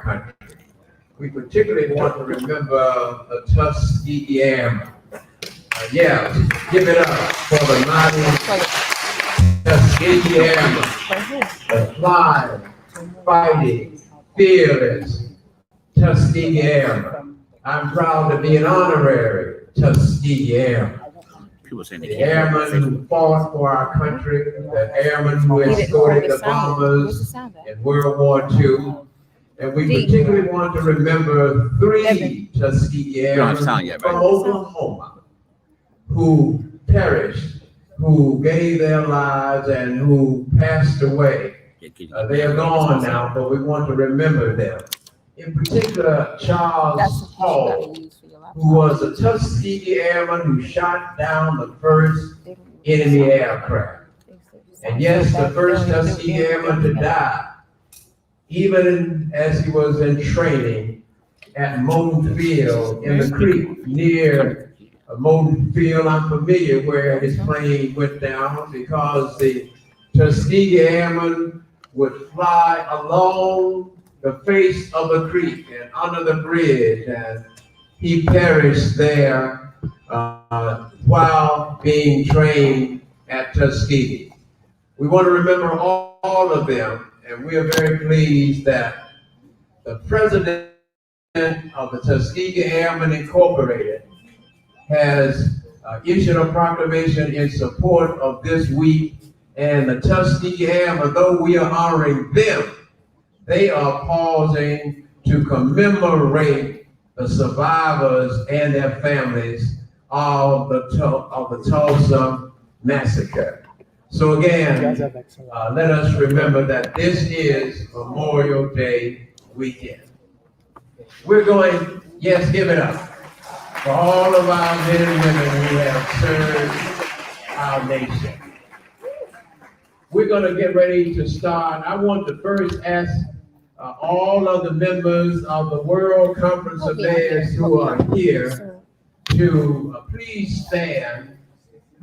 country. We particularly want to remember the Tuskegee Airmen. Yeah, give it up for the mighty Tuskegee Airmen, the flying, fighting, fearless Tuskegee Airmen. I'm proud to be an honorary Tuskegee Airman. The airmen who fought for our country, the airmen who escorted the bombers in World War II. And we particularly want to remember 3 Tuskegee Airmen from Oklahoma who perished, who gave their lives, and who passed away. They are gone now, but we want to remember them. In particular, Charles Rangel, who was a Tuskegee Airman who shot down the first enemy aircraft. And yes, the first Tuskegee Airman to die, even as he was in training at Moulton Field in the creek near Moulton Field. I'm familiar where his plane went down because the Tuskegee Airman would fly along the face of the creek and under the bridge, and he perished there while being trained at Tuskegee. We want to remember all of them, and we are very pleased that the president of the Tuskegee Airmen Incorporated has issued a proclamation in support of this week, and the Tuskegee Airmen, though we are honoring them, they are pausing to commemorate the survivors and their families of the Tulsa massacre. So again, let us remember that this is Memorial Day weekend. We're going, yes, give it up for all of our men and women who have served our nation. We're going to get ready to start. I want to first ask all of the members of the World Conference of Mayors who are here to please stand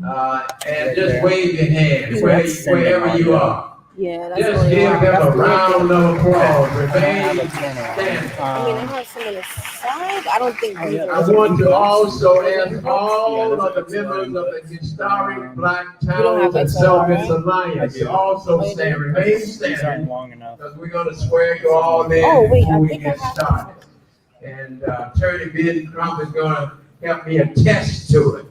and just wave your hands wherever you are. Yeah, that's just give them a round of applause. Remain standing. I mean, they have some on the side. I don't think. I want to also ask all of the members of the Historic Black Towns and Settlements Alliance to also stand. Remain standing because we're going to swear you all in before we get started. And Attorney Ben Crump is going to help me attest to it.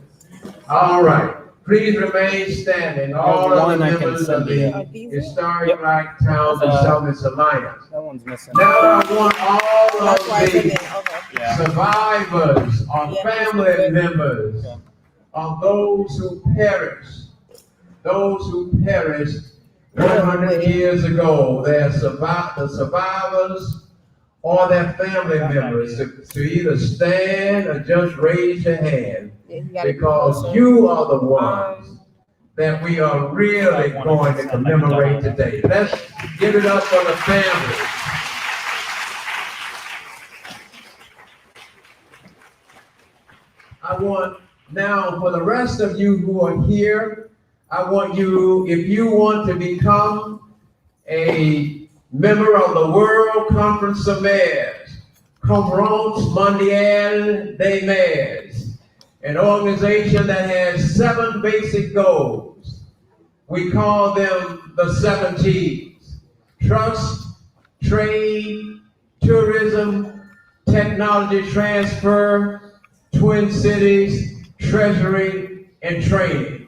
All right. Please remain standing, all of the members of the Historic Black Towns and Settlements Alliance. That one's missing. Now I want all of the survivors or family members of those who perished 100 years ago, the survivors or their family members to either stand or just raise your hand, because you are the ones that we are really going to commemorate today. Let's give it up for the family. I want now, for the rest of you who are here, I want you, if you want to become a member of the World Conference of Mayors, Conference Mondiale des Maires, an organization that has 7 basic goals. We call them the 7 T's: trust, trade, tourism, technology transfer, Twin Cities, treasury, and training.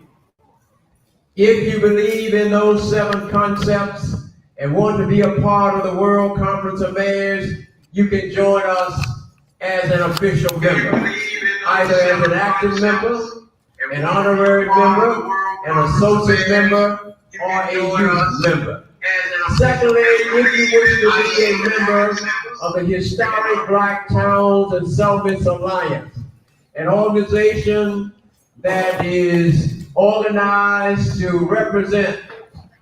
If you believe in those 7 concepts and want to be a part of the World Conference of Mayors, you can join us as an official member, either as an active member, an honorary member, an associate member, or a youth member. Secondly, if you wish to be a member of the Historic Black Towns and Settlements Alliance, an organization that is organized to represent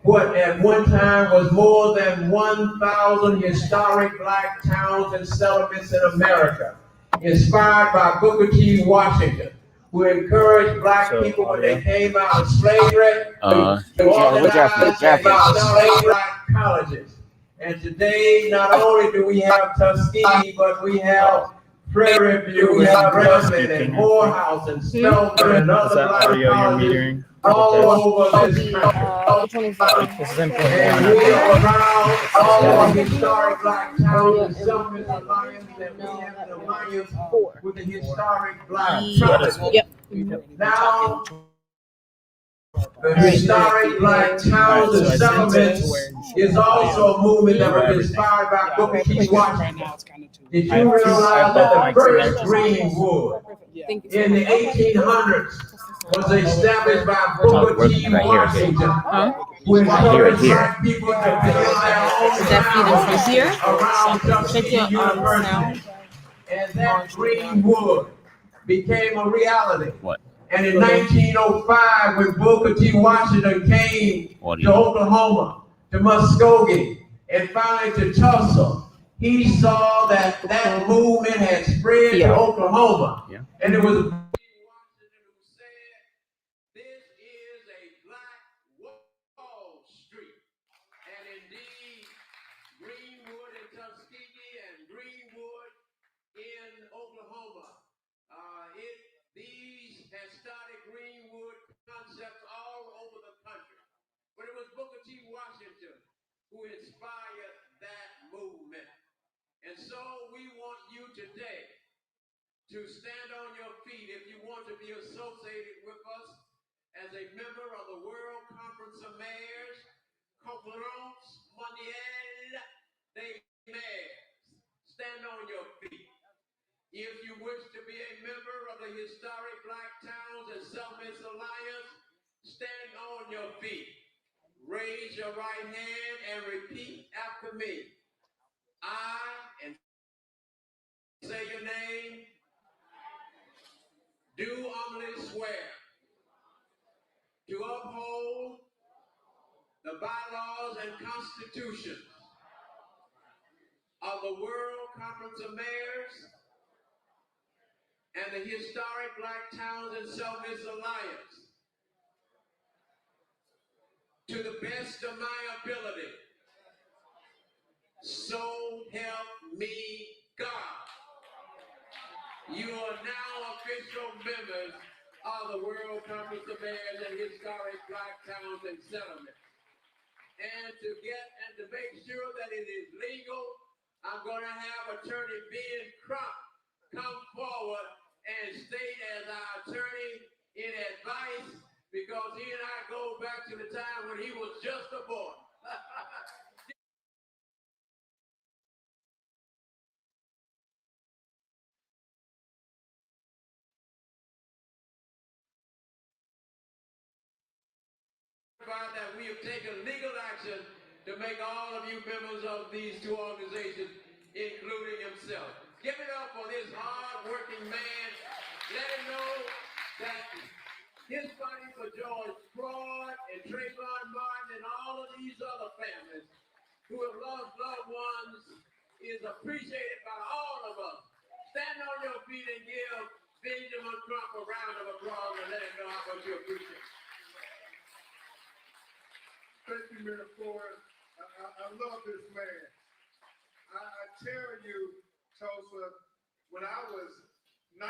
what at one time was more than 1,000 historic black towns and settlements in America, inspired by Booker T. Washington, who encouraged black people when they came out of slavery to organize and establish black colleges And today, not only do we have Tuskegee, but we have Prairie View, we have Grambling and Morehouse and Spelman and other black colleges all over this country. This is important. And we are proud of the historic black towns and Selfish Alliance that we have an alliance with the historic black towns. Yep. Now, the historic black towns and settlements is also a movement that was inspired by Booker T. Washington. Did you realize that the first Greenwood in the 1800s was established by Booker T. Washington? Who encouraged black people to build their own towns around Tuskegee University. And that Greenwood became a reality. And in 1905, when Booker T. Washington came to Oklahoma, to Muskogee, and finally to Tulsa, he saw that that movement had spread to Oklahoma. And it was Washington who said, this is a black Wall Street. And indeed, Greenwood in Tuskegee and Greenwood in Oklahoma, these had started Greenwood concepts all over the country. But it was Booker T. Washington who inspired that movement. And so we want you today to stand on your feet if you want to be associated with us as a member of the World Conference of Mayors, Conference Mondiale des Maires. Stand on your feet. If you wish to be a member of the Historic Black Towns and Settlements Alliance, stand on your feet. Raise your right hand and repeat after me. I, and say your name, do humbly swear to uphold the bylaws and constitutions of the World Conference of Mayors and the Historic Black Towns and Settlements Alliance to the best of my ability. So help me God. You are now official members of the World Conference of Mayors and Historic Black Towns and Settlements. And to make sure that it is legal, I'm going to have Attorney Ben Crump come forward and state as our attorney in advice, because he and I go back to the time when he was just a boy. That we have taken legal action to make all of you members of these two organizations, including himself. Give it up for this hard-working man. Let him know that his fighting for George Floyd and Trayvon Martin and all of these other families who have lost loved ones is appreciated by all of us. Stand on your feet and give Benjamin Trump a round of applause and let him know how much you appreciate it. Thank you, Mayor Ford. I love this man. I tell you, Tulsa, when I was 19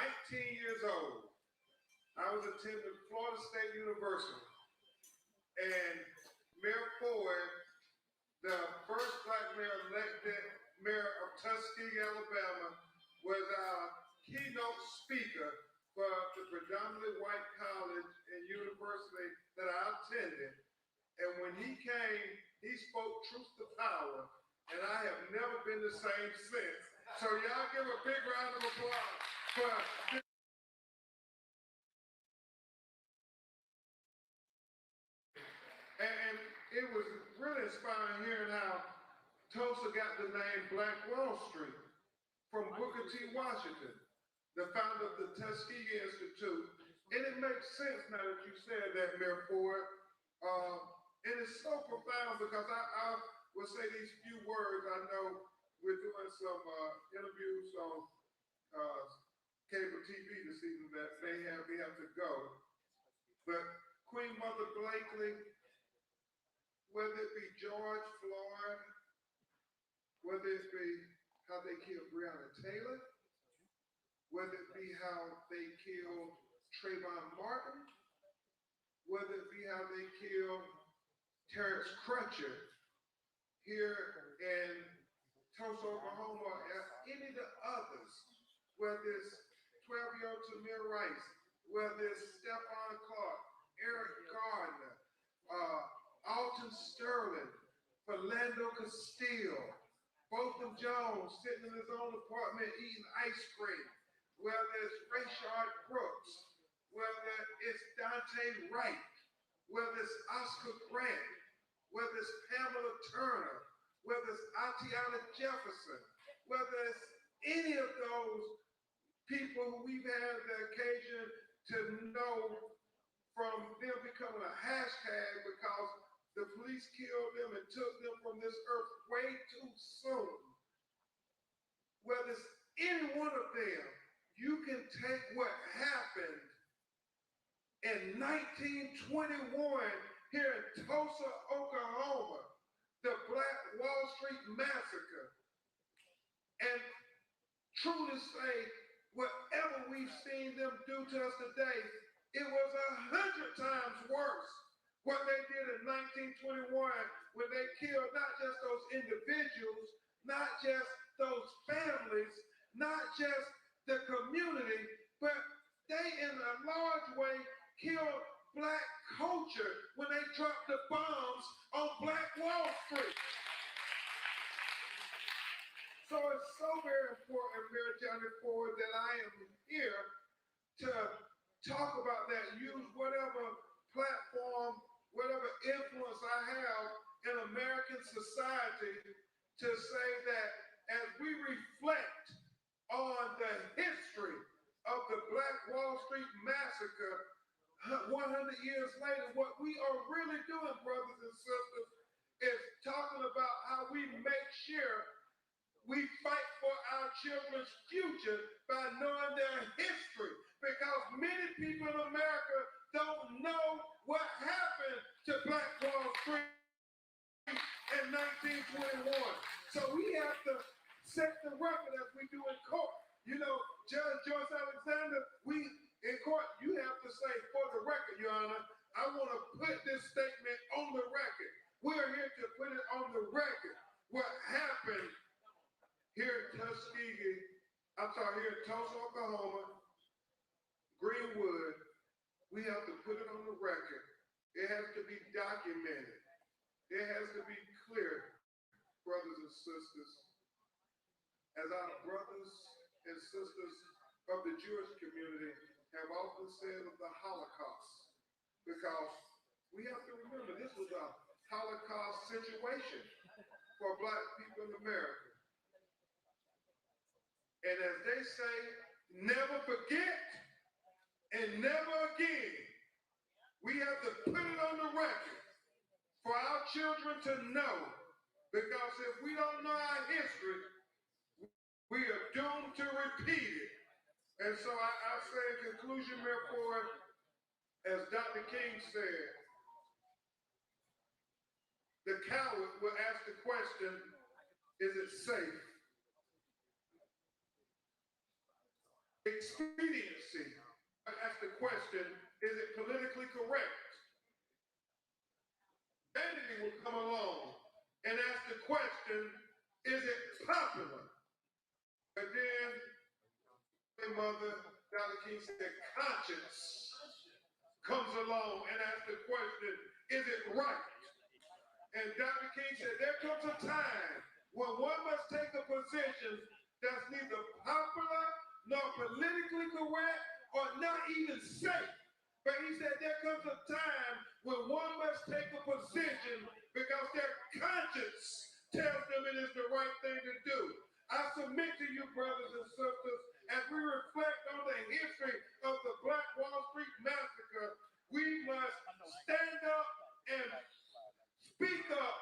years old, I was attending Florida State University. And Mayor Ford, the first black mayor elected mayor of Tuskegee, Alabama, was our keynote speaker for the predominantly white college and university that I attended. And when he came, he spoke truth to power, and I have never been the same since. So y'all give a big round of applause for and it was really inspiring hearing how Tulsa got the name Black Wall Street from Booker T. Washington, the founder of the Tuskegee Institute. And it makes sense now that you said that, Mayor Ford. And it's so profound because I will say these few words. I know we're doing some interviews on cable TV this evening that we have to go. But Queen Mother Blakely, whether it be George Floyd whether it be how they killed Breonna Taylor, whether it be how they killed Trayvon Martin, whether it be how they killed Terrence Crutcher here in Tulsa, Oklahoma, or any of the others, whether it's 12-year-old Tamir Rice, whether it's Stephon Clark, Eric Gardner, Alton Sterling, Philando Castile, Botham Jones sitting in his own apartment eating ice cream, whether it's Rayshard Brooks, whether it's Dante Wright, whether it's Oscar Grant, whether it's Pamela Turner, whether it's Atiana Jefferson, whether it's any of those people who we've had the occasion to know from them becoming a hashtag because the police killed them and took them from this earth way too soon. Whether it's any one of them, you can take what happened in 1921 here in Tulsa, Oklahoma, the Black Wall Street Massacre, and truly say whatever we've seen them do to us today, it was 100 times worse what they did in 1921 when they killed not just those individuals, not just those families, not just the community, but they in a large way killed Black culture when they dropped the bombs on Black Wall Street. So it's so very important, Mayor Johnny Ford, that I am here to talk about that, use whatever platform, whatever influence I have in American society to say that as we reflect on the history of the Black Wall Street Massacre 100 years later, what we are really doing, brothers and sisters, is talking about how we make sure we fight for our children's future by knowing their history, because many people in America don't know what happened to Black Wall Street in 1921. So we have to set the record as we do in court. You know, Judge Joyce Alexander, in court, you have to say, for the record, Your Honor, I want to put this statement on the record. We're here to put it on the record. What happened here in here in Tulsa, Oklahoma, Greenwood, we have to put it on the record. It has to be documented. It has to be clear, brothers and sisters, as our brothers and sisters of the Jewish community have often said of the Holocaust, because we have to remember this was a Holocaust situation for Black people in America. And as they say, never forget and never again. We have to put it on the record for our children to know, because if we don't know our history, we are doomed to repeat it. And so I say in conclusion, Mayor Ford, as Dr. King said, the coward will ask the question, is it safe? Expediency will ask the question, is it politically correct? Vanity will come along and ask the question, is it popular? And then my mother, Dr. King said, conscience comes along and asks the question, is it right? And Dr. King said, there comes a time when one must take a position that's neither popular nor politically correct or not even safe. But he said there comes a time when one must take a position because their conscience tells them it is the right thing to do. I submit to you, brothers and sisters, as we reflect on the history of the Black Wall Street Massacre, we must stand up and speak up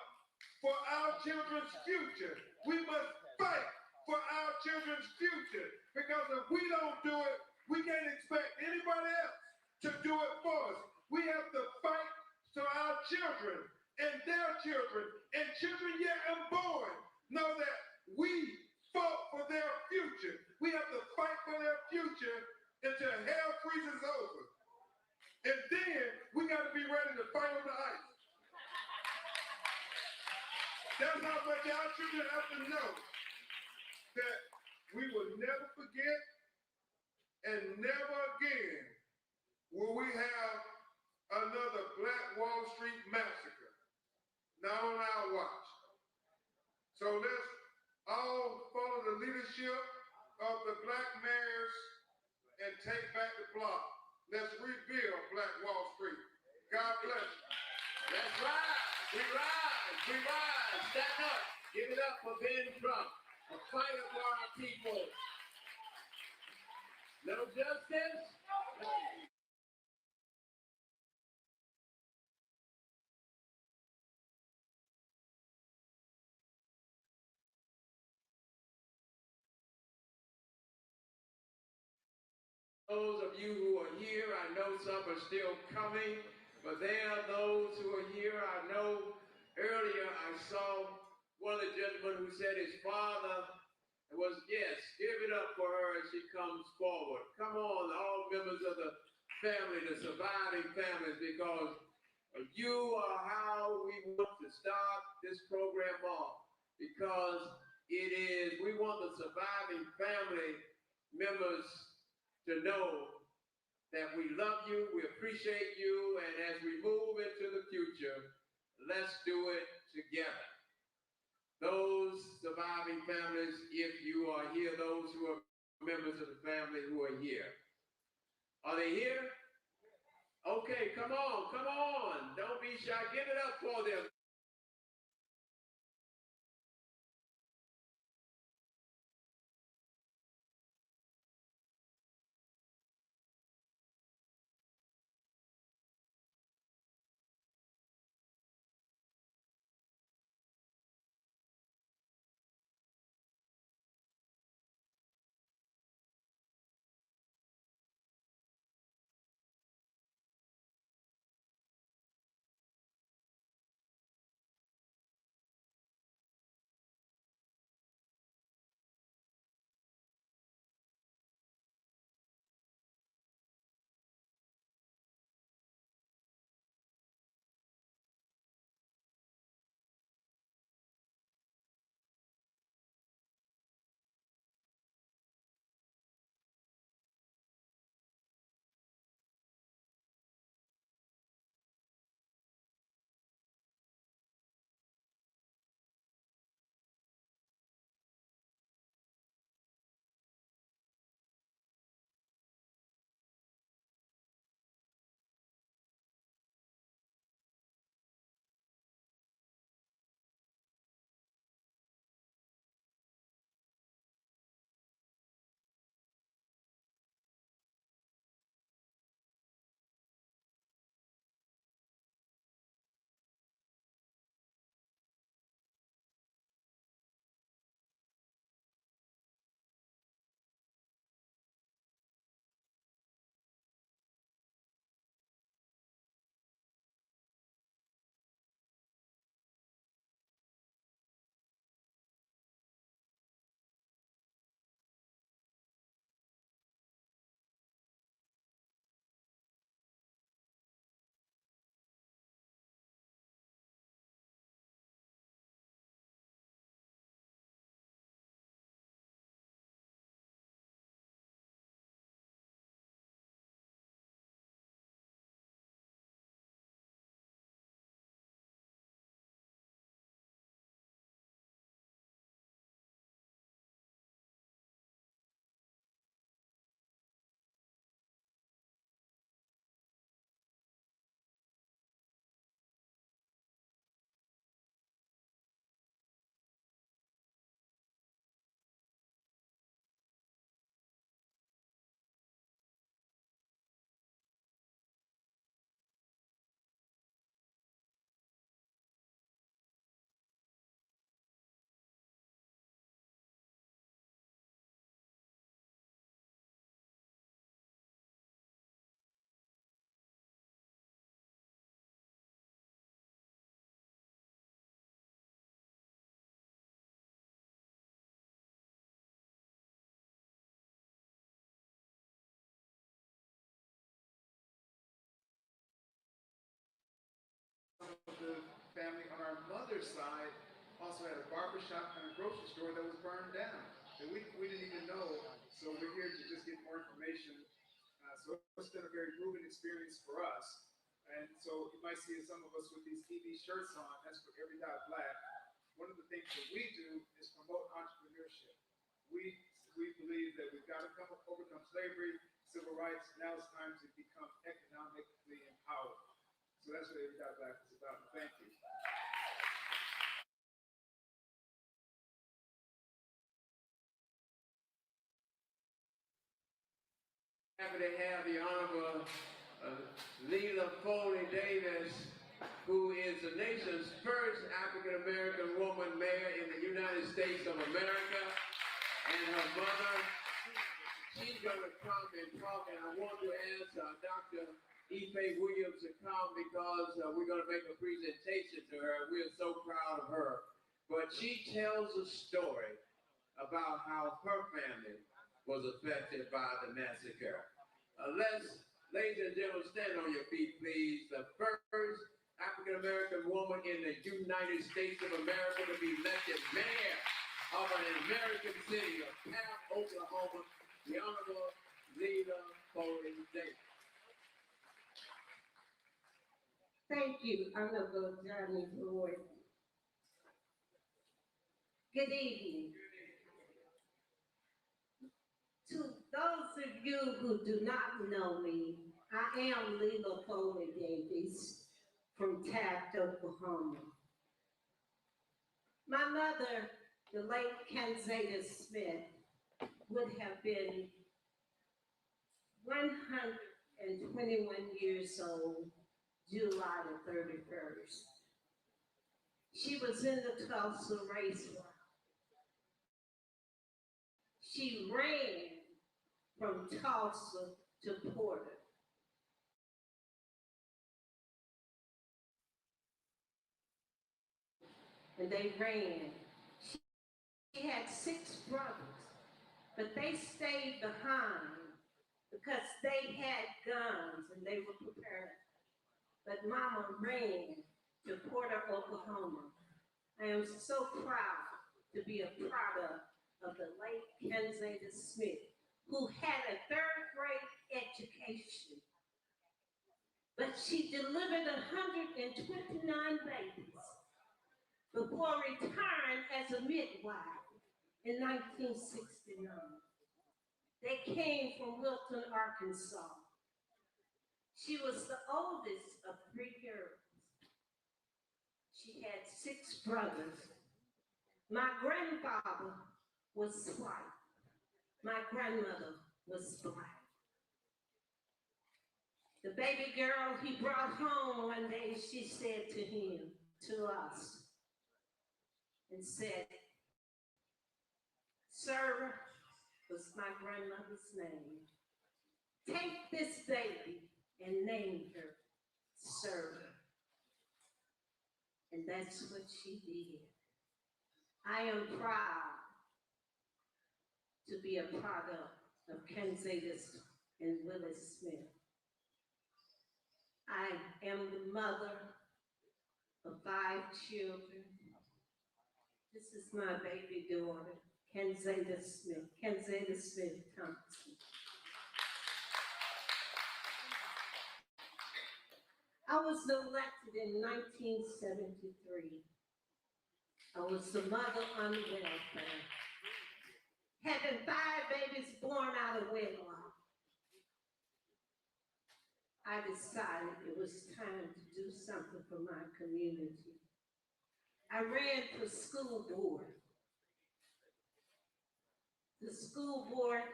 for our children's future. We must fight for our children's future, because if we don't do it, we can't expect anybody else to do it for us. We have to fight so our children and their children and children yet unborn know that we fought for their future. We have to fight for their future until hell freezes over. And then we got to be ready to fight on the ice. That's how much our children have to know that we will never forget and never again will we have another Black Wall Street massacre. Not on our watch. So let's all follow the leadership of the Black mayors and take back the block. Let's rebuild Black Wall Street. God bless you. That's right. We rise. We rise. Stand up. Give it up for Ben Trump, a fighter for our people. No justice. Those of you who are here, I know some are still coming, but there are those who are here. I know earlier I saw one of the gentlemen who said his father was, yes, give it up for her as she comes forward. Come on, all members of the family, the surviving families, because you are how we want to start this program off, because it is, we want the surviving family members to know that we love you, we appreciate you, and as we move into the future, let's do it together. Those surviving families, if you are here, those who are members of the family who are here. Are they here? Okay, come on, come on. Don't be shy. Give it up for them. other side also had a barber shop and a grocery store that was burned down. And we didn't even know. So we're here to just get more information. So it's been a very moving experience for us. And so you might see some of us with these EV shirts on. That's for Every Dot Black. One of the things that we do is promote entrepreneurship. We believe that we've got to overcome slavery, civil rights. Now it's time to become economically empowered. So that's what Every Dot Black is about. Thank you. Happy to have the Honorable Leela Foley Davis, who is the nation's first African-American woman mayor in the United States of America, and her mother. She's going to come and talk, and I want to ask Dr. Ife Williams to come because we're going to make a presentation to her. We're so proud of her. But she tells a story about how her family was affected by the massacre. Ladies and gentlemen, stand on your feet, please. The first African-American woman in the United States of America to be elected mayor of an American city of Pam, Oklahoma, the Honorable Leela Foley Davis. Thank you, Honorable Johnny Floyd. Good evening. To those of you who do not know me, I am Leela Foley Davis from Taft, Oklahoma. My mother, the late Kenzada Smith, would have been 121 years old July the 31st. She was in the Tulsa race. She ran from Tulsa to Porter. And they ran. She had 6 brothers, but they stayed behind because they had guns and they were prepared. But Mama ran to Porter, Oklahoma. I am so proud to be a product of the late Kenzada Smith, who had a 3rd grade education. But she delivered 129 babies before retiring as a midwife in 1969. They came from Wilton, Arkansas. She was the oldest of 3 girls. She had 6 brothers. My grandfather was white. My grandmother was black. The baby girl he brought home one day, she said to us, and said, Sir, was my grandmother's name. Take this baby and name her Sir. And that's what she did. I am proud to be a product of Kenzada and Willis Smith. I am the mother of 5 children. This is my baby daughter, Kenzada Smith Thompson. I was elected in 1973. I was the mother on welfare, having 5 babies born out of wedlock. I decided it was time to do something for my community. I ran for school board. The school board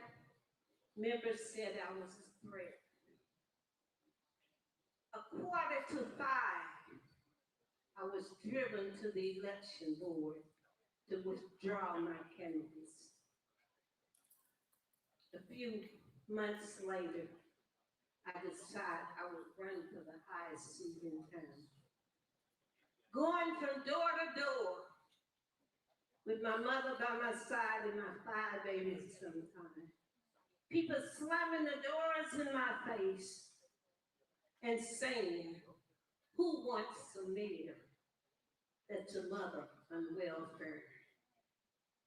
members said I was a threat. 4:45, I was driven to the election board to withdraw my candidacy. A few months later, I decided I would run for the highest seat in town. Going from door to door with my mother by my side and my 5 babies sometimes. People slamming the doors in my face and saying, who wants a mayor? that's a mother on welfare.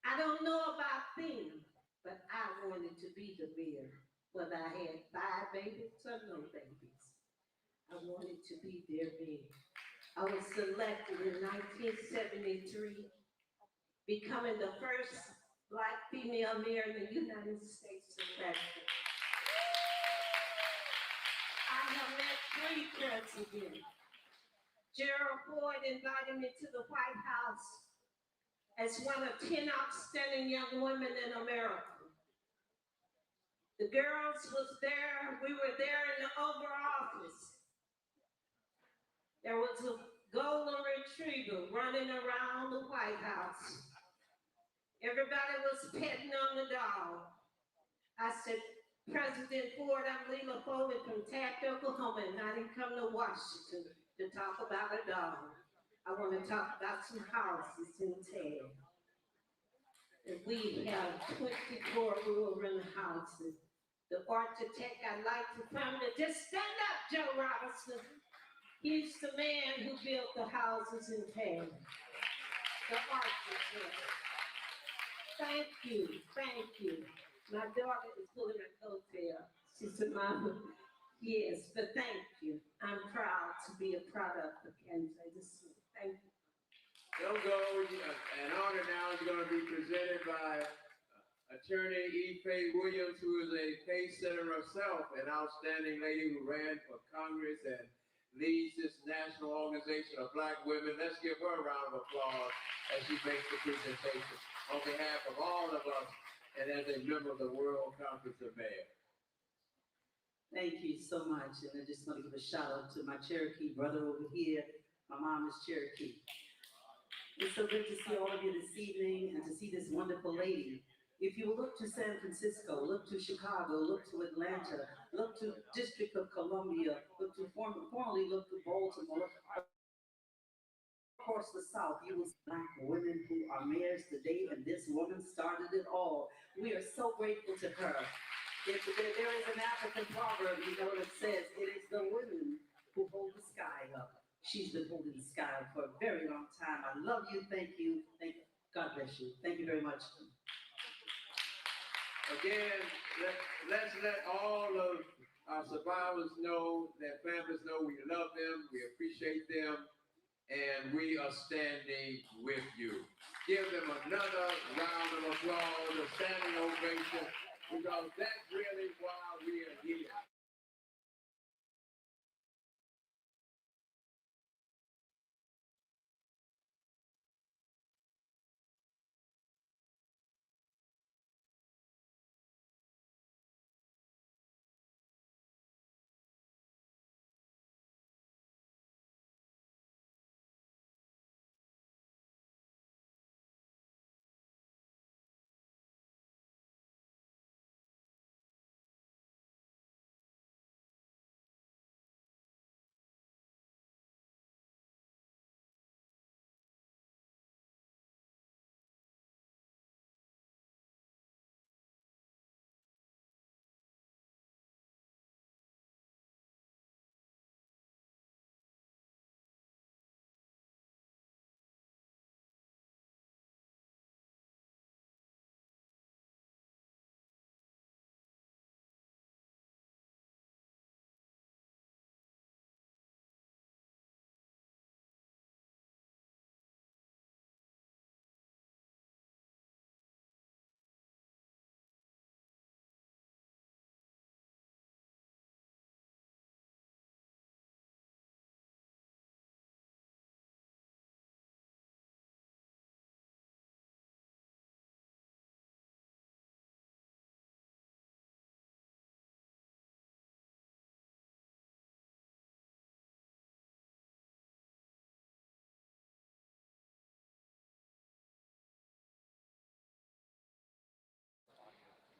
I don't know about them, but I wanted to be the mayor, whether I had 5 babies or no babies. I wanted to be their mayor. I was selected in 1973, becoming the first Black female mayor in the United States of America. I have met 3 presidents. Gerald Ford invited me to the White House as one of 10 outstanding young women in America. The girls was there, we were there in the Oval Office. There was a golden retriever running around the White House. Everybody was petting on the dog. I said, President Ford, I'm Leela Foley from Taft, Oklahoma, and I didn't come to Washington to talk about a dog. I want to talk about some houses in town. And we have 24 rural houses. The architect I'd like to come to just stand up, Joe Robinson. He's the man who built the houses in town. The architect. Thank you, thank you. My daughter is pulling her coattail. She said, Mama, yes, but thank you. I'm proud to be a product of Kansas City. Thank you. Don't go. An honor now is going to be presented by Attorney E. Faye Williams, who is a case setter herself, an outstanding lady who ran for Congress and leads this national organization of Black women. Let's give her a round of applause as she makes the presentation on behalf of all of us and as a member of the World Conference of Mayors. Thank you so much. And I just want to give a shout out to my Cherokee brother over here. My mom is Cherokee. It's so good to see all of you this evening and to see this wonderful lady. If you look to San Francisco, look to Chicago, look to Atlanta, look to District of Columbia, look to formerly look to Baltimore, across the South, you will see Black women who are mayors today, and this woman started it all. We are so grateful to her. There is an African proverb, that says, it is the women who hold the sky up. She's been holding the sky up for a very long time. I love you. Thank you. God bless you. Thank you very much. Again, let's let all of our survivors know, their families know we love them, we appreciate them, and we are standing with you. Give them another round of applause, a standing ovation, because that's really why we are here.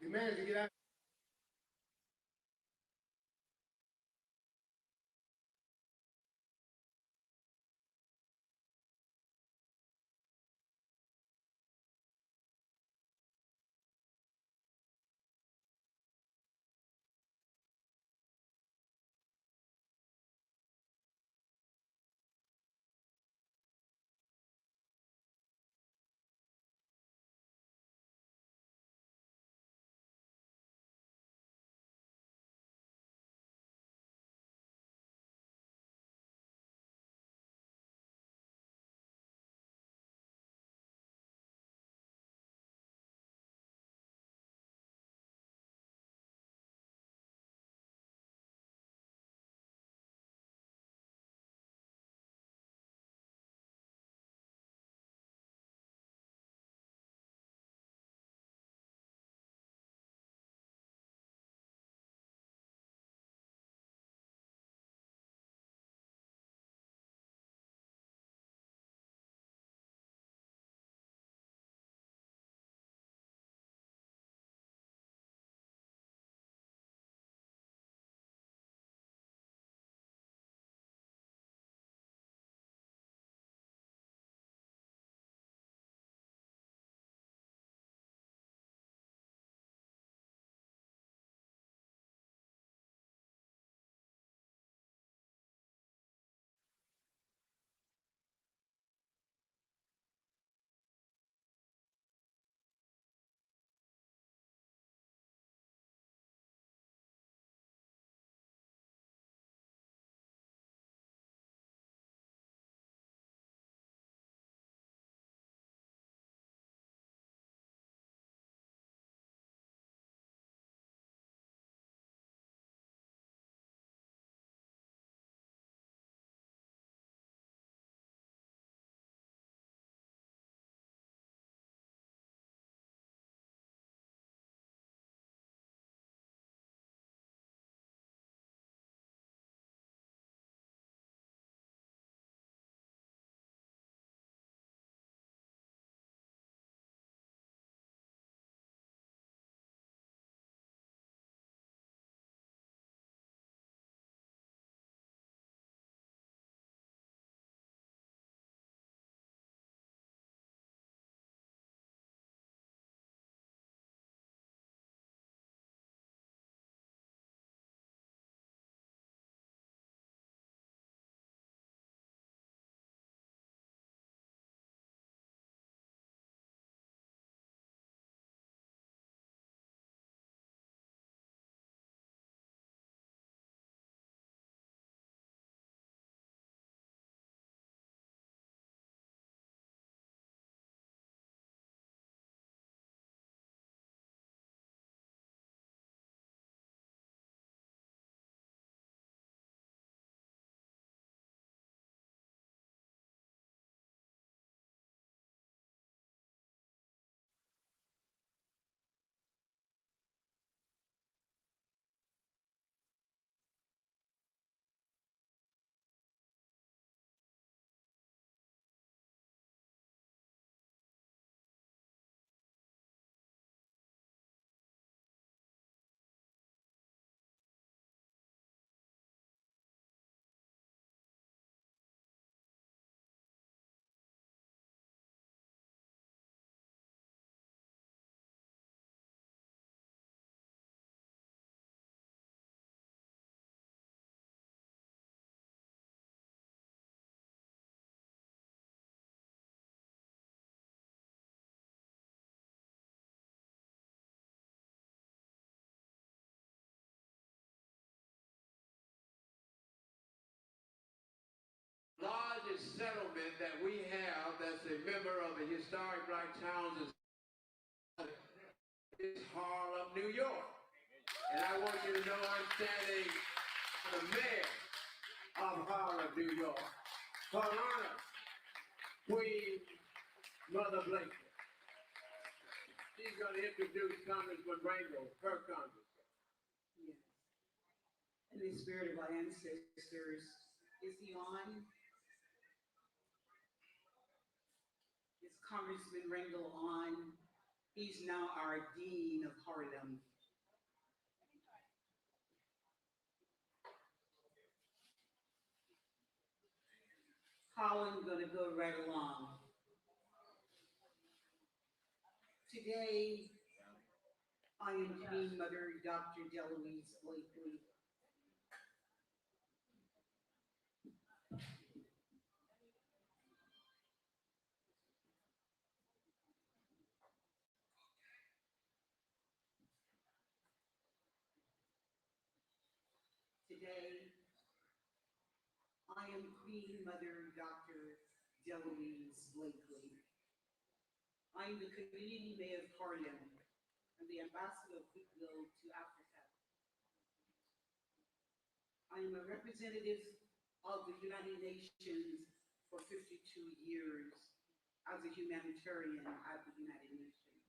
The man to get out. settlement that we have that's a member of the historic Black Towns is Harlem, New York. And I want you to know I'm standing for the mayor of Harlem, New York. Her Honor, Queen Mother Blakely. She's going to introduce Congressman Rangel, her congressman. Yes. In the spirit of our ancestors, is he on? Is Congressman Rangel on? He's now our Dean of Harlem. Holland gonna go right along. Today, I am Queen Mother Dr. Deloise Blakely. Today, I am Queen Mother Dr. Deloise Blakely. I am the community mayor of Harlem and the ambassador of goodwill to Africa. I am a representative of the United Nations for 52 years as a humanitarian at the United Nations.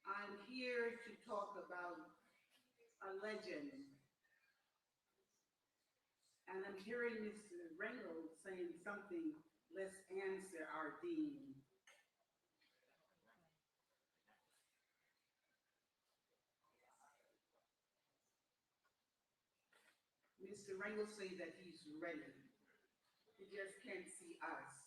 I'm here to talk about a legend. And I'm hearing Mr. Rangel saying something, let's answer our dean. Mr. Rangel say that he's ready. He just can't see us.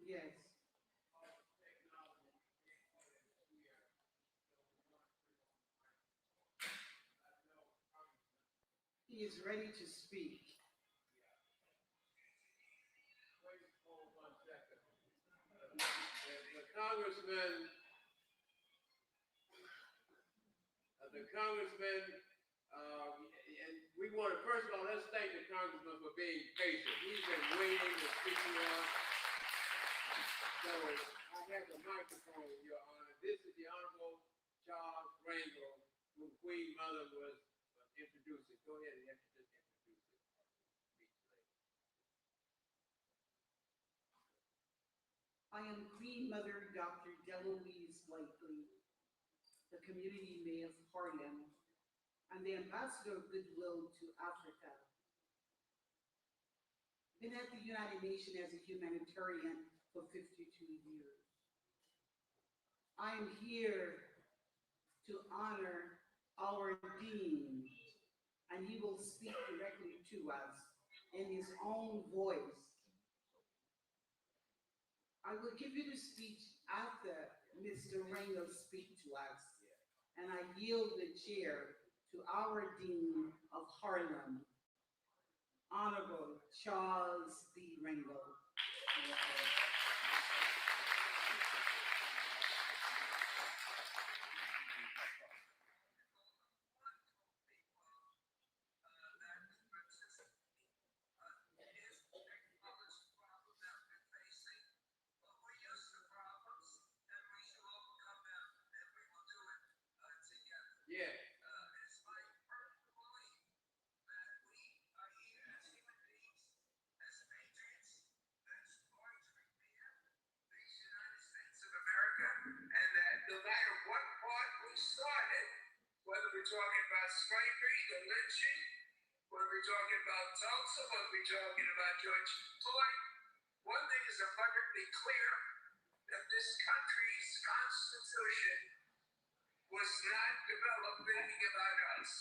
Yes. He is ready to speak. The congressman, and we want to, first of all, let's thank the congressman for being patient. He's been waiting to speak to us. So I have the microphone, Your Honor. This is the Honorable Charles Rangel, who Queen Mother was introducing. Go ahead and introduce it. I am Queen Mother Dr. Deloise Blakely, the community mayor of Harlem, and the ambassador of goodwill to Africa. Been at the United Nations as a humanitarian for 52 years. I am here to honor our dean, and he will speak directly to us in his own voice. I will give you the speech after Mr. Rangel speak to us, and I yield the chair to our Dean of Harlem, Honorable Charles B. Rangel. Yeah. And that no matter what part we started, whether we're talking about slavery, the lynching, whether we're talking about Tulsa, whether we're talking about George Floyd, one thing is abundantly clear, that this country's constitution was not developed thinking about us.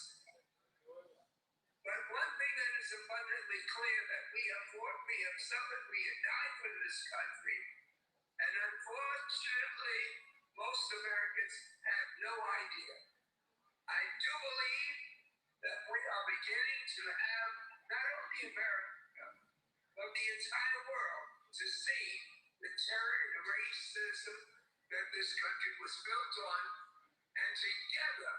But one thing that is abundantly clear, that we have fought, we have suffered, we have died for this country, and unfortunately, most Americans have no idea. I do believe that we are beginning to have not only America, but the entire world to see the terror and the racism that this country was built on. And together,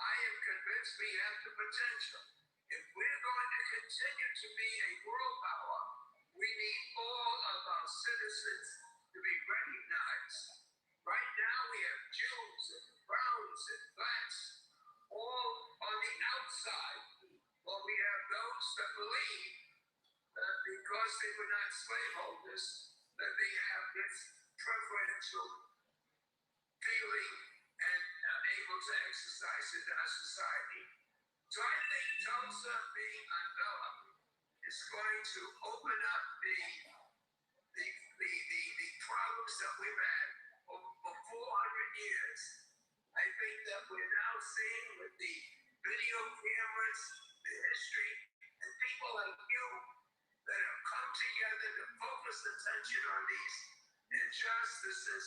I am convinced we have the potential. If we're going to continue to be a world power, we need all of our citizens to be recognized. Right now, we have Jews and Browns and blacks all on the outside. But we have those that believe that because they were not slaveholders, that they have this preferential feeling and are able to exercise it in our society. So I think Tulsa being undeveloped is going to open up the problems that we've had for 400 years. I think that we're now seeing with the video cameras, the history, and people like you that have come together to focus attention on these injustices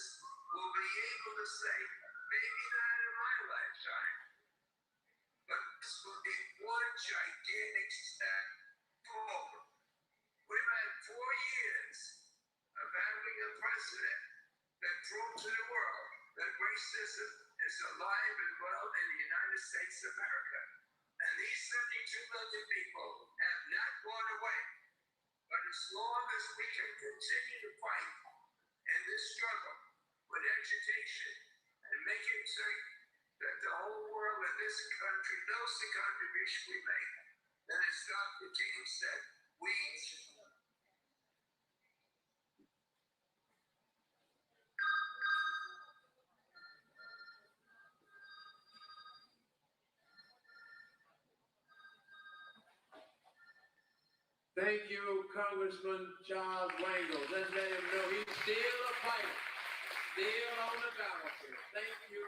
will be able to say, maybe not in my lifetime, but this will be one gigantic step forward. We've had 4 years of having a president that proved to the world that racism is alive and well in the United States of America. And these 72 million people have not gone away. But as long as we can continue to fight in this struggle with education and making certain that the whole world and this country knows the contribution we make, then as Dr. King said, we Thank you, Congressman Charles Rangel. Let's let him know he's still a fighter, still on the battlefield. Thank you,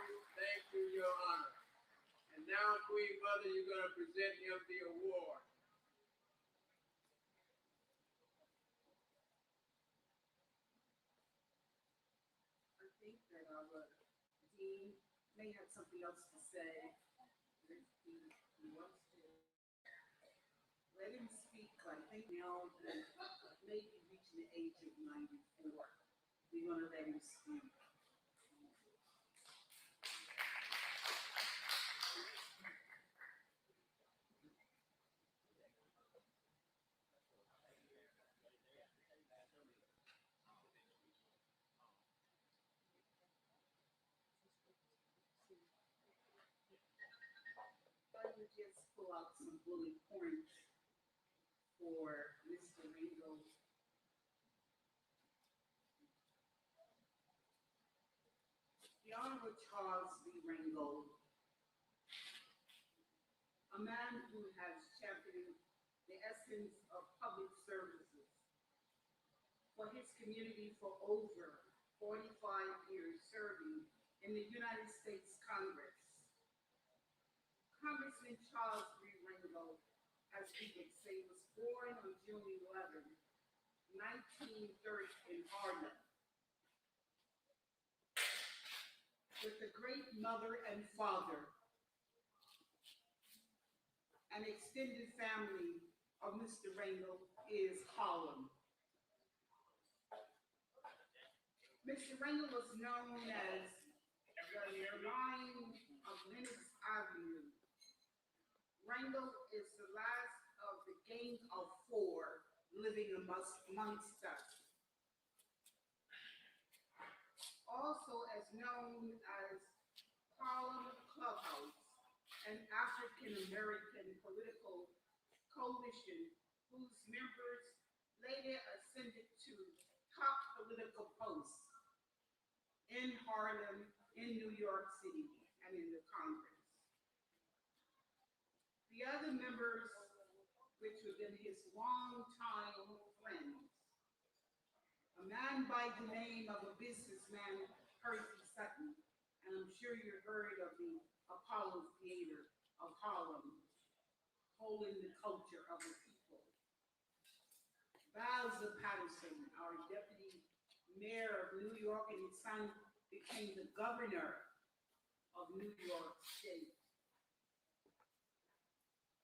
Your Honor. And now, Queen Mother, you're going to present him the award. I think that our dean may have something else to say. If he wants to let him speak. I think now that maybe reaching the age of 94, we're going to let him speak. I would just pull out some bullet points for Mr. Rangel. The Honorable Charles Rangel, a man who has championed the essence of public services for his community for over 45 years serving in the United States Congress. Congressman Charles Rangel, as we would say, was born on June 11, 1930 in Harlem. With the great mother and father, an extended family of Mr. Rangel is Harlem. Mr. Rangel was known as the Lion of Lenox Avenue. Rangel is the last of the gang of 4 living amongst us. Also as known as Harlem Clubhouse, an African-American political coalition whose members later ascended to top political posts in Harlem, in New York City, and in the Congress. The other members, which have been his longtime friends, a man by the name of a businessman, Percy Sutton, and I'm sure you've heard of the Apollo Theater of Harlem, holding the culture of the people. Bowser Patterson, our deputy mayor of New York, and his son became the governor of New York State.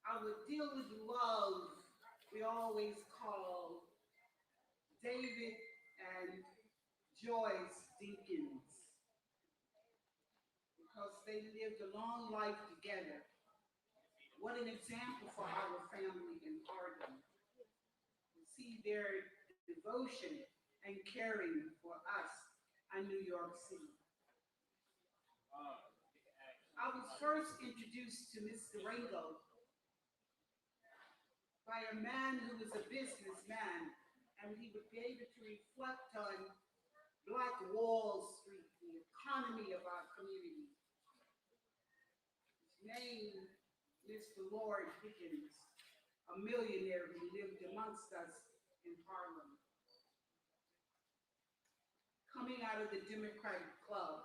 Our deal with love, we always call David and Joyce Dinkins, because they lived a long life together. What an example for our family in Harlem. To see their devotion and caring for us in New York City. I was first introduced to Mr. Rangel by a man who was a businessman, and he would be able to reflect on Black Wall Street, the economy of our community. His name, Mr. Lord Dickens, a millionaire who lived amongst us in Harlem. Coming out of the Democratic Club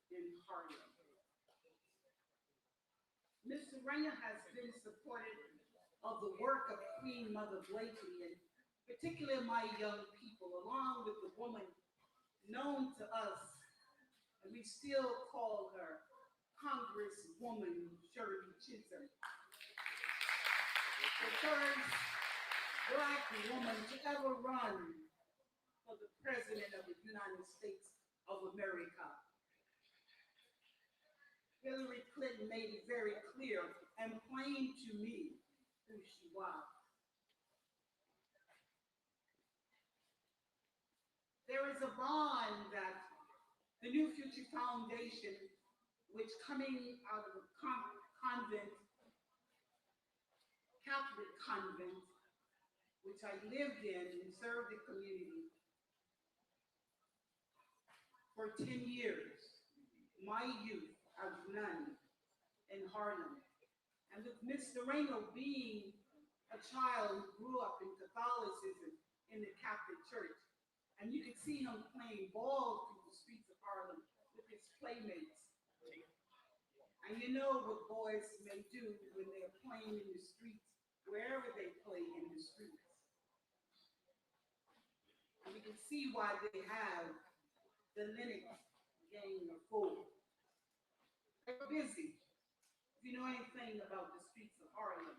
in Harlem. Mr. Rangel has been supportive of the work of Queen Mother Blakely, and particularly my young people, along with the woman known to us, and we still call her Congresswoman Shirley Chisholm, the first Black woman to ever run for the President of the United States of America. Hillary Clinton made it very clear and plain to me who she was. There is a bond that the New Future Foundation, which coming out of a convent, Catholic convent, which I lived in and served the community for 10 years, my youth of none in Harlem. And with Mr. Rangel being a child who grew up in Catholicism in the Catholic Church, and you could see him playing ball through the streets of Harlem with his playmates. And you know what boys may do when they're playing in the streets, wherever they play in the streets. And you can see why they have the Linux gang of four. They're busy. If you know anything about the streets of Harlem,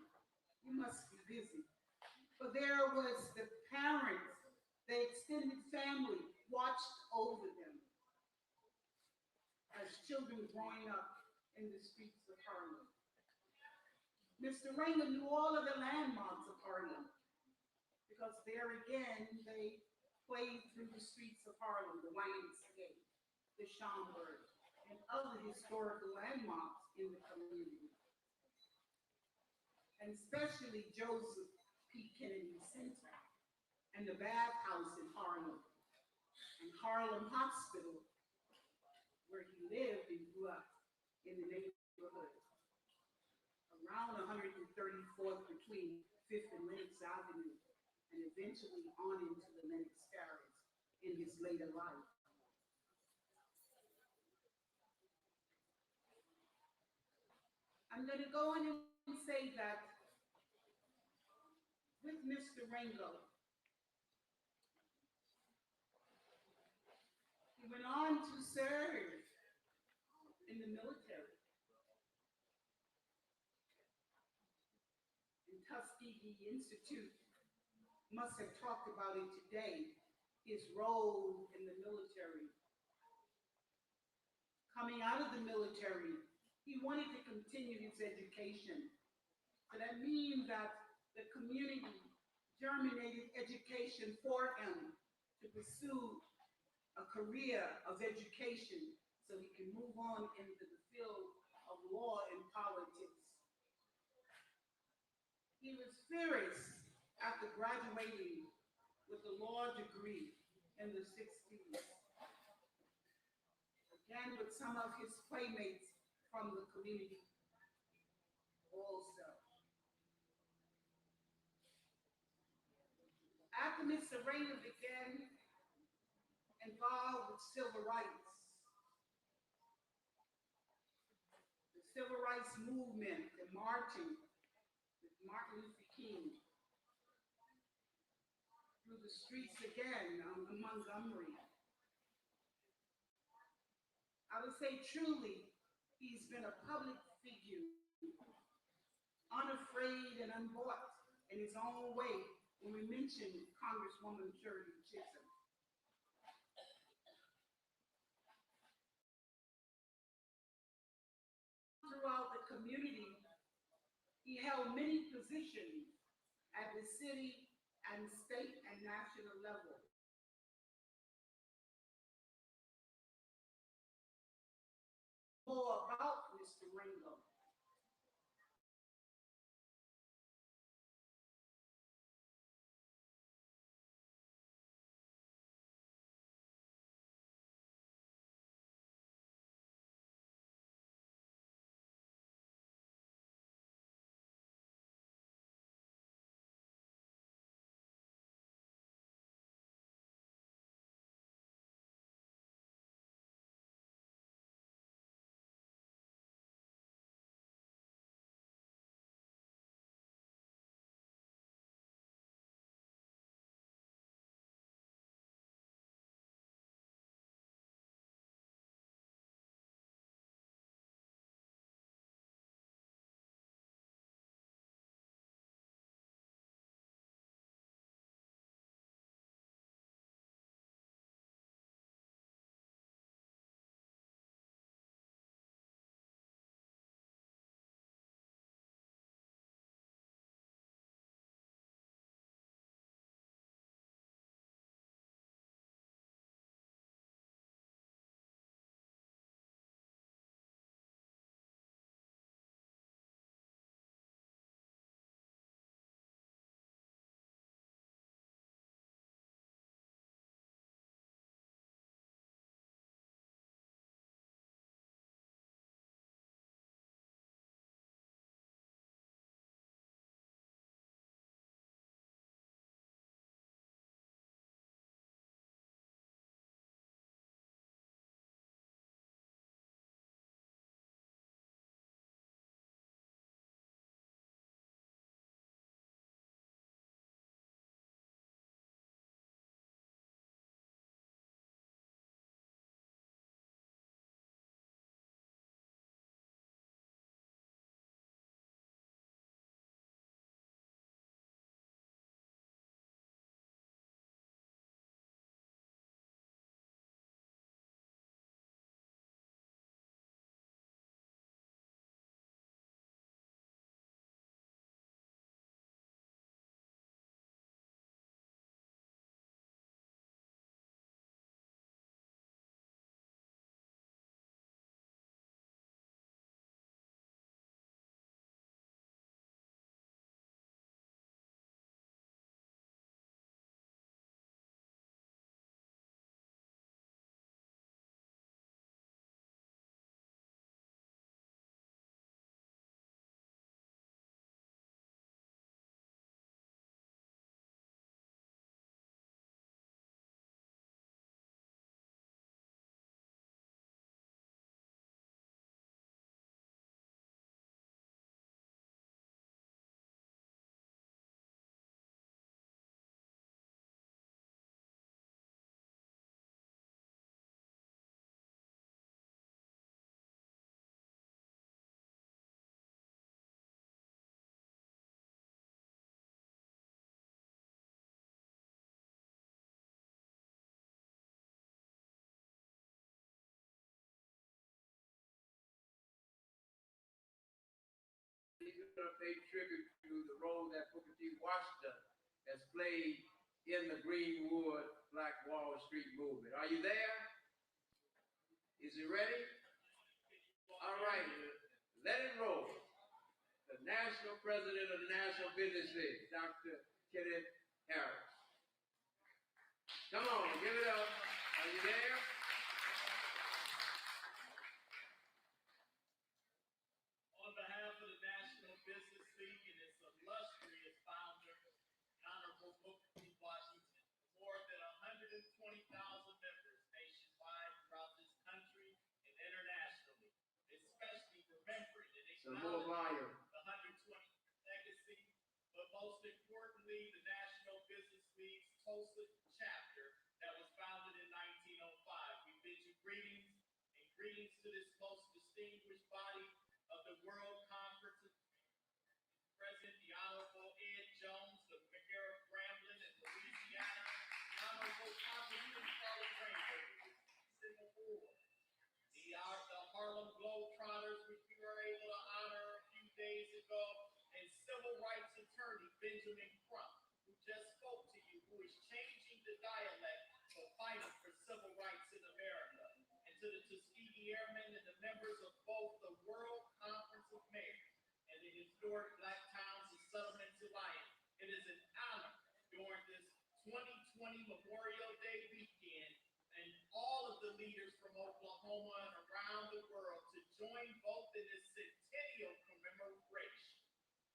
you must be busy. But there was the parents, the extended family watched over them as children growing up in the streets of Harlem. Mr. Rangel knew all of the landmarks of Harlem because there again, they played through the streets of Harlem, the Waynesgate, the Schomburg, and other historical landmarks in the community. And especially Joseph P. Kennedy Center and the bathhouse in Harlem, and Harlem Hospital, where he lived and grew up in the neighborhood. Around 134th between 5th and Lenox Avenue, and eventually on into the Lenox Parish in his later life. I'm going to go in and say that with Mr. Rangel, he went on to serve in the military. And Tuskegee Institute must have talked about it today, his role in the military. Coming out of the military, he wanted to continue his education. So that means that the community germinated education for him to pursue a career of education so he can move on into the field of law and politics. He was furious after graduating with a law degree in the 60s. Again, with some of his playmates from the community also. After Mr. Rangel began involved with civil rights, the civil rights movement and marching with Martin Luther King through the streets again in Montgomery. I would say truly, he's been a public figure, unafraid and unbought in his own way when we mention Congresswoman Shirley Chisholm. community, he held many positions at the city and state and national level. More about Mr. Rangel. He's going to pay tribute to the role that Booker T. Washington has played in the Greenwood Black Wall Street movement. Are you there? Is he ready? All right, let it roll. The National President of the National Business League, Dr. Kenneth Harris. Come on, give it up. Are you there? On behalf of the National Business League and its illustrious founder, Honorable Booker T. Washington, more than 120,000 members nationwide throughout this country and internationally, especially remembering and acknowledging the 120th legacy, but most importantly, the National Business League's Tulsa chapter that was founded in 1905. We bid you greetings and greetings to this most distinguished body of the World Conference. President, the Honorable Ed Jones, the Mayor of Grambling in Louisiana, the Honorable Charles Rangel, Singapore, the Harlem Globetrotters, which we were able to honor Tuskegee Airmen and the members of both the World Conference of Mayors and the Historic Black Towns and Settlements Alliance. It is an honor during this 2020 Memorial Day weekend and all of the leaders from Oklahoma and around the world to join both in this centennial commemoration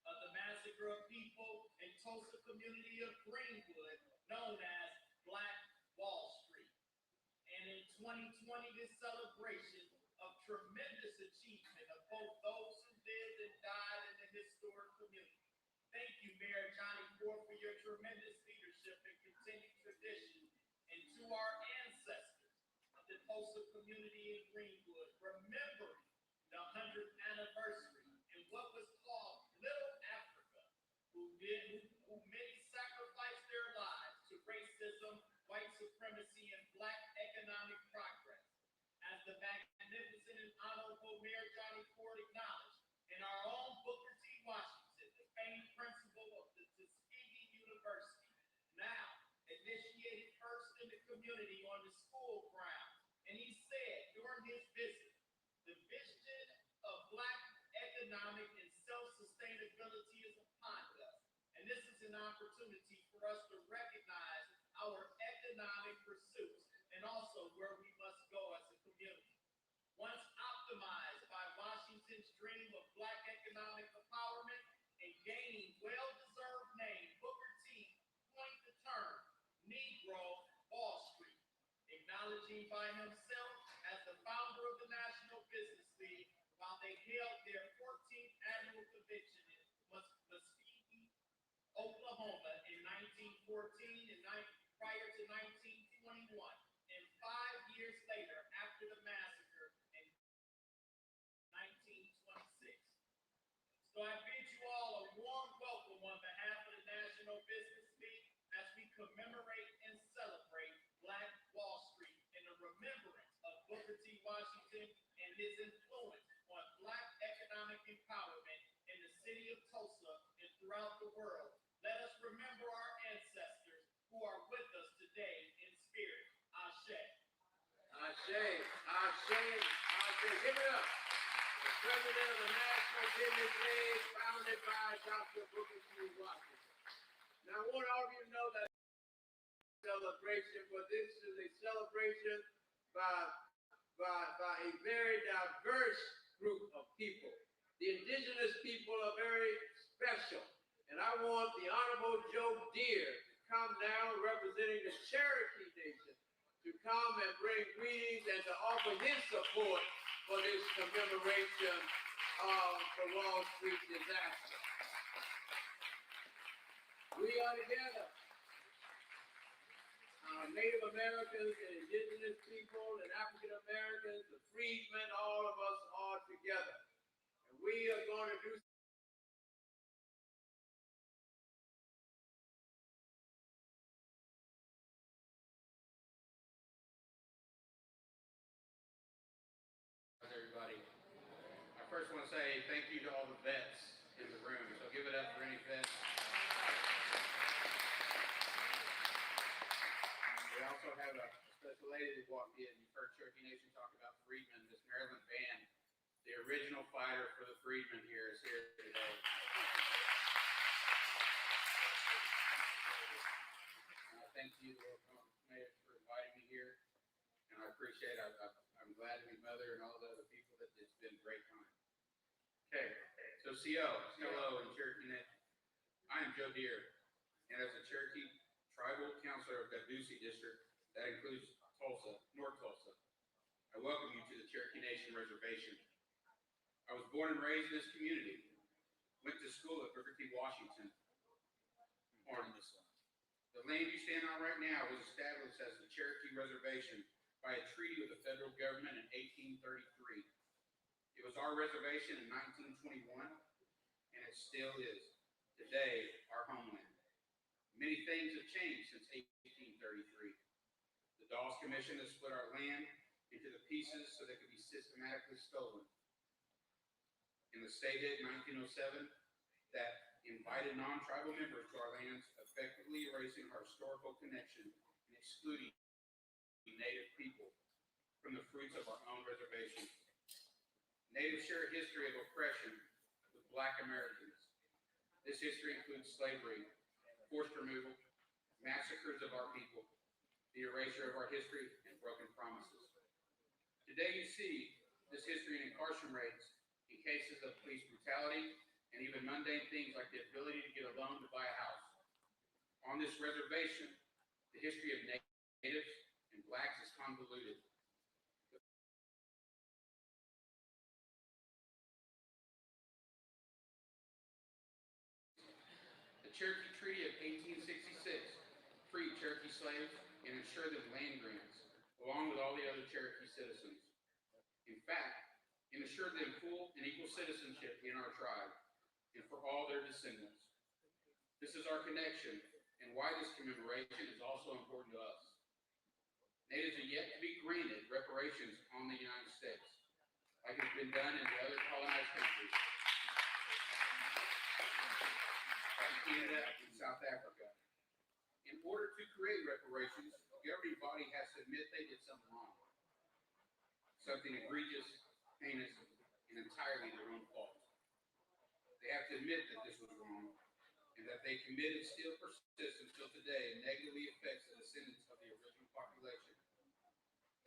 of the massacre of people in Tulsa community of Greenwood, known as Black Wall Street. And in 2020, this celebration of tremendous achievement of both those who lived and died in the historic community. Thank you, Mayor Johnny Ford, for your tremendous leadership and continued tradition. And to our ancestors of the Tulsa community in Greenwood, remembering the 100th anniversary in what was called Little Africa, who many sacrificed their lives to racism, white supremacy, and Black economic progress. As the magnificent and honorable Mayor Johnny Ford acknowledged, in our own Booker T. Washington, the famed principal of the Tuskegee University, now initiated first in the community on the school grounds. And he said during his visit, the vision of Black economic and self-sustainability is upon us. And this is an opportunity for us to recognize our economic pursuits and also where we must go as a community. Once optimized by Washington's dream of Black economic empowerment and gaining well-deserved name, Booker T coined the term Negro Wall Street, acknowledging by himself as the founder of the National Business League while they held their 14th annual convention in Tuskegee, Oklahoma in 1914 and prior to 1921, and 5 years later after the massacre in 1926. So I bid you all a warm welcome on behalf of the National Business League as we commemorate and celebrate Black Wall Street in the remembrance of Booker T. Washington and his influence on Black economic empowerment in the city of Tulsa and throughout the world. Let us remember our ancestors who are with us today in spirit. Ashe. Ashe, Ashe, Ashe. Give it up. The president of the National Business League, founded by Dr. Booker T. Washington. Now, I want all of you to know that celebration, but this is a celebration by a very diverse group of people. The indigenous people are very special. And I want the Honorable Joe Deere to come down representing the Cherokee Nation to come and bring greetings and to offer his support for this commemoration of the Wall Street disaster. We are together. Native Americans and indigenous people and African Americans, the freedmen, all of us are together. And we are going to do everybody. I first want to say thank you to all the vets in the room. So give it up for any vets. We also have a special lady that walked in. You've heard Cherokee Nation talk about freedmen. Miss Marilyn Vann, the original fighter for the freedmen here, is here today. Thank you, Mayor, for inviting me here. And I appreciate it. I'm glad to meet Mother and all the other people. It's been a great time. Okay, so hello, and Cherokee Nation. I am Joe Deere, and as a Cherokee Tribal Counselor of Gadusi District, that includes Tulsa, North Tulsa, I welcome you to the Cherokee Nation Reservation. I was born and raised in this community, went to school at Booker T. Washington. The land you stand on right now was established as the Cherokee Reservation by a treaty with the federal government in 1833. It was our reservation in 1921, and it still is today our homeland. Many things have changed since 1833. The Dawes Commission has split our land into the pieces so they could be systematically stolen. And the state did in 1907 that invited non-tribal members to our lands, effectively erasing our historical connection and excluding Native people from the fruits of our own reservation. Natives share a history of oppression with Black Americans. This history includes slavery, forced removal, massacres of our people, the erasure of our history, and broken promises. Today you see this history in incarceration rates in cases of police brutality and even mundane things like the ability to get a loan to buy a house. On this reservation, the history of Natives and Blacks is convoluted. The Cherokee Treaty of 1866 freed Cherokee slaves and ensured them land grants, along with all the other Cherokee citizens. In fact, it ensured them full and equal citizenship in our tribe and for all their descendants. This is our connection and why this commemoration is also important to us. Natives are yet to be granted reparations on the United States, like it's been done in the other colonized countries, like Canada and South Africa. In order to create reparations, the governing body has to admit they did something wrong, something egregious, heinous, and entirely their own fault. They have to admit that this was wrong, and that they committed still persists until today and negatively affects the descendants of the original population.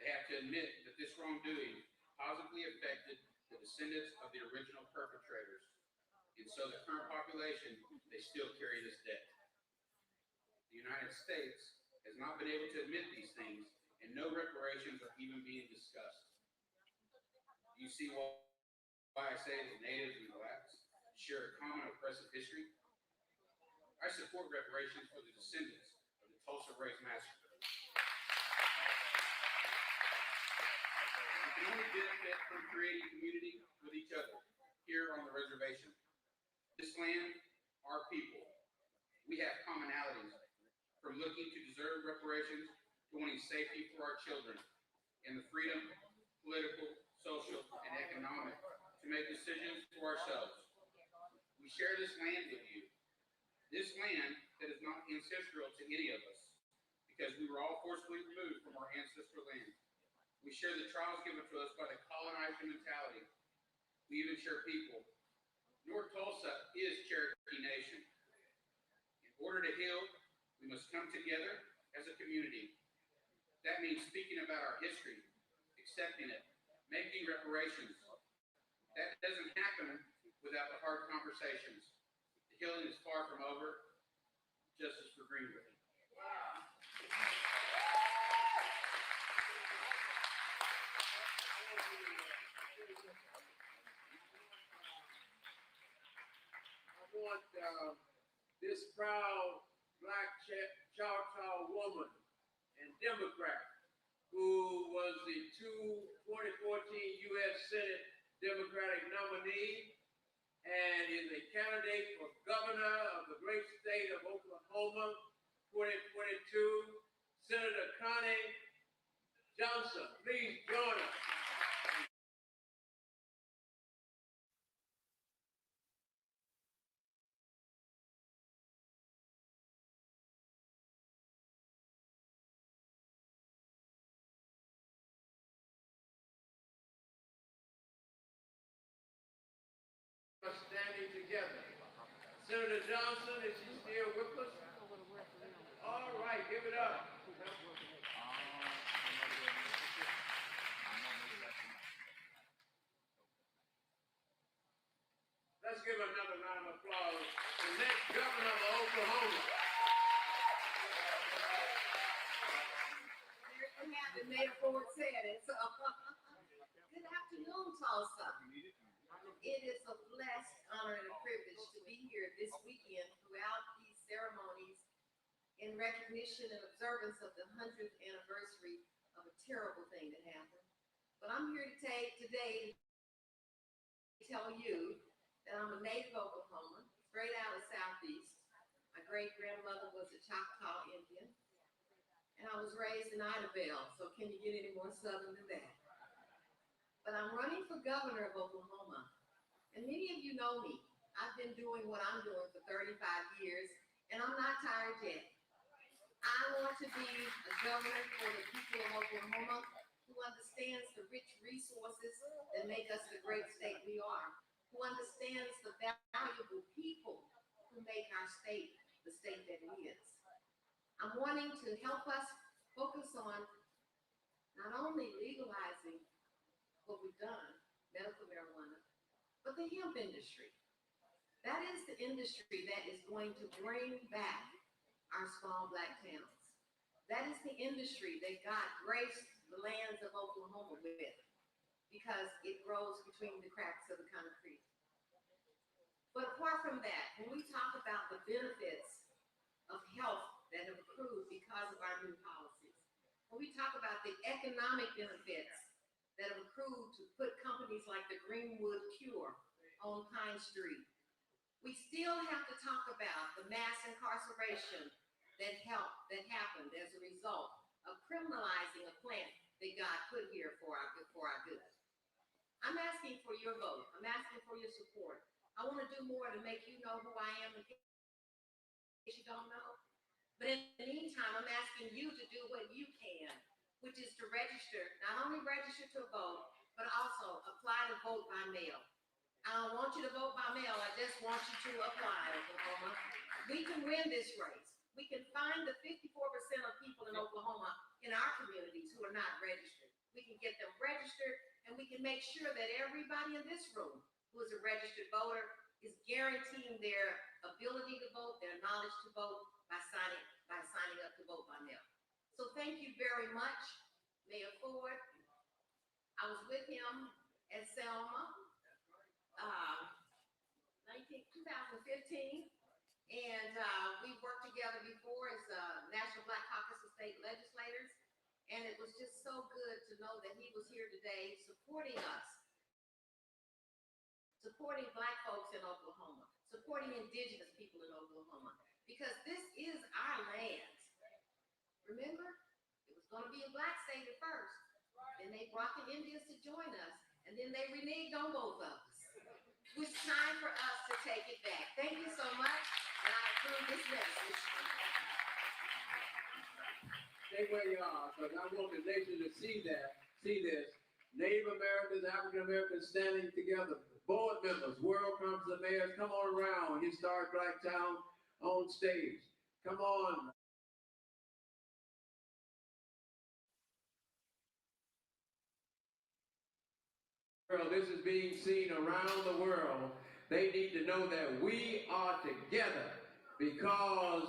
They have to admit that this wrongdoing positively affected the descendants of the original perpetrators, and so the current population, they still carry this debt. The United States has not been able to admit these things, and no reparations are even being discussed. You see why I say that Natives and Blacks share a common oppressive history? I support reparations for the descendants of the Tulsa Race Massacre. We can only benefit from creating community with each other here on the reservation. This land, our people, we have commonalities, from looking to deserve reparations to wanting safety for our children and the freedom, political, social, and economic to make decisions for ourselves. We share this land with you. This land that is not ancestral to any of us, because we were all forcibly removed from our ancestral land. We share the trials given to us by the colonizing mentality. We even share people. North Tulsa is Cherokee Nation. In order to heal, we must come together as a community. That means speaking about our history, accepting it, making reparations. That doesn't happen without the hard conversations. The healing is far from over. Justice for Greenwood. I want this proud Black Choctaw woman and Democrat who was the 2014 U.S. Senate Democratic nominee and is a candidate for governor of the great state of Oklahoma 2022, Senator Connie Johnson. Please join us. Standing together. Senator Johnson, is she still with us? All right, give it up. Let's give another round of applause to the next governor of Oklahoma. It happened, Mayor Ford said it. So, good afternoon, Tulsa. It is a blessed honor and a privilege to be here this weekend throughout these ceremonies in recognition and observance of the 100th anniversary of a terrible thing that happened. But I'm here today to tell you that I'm a native Oklahoma, straight out of Southeast. My great-grandmother was a Choctaw Indian, and I was raised in Idabel, so can you get any more southern than that? But I'm running for governor of Oklahoma. And many of you know me. I've been doing what I'm doing for 35 years, and I'm not tired yet. I want to be a governor for the people of Oklahoma who who understands the rich resources that make us the great state we are, who understands the valuable people who make our state the state that it is. I'm wanting to help us focus on not only legalizing what we've done, medical marijuana, but the hemp industry. That is the industry that is going to bring back our small Black towns. That is the industry that God graced the lands of Oklahoma with, because it grows between the cracks of the concrete. But apart from that, when we talk about the benefits of health that have accrued because of our new policies, when we talk about the economic benefits that have accrued to put companies like the Greenwood Cure on Pine Street, we still have to talk about the mass incarceration that happened as a result of criminalizing a plant that God put here for our good. I'm asking for your vote. I'm asking for your support. I want to do more to make you know who I am in case you don't know. But in the meantime, I'm asking you to do what you can, which is to register, not only register to vote, but also apply to vote by mail. I don't want you to vote by mail. I just want you to apply, Oklahoma. We can win this race. We can find the 54% of people in Oklahoma, in our communities, who are not registered. We can get them registered, and we can make sure that everybody in this room who is a registered voter is guaranteeing their ability to vote, their knowledge to vote by signing up to vote by mail. So thank you very much, Mayor Ford. I was with him at Selma, 2015, and we worked together before as National Black Caucus of State Legislators, and it was just so good to know that he was here today supporting us, supporting Black folks in Oklahoma, supporting indigenous people in Oklahoma, because this is our land. Remember, it was going to be a Black state at first, then they brought the Indians to join us, and then they reneged on both of us. It's time for us to take it back. Thank you so much, and I approve this message. Stay where you are, because I want the nation to see this. Native Americans, African Americans standing together. Board members, World Conference of Mayors, come on around. Historic Black Town on stage. Come on. This is being seen around the world. They need to know that we are together, because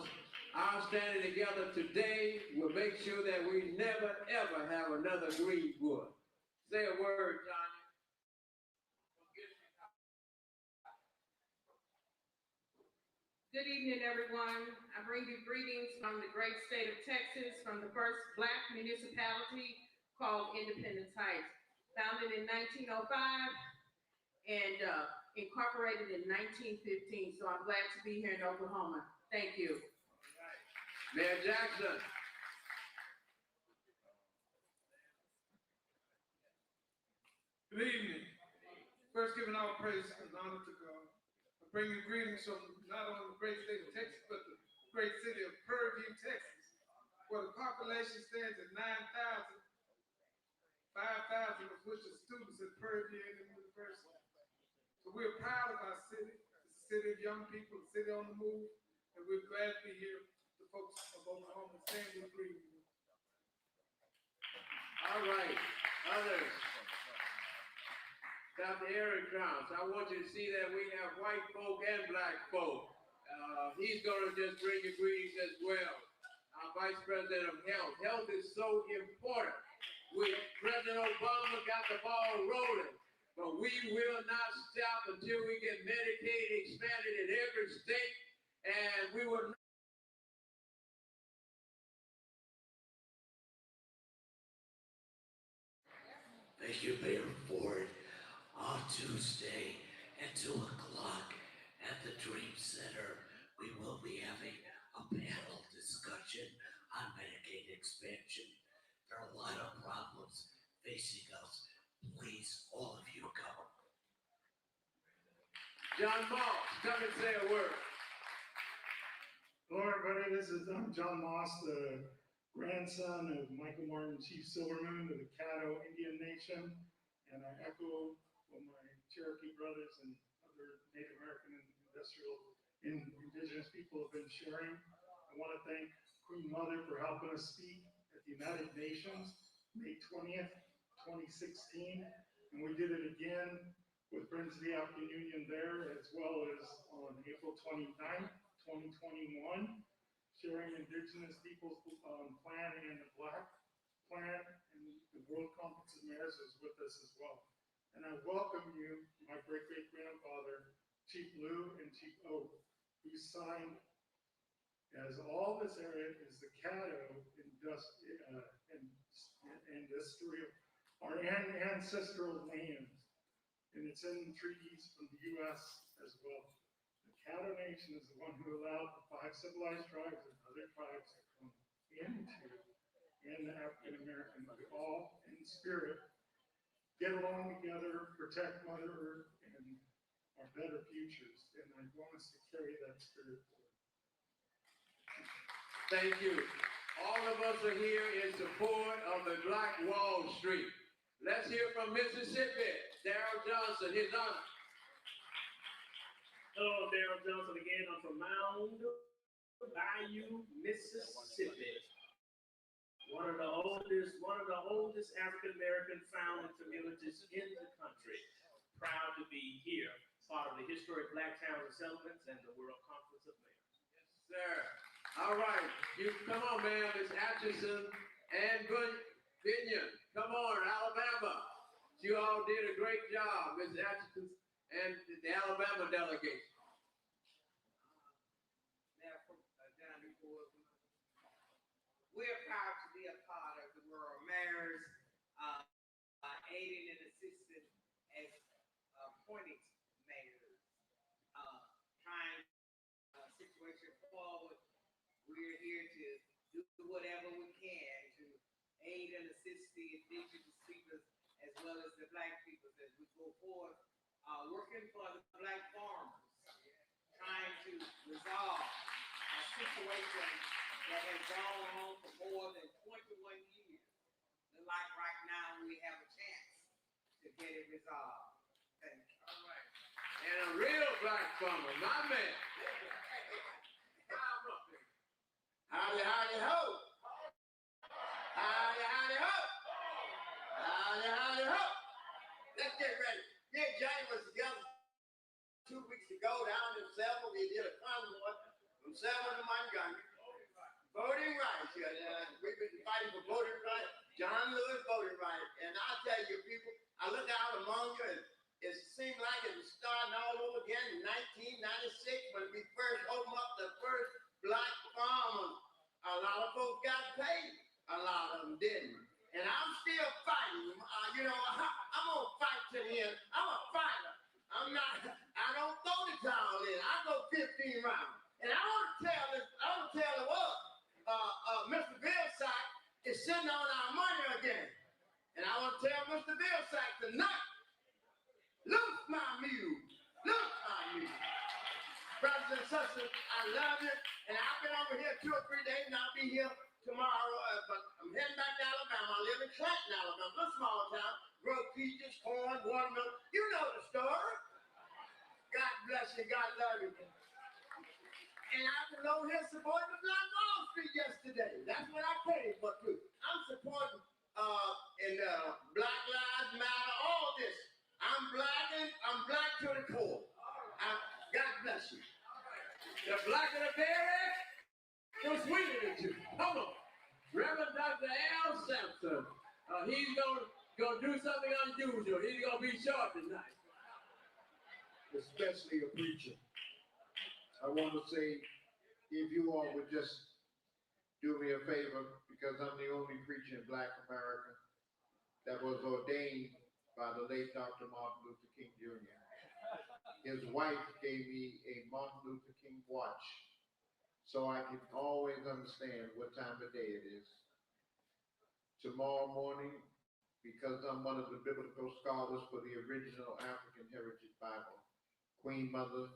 our standing together today will make sure that we never, ever have another Greenwood. Say a word, Tanya. Good evening, everyone. I bring you greetings from the great state of Texas, from the first Black municipality called Independence Heights, founded in 1905 and incorporated in 1915. So I'm glad to be here in Oklahoma. Thank you. Mayor Jackson. Good evening. First, giving all praise and honor to God. I bring you greetings from not only the great state of Texas, but the great city of Purview, Texas, where the population stands at 9,000, 5,000 of which are students at Purview University. So we're proud of our city. It's a city of young people, a city on the move, and we're glad to be here. The folks of Oklahoma stand with Greenwood. All right, others. Dr. Eric Jones, I want you to see that we have white folk and Black folk. He's going to just bring you greetings as well. Our Vice President of Health. Health is so important. President Obama got the ball rolling, but we will not stop until we get Medicaid expanded in every state, and we will not. Thank you, Mayor Ford. On Tuesday at 2 o'clock at the Dream Center, we will be having a panel discussion on Medicaid expansion. There are a lot of problems facing us. Please, all of you come. John Moss, come and say a word. Hello, everybody. This is John Moss, the grandson of Michael Martin, Chief Silverman of the Caddo Indian Nation, and I echo what my Cherokee brothers and other Native American and indigenous people have been sharing. I want to thank Queen Mother for helping us speak at the United Nations, May 20th, 2016, and we did it again with Friends of the African Union there, as well as on April 29th, 2021, sharing Indigenous Peoples Plan and the Black Plan, and the World Conference of Mayors is with us as well. And I welcome you, my great-great-grandfather, Chief Lou and Chief O, who signed, as all this area is the Caddo industrial, our ancestral lands, and it's in treaties from the U.S. as well. The Caddo Nation is the one who allowed the 5 civilized tribes and other tribes to come into, and the African American, we all in spirit get along together, protect Mother Earth, and our better futures. And I want us to carry that spirit forward. Thank you. All of us are here in support of the Black Wall Street. Let's hear from Mississippi. Darrell Johnson, his honor. Hello, I'm Darrell Johnson again. I'm from Mound Bayou, Mississippi. One of the oldest African American founding communities in the country. Proud to be here, part of the historic Black Towns and Settlements and the World Conference of Mayors. Yes, sir. All right, you come on, man. Ms. Atchison and Binion. Come on, Alabama. You all did a great job, Ms. Atchison and the Alabama delegation. We're proud to be a part of the World Mayors, aiding and assisting as appointed mayors, trying situation forward. We're here to do whatever we can to aid and assist the indigenous peoples as well as the Black peoples as we go forward, working for the Black farmers, trying to resolve a situation that has gone on for more than 21 years. And like right now, we have a chance to get it resolved. Thank you. All right. And a real Black farmer, my man. Howdy, howdy, ho. Howdy, howdy, ho. Howdy, howdy, ho. Let's get ready. Me and Johnny was together 2 weeks ago down in Selma. We did a convoy from Selma to Montgomery. Voting rights. We've been fighting for voting rights. John Lewis voting rights. And I tell you, people, I look out among you, and it seemed like it was starting all over again in 1996 when we first opened up the first Black farmers. A lot of folks got paid. A lot of them didn't. And I'm still fighting. I'm going to fight to the end. I'm a fighter. I don't throw the towel in. I go 15 rounds. And I want to tell the world, Mr. Vilsack is sitting on our money again. And I want to tell Mr. Vilsack tonight, loose my mule. Loose my mule. Brothers and sisters, I love you. And I've been over here 2 or 3 days, and I'll be here tomorrow. But I'm heading back to Alabama. I live in Clanton, Alabama, a small town. Grow peaches, corn, watermelon. You know the story. God bless you. God love you. And I was over here supporting the Black Wall Street yesterday. That's what I came for too. I'm supporting Black Lives Matter, all this. I'm black to the core. God bless you. The blacker the berry, the sweeter the juice. Come on. Reverend Dr. Al Sampson. He's gonna do something unusual. He's gonna be short tonight. Especially a preacher. I want to say, if you all would just do me a favor, because I'm the only preacher in Black America that was ordained by the late Dr. Martin Luther King Jr. His wife gave me a Martin Luther King watch, so I can always understand what time of day it is. Tomorrow morning, because I'm one of the biblical scholars for the original African Heritage Bible, Queen Mother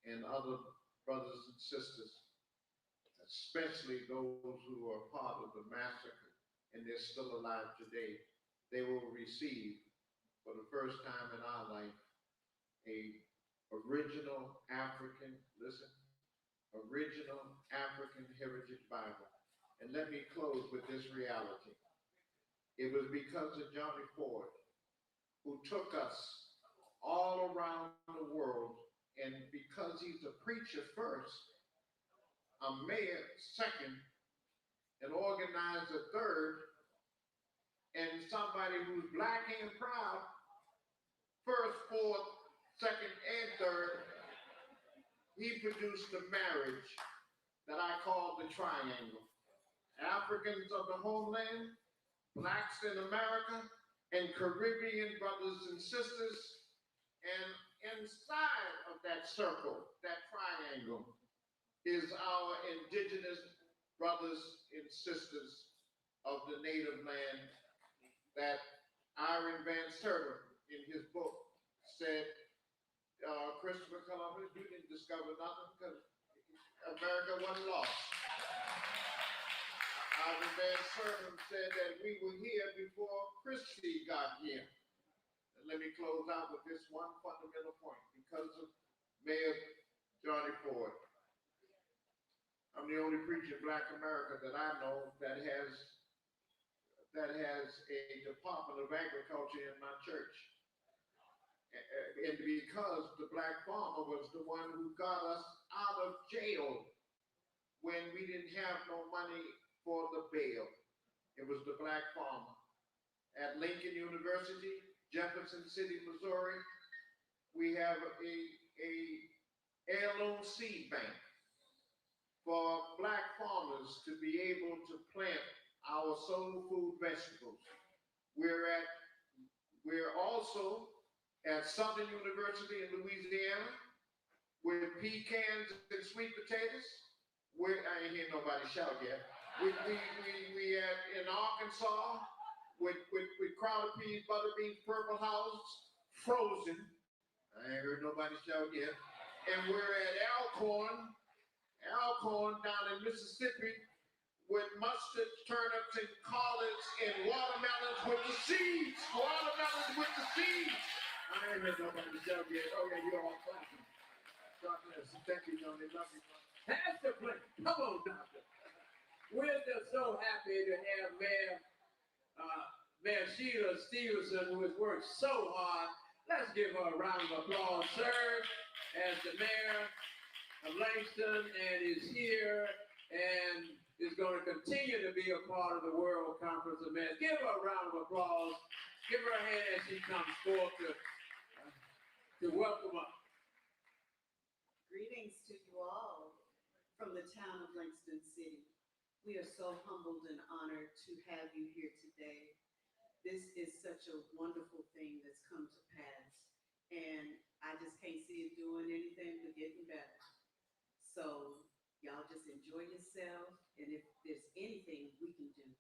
and other brothers and sisters especially those who are part of the massacre and they're still alive today, they will receive for the first time in our life a original African, listen, original African Heritage Bible. And let me close with this reality. It was because of Johnny Ford, who took us all around the world, and because he's a preacher first, a mayor second, an organizer third, and somebody who's black and proud, first, fourth, second, and third, he produced a marriage that I call the triangle. Africans of the homeland, blacks in America, and Caribbean brothers and sisters. And inside of that circle, that triangle, is our indigenous brothers and sisters of the native land that Iron Van Serter, in his book, said, Christopher Columbus, you didn't discover nothing because America wasn't lost. Iron Van Serter said that we were here before Christie got here. And let me close out with this one fundamental point. Because of Mayor Johnny Ford, I'm the only preacher in Black America that I know that has a Department of Agriculture in my church. And because the black farmer was the one who got us out of jail when we didn't have no money for the bail. It was the black farmer. At Lincoln University, Jefferson City, Missouri, we have a heirloom seed bank for black farmers to be able to plant our soul food vegetables. We're also at Southern University in Louisiana with pecans and sweet potatoes. I ain't hear nobody shout yet. We at in Arkansas with crowded peas, butter beans, purple house, frozen. I ain't heard nobody shout yet. And we're at Alcorn down in Mississippi with mustard, turnips, and collards, and watermelons with the seeds. Watermelons with the seeds. I ain't heard nobody shout yet. Oh yeah, you're all clapping. God bless. Thank you, Johnny. Love you. Pass the plate. Come on, doctor. We're just so happy to have Mayor Sheila Stevenson, who has worked so hard. Let's give her a round of applause. Served as the mayor of Langston and is here and is going to continue to be a part of the World Conference of Mayors. Give her a round of applause. Give her a hand as she comes forth to welcome us. Greetings to you all from the town of Langston City. We are so humbled and honored to have you here today. This is such a wonderful thing that's come to pass, and I just can't see it doing anything but getting better. So y'all just enjoy yourself, and if there's anything we can do,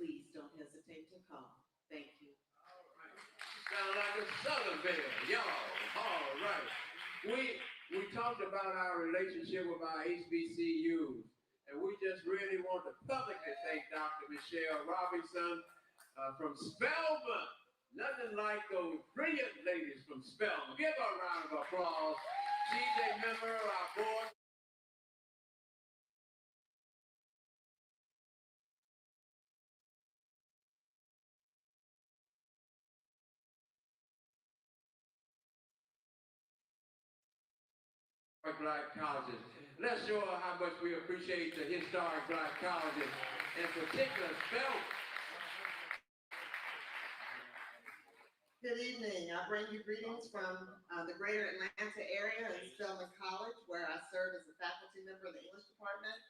please don't hesitate to call. Thank you. All right. Sound like a Southern Belle, y'all. All right. We talked about our relationship with our HBCUs, and we just really want to publicly thank Dr. Michelle Robinson from Spelman. Nothing like those brilliant ladies from Spelman. Give her a round of applause. She's a member of our board. Black colleges. Let's show her how much we appreciate the historic black colleges, in particular Spelman. Good evening. I bring you greetings from the greater Atlanta area and Spelman College, where I serve as a faculty member of the English department,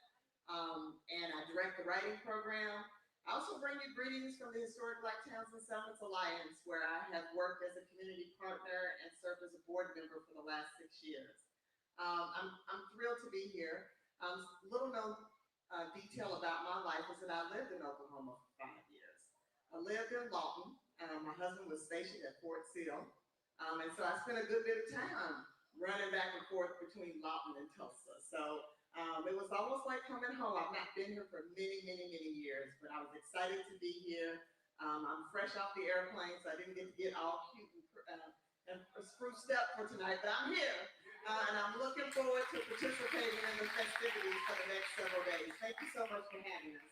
and I direct the writing program. I also bring you greetings from the Historic Black Towns and Settlements Alliance, where I have worked as a community partner and served as a board member for the last 6 years. I'm thrilled to be here. Little known detail about my life is that I lived in Oklahoma for 5 years. I lived in Lawton. My husband was stationed at Fort Sill. And so I spent a good bit of time running back and forth between Lawton and Tulsa. So It was almost like coming home. I've not been here for many, many, many years, but I was excited to be here. I'm fresh off the airplane, so I didn't get to get all cute and spruced up for tonight, but I'm here. And I'm looking forward to participating in the festivities for the next several days. Thank you so much for having us.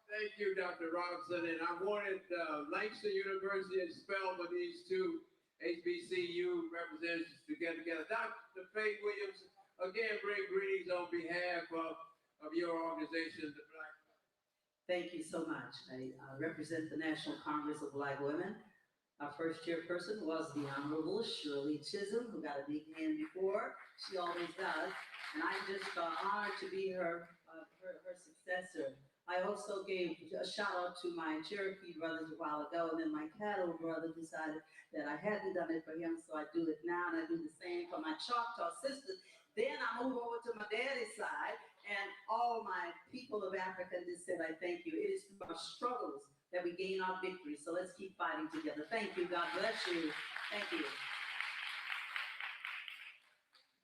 Thank you, Dr. Robinson, and I wanted Langston University and Spelman, these two HBCU representatives to get together. Dr. Faye Williams, again, bring greetings on behalf of your organization, the Black. Thank you so much. I represent the National Congress of Black Women. Our first chairperson was the Honorable Shirley Chisholm, who got a big hand before. She always does. And I'm just honored to be her successor. I also gave a shout out to my Cherokee brothers a while ago, and then my Caddo brother decided that I hadn't done it for him, so I do it now, and I do the same for my Choctaw sisters. Then I move over to my daddy's side, and all my people of African descent, I thank you. It is through our struggles that we gain our victory, so let's keep fighting together. Thank you. God bless you. Thank you.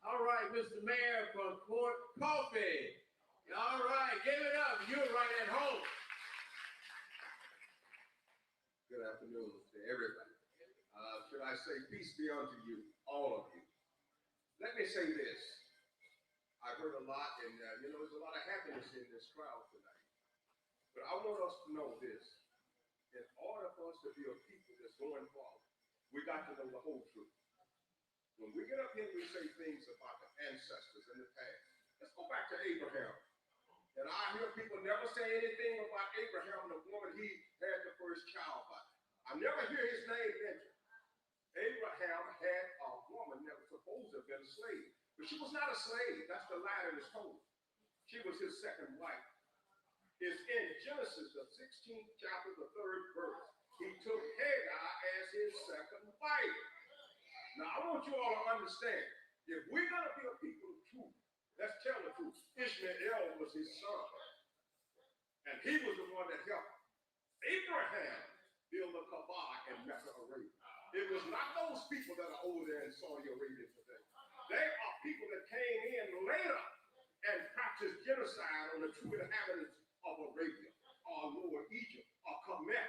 All right, Mr. Mayor from Fort Coffee. All right, give it up. You're right at home. Good afternoon to everybody. Should I say peace be unto you, all of you. Let me say this. I've heard a lot, and there's a lot of happiness in this crowd tonight. But I want us to know this. In order for us to be a people that's going forward, we got to know the whole truth. When we get up here, we say things about the ancestors in the past. Let's go back to Abraham. And I hear people never say anything about Abraham, the woman he had the first child by. I never hear his name mentioned. Abraham had a woman that was supposed to have been a slave. But she was not a slave. That's the lie that is told. She was his second wife. It's in Genesis, the 16th chapter, the 3rd verse. He took Hagar as his second wife. Now, I want you all to understand, if we're going to be a people of truth, let's tell the truth. Ishmael was his son. And he was the one that helped Abraham build the Kaaba in Mecca, Arabia. It was not those people that are over there in Saudi Arabia today. They are people that came in later and practiced genocide on the true inhabitants of Arabia, or Lower Egypt, or Kemet.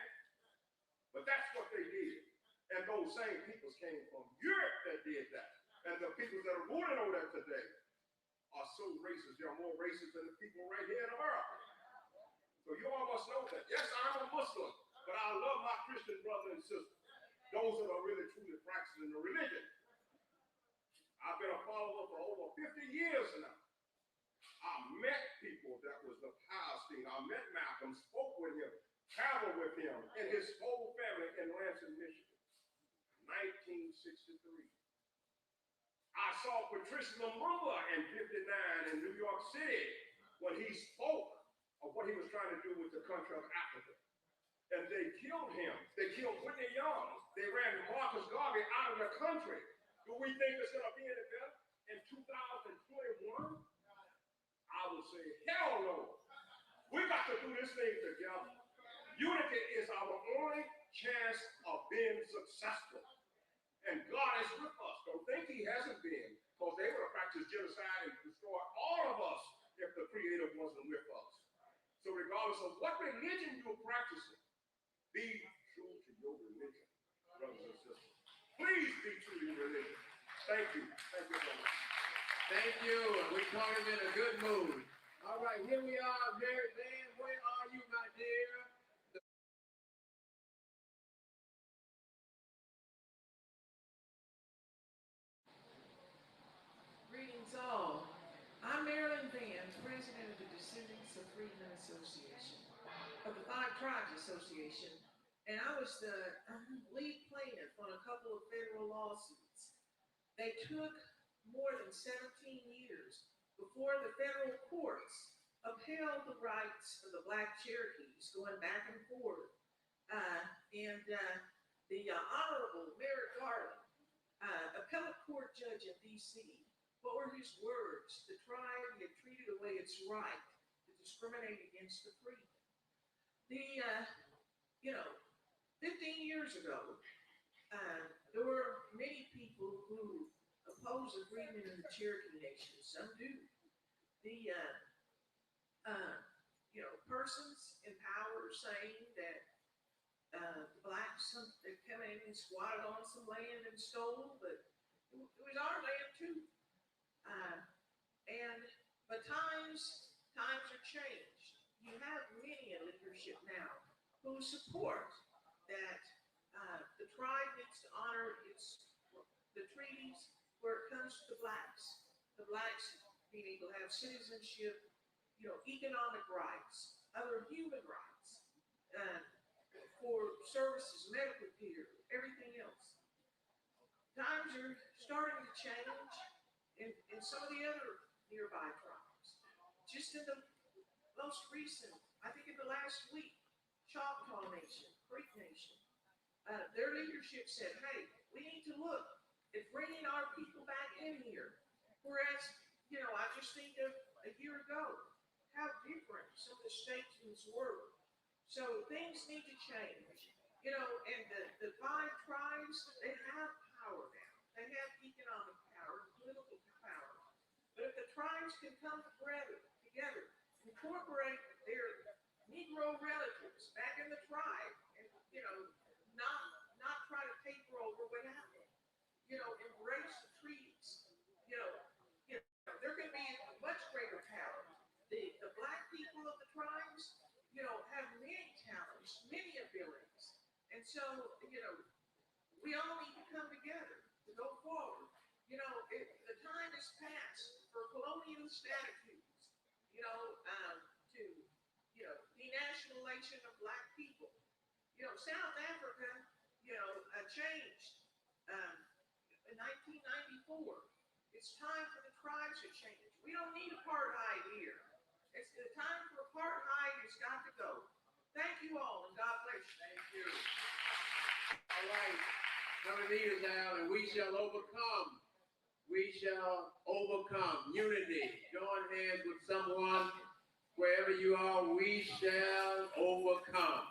But that's what they did. And those same peoples came from Europe that did that. And the people that are ruling over there today are so racist. They're more racist than the people right here in America. So you all must know that. Yes, I'm a Muslim, but I love my Christian brothers and sisters. Those that are really truly practicing the religion. I've been a follower for over 50 years now. I met people that was the Palestine. I met Malcolm, spoke with him, traveled with him and his whole family in Lansing, Michigan. 1963. I saw Patrice Lumumba in 59 in New York City when he spoke of what he was trying to do with the country of Africa. And they killed him. They killed Whitney Young. They ran Marcus Garvey out of the country. Do we think it's going to be any better in 2021? I would say, hell no. We got to do this thing together. Unity is our only chance of being successful. And God is with us. Don't think he hasn't been, because they would have practiced genocide and destroyed all of us if the Creator wasn't with us. So regardless of what religion you're practicing, be true to your religion, brothers and sisters. Please be true to your religion. Thank you. Thank you so much. Thank you. We caught him in a good mood. All right, here we are, Mary Van. Where are you, my dear? Greetings all. I'm Marilyn Van, president of the Descendants of Freedmen Association, of the Five Tribes Association, and I was the lead plaintiff on a couple of federal lawsuits. They took more than 17 years before the federal courts upheld the rights of the Black Cherokees, going back and forth. The Honorable Merrick Garland, appellate court judge in D.C., what were his words? The tribe had treated away its right to discriminate against the freedmen. 15 years ago, there were many people who opposed the freedmen in the Cherokee Nation. Some do. the, persons in power saying that the blacks that come in and squatted on some land and stole, but it was our land too. But times are changed. You have many in leadership now who support that the tribe needs to honor the treaties where it comes to the blacks. The blacks being able to have citizenship, economic rights, other human rights, for services, medical care, everything else. Times are starting to change in some of the other nearby tribes. Just in the most recent, I think in the last week, Choctaw Nation, Creek Nation, their leadership said, hey, we need to look at bringing our people back in here. Whereas, I just think of a year ago, how different some of the statesmen were. So things need to change. And the five tribes, they have power now. They have economic power, political power. But if the tribes can come together, incorporate their Negro relatives back in the tribe, and not try to paper over what happened. Embrace the treaties. There can be much greater power. The black people of the tribes, have many talents, many abilities. And so, we all need to come together to go forward. The time is past for colonialist attitudes, to, denationalization of black people. South Africa, changed in 1994. It's time for the tribes to change. We don't need apartheid here. It's the time for apartheid has got to go. Thank you all, and God bless you. Thank you. All right. Come and lead us now, and we shall overcome. We shall overcome. Unity. Join hands with someone. Wherever you are, we shall overcome.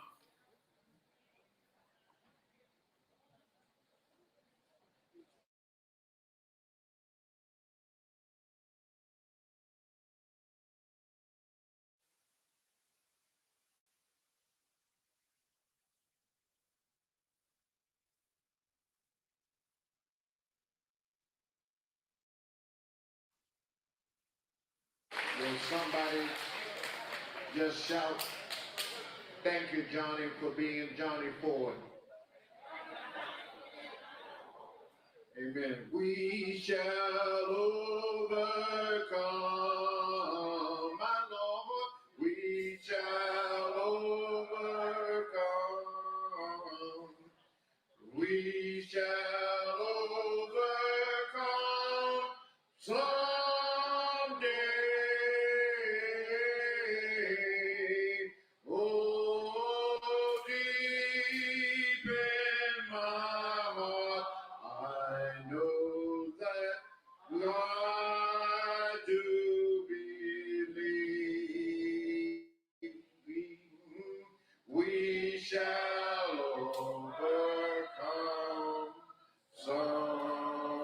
Will somebody just shout, thank you, Johnny, for being Johnny Ford. Amen. We shall overcome, my Lord. We shall overcome. We shall overcome someday. Oh, deep in my heart, I know that I do believe we shall overcome someday.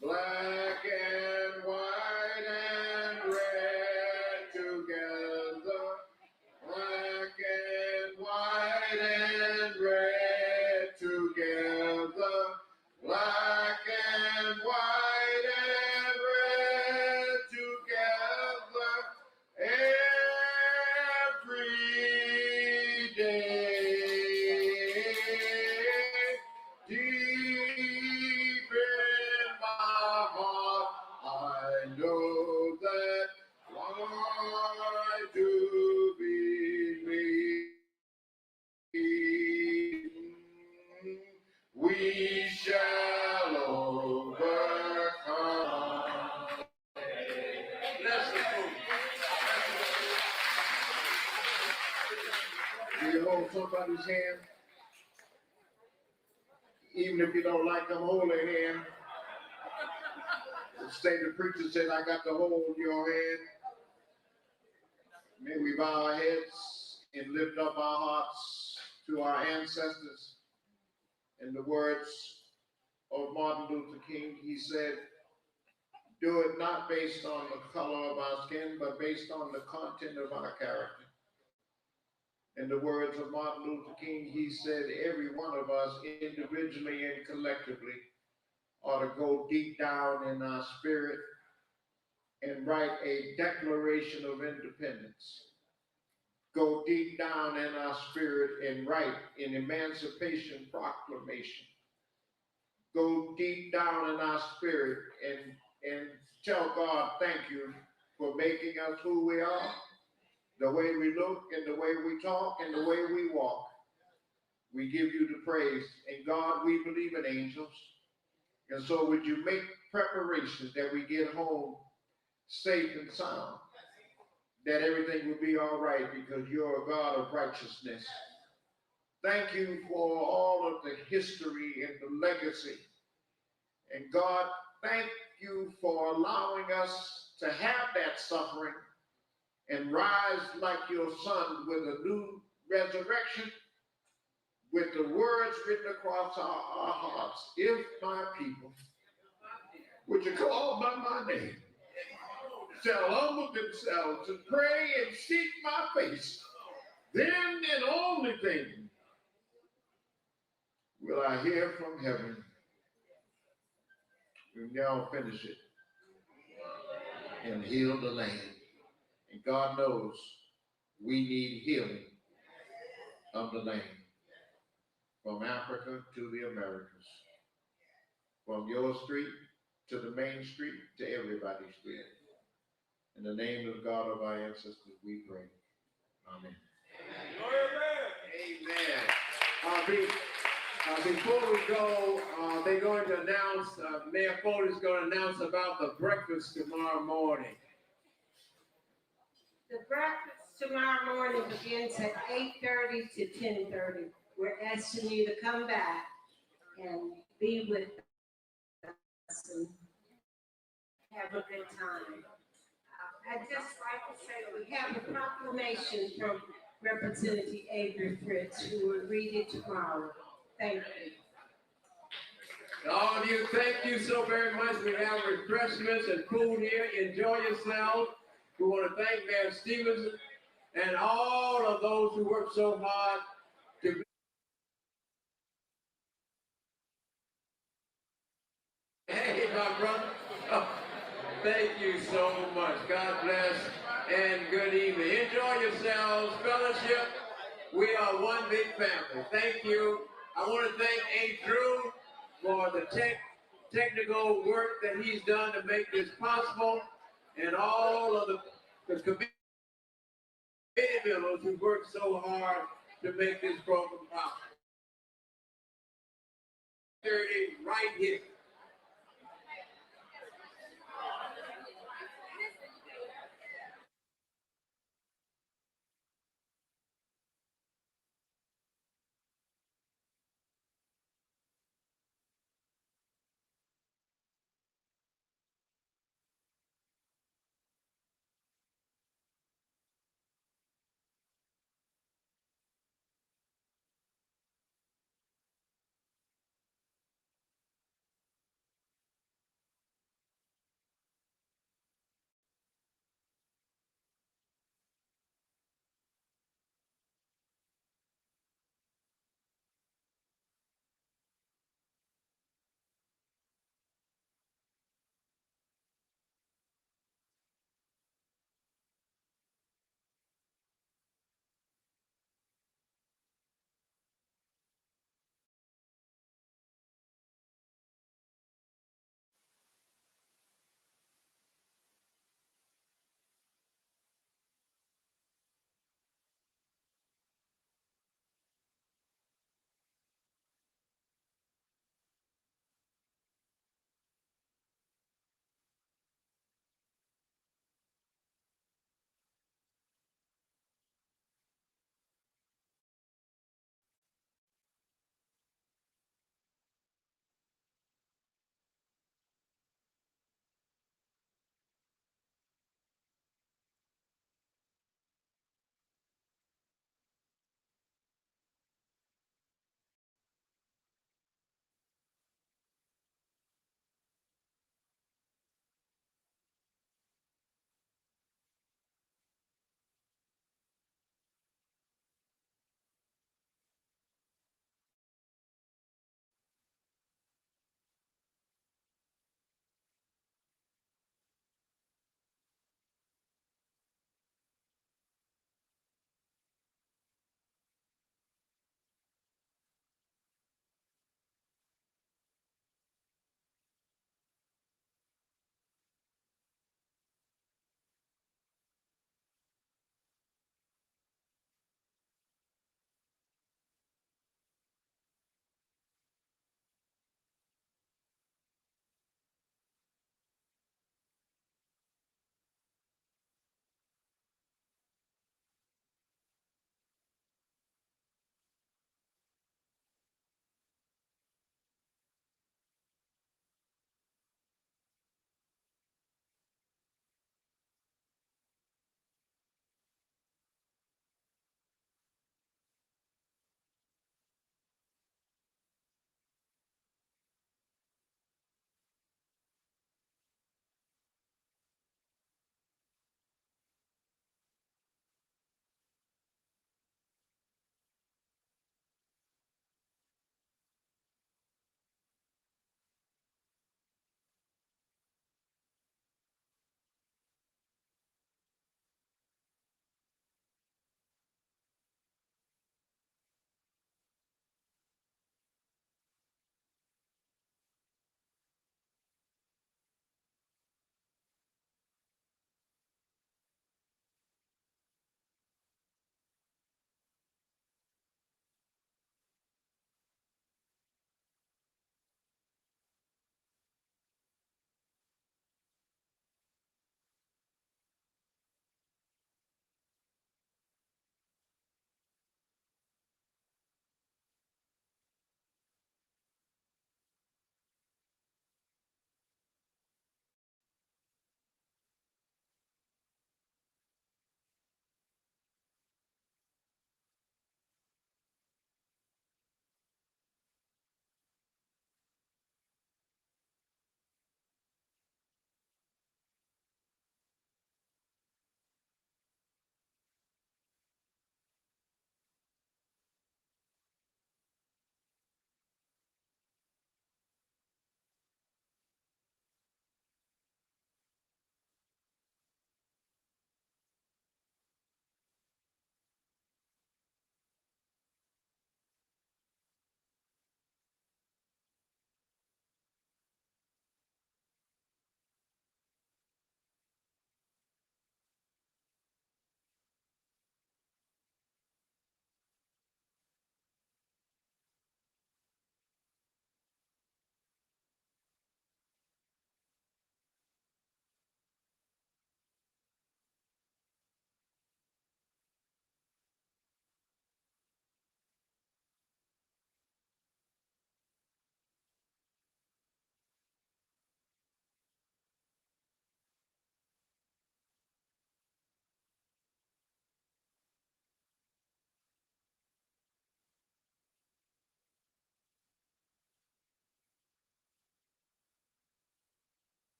Black and white and red together. Black and white and red together. Black and white and red together. Every day. Deep in my heart, I know that I do believe we shall overcome. Bless the Lord. Do you hold somebody's hand? Even if you don't like them holding hand. Say the preacher said, I got to hold your hand. May we bow our heads and lift up our hearts to our ancestors. In the words of Martin Luther King, he said, do it not based on the color of our skin, but based on the content of our character. In the words of Martin Luther King, he said, every one of us individually and collectively ought to go deep down in our spirit and write a Declaration of Independence. Go deep down in our spirit and write an Emancipation Proclamation. Go deep down in our spirit and tell God thank you for making us who we are, the way we look and the way we talk and the way we walk. We give you the praise. And God, we believe in angels. And so would you make preparations that we get home safe and sound, that everything will be all right because you're a God of righteousness. Thank you for all of the history and the legacy. And God, thank you for allowing us to have that suffering and rise like your son with a new resurrection, with the words written across our hearts. If my people, which are called by my name, shall humble themselves and pray and seek my face, then and only then will I hear from heaven. We now finish it and heal the land. And God knows we need healing of the land, from Africa to the Americas, from your street to the main street to everybody's street. In the name of God of our ancestors, we pray. Amen. Amen. Before we go, they're going to announce, Mayor Ford is going to announce about the breakfast tomorrow morning. The breakfast tomorrow morning begins at 8:30 to 10:30. We're asking you to come back and be with us and have a good time. I'd just like to say that we have a proclamation from Representative Avery Fritz, who will read it tomorrow. Thank you. All of you, thank you so very much. We have refreshments and food here. Enjoy yourselves. We want to thank Mayor Stevenson and all of those who worked so hard to. Hey, my brother. Oh, thank you so much. God bless and good evening. Enjoy yourselves, fellowship. We are one big family. Thank you. I want to thank A. Drew for the technical work that he's done to make this possible, and all of the committee members who worked so hard to make this program possible. 30 right here.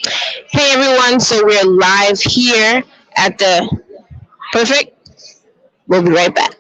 Hey everyone, so we're live here at the Perfect. We'll be right back.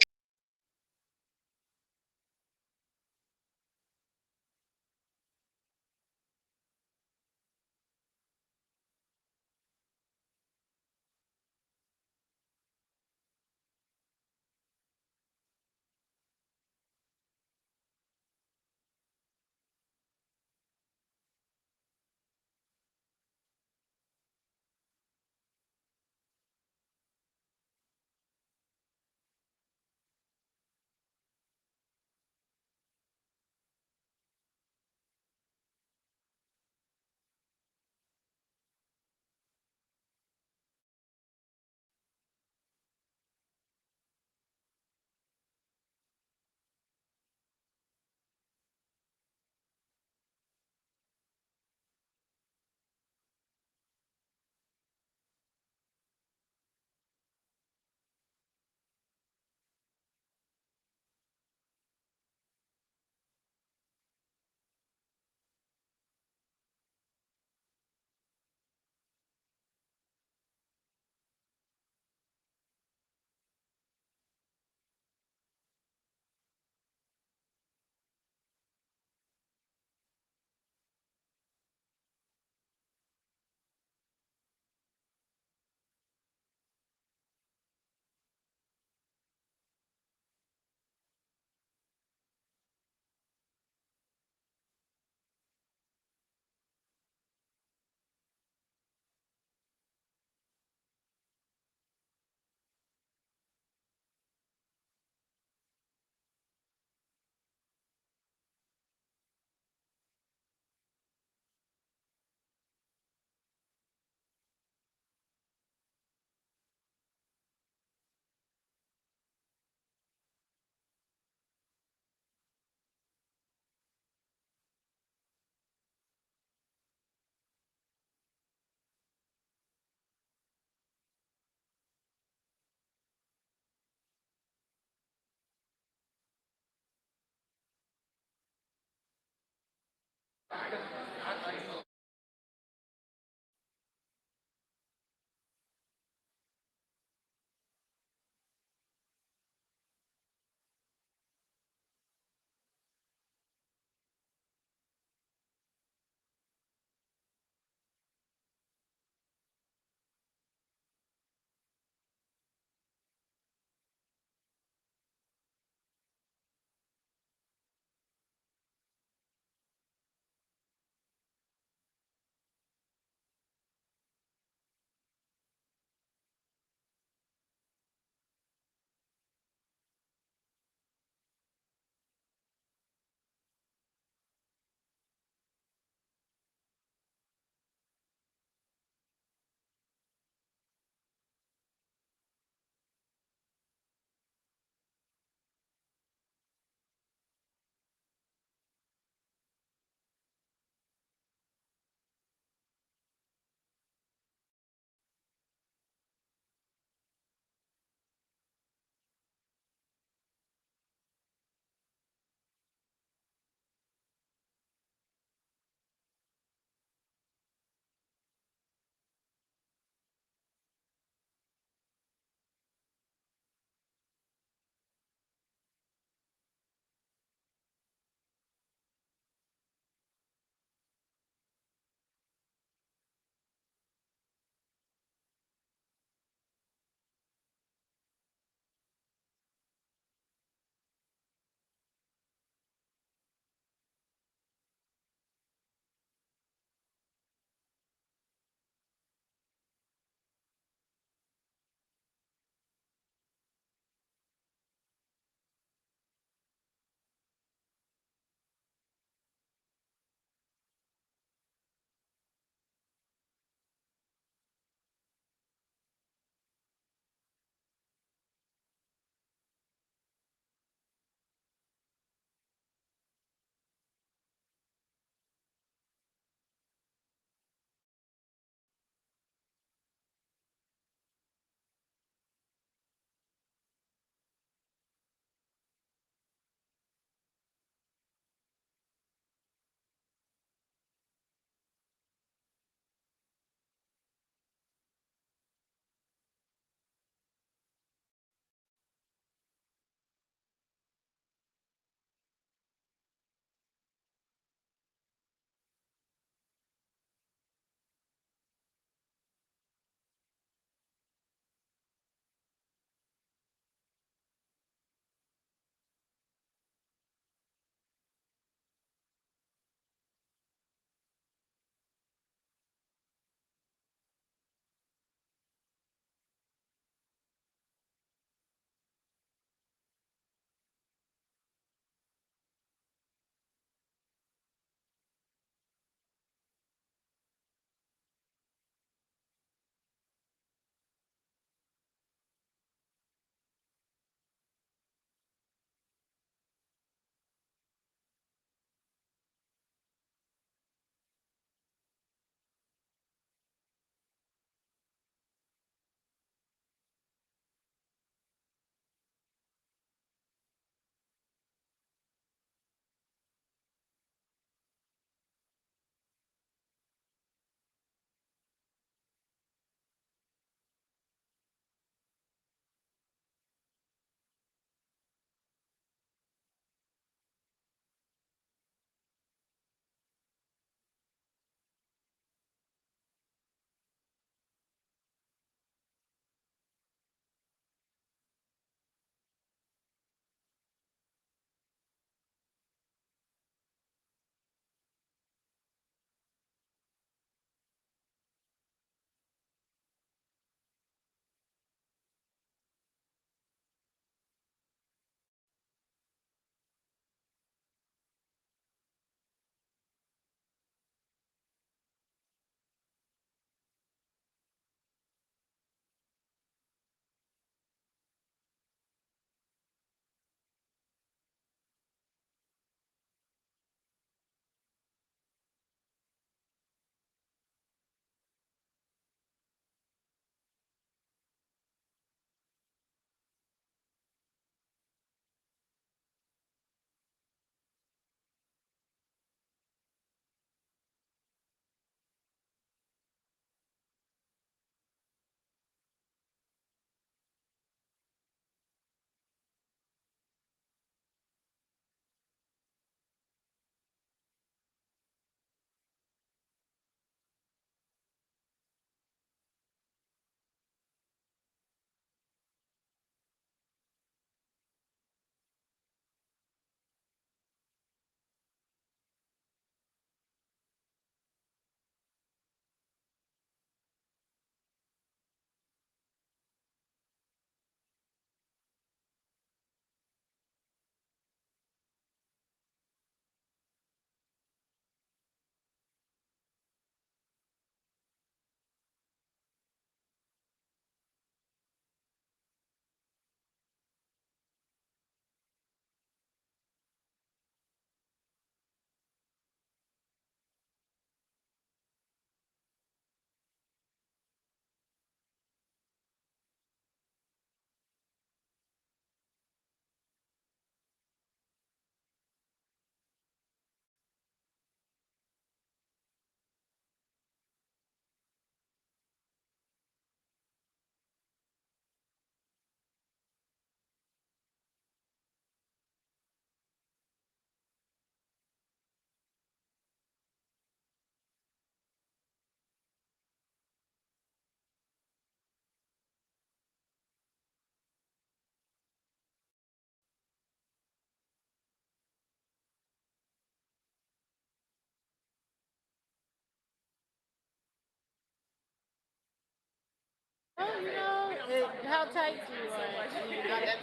Oh, how tight do you want it?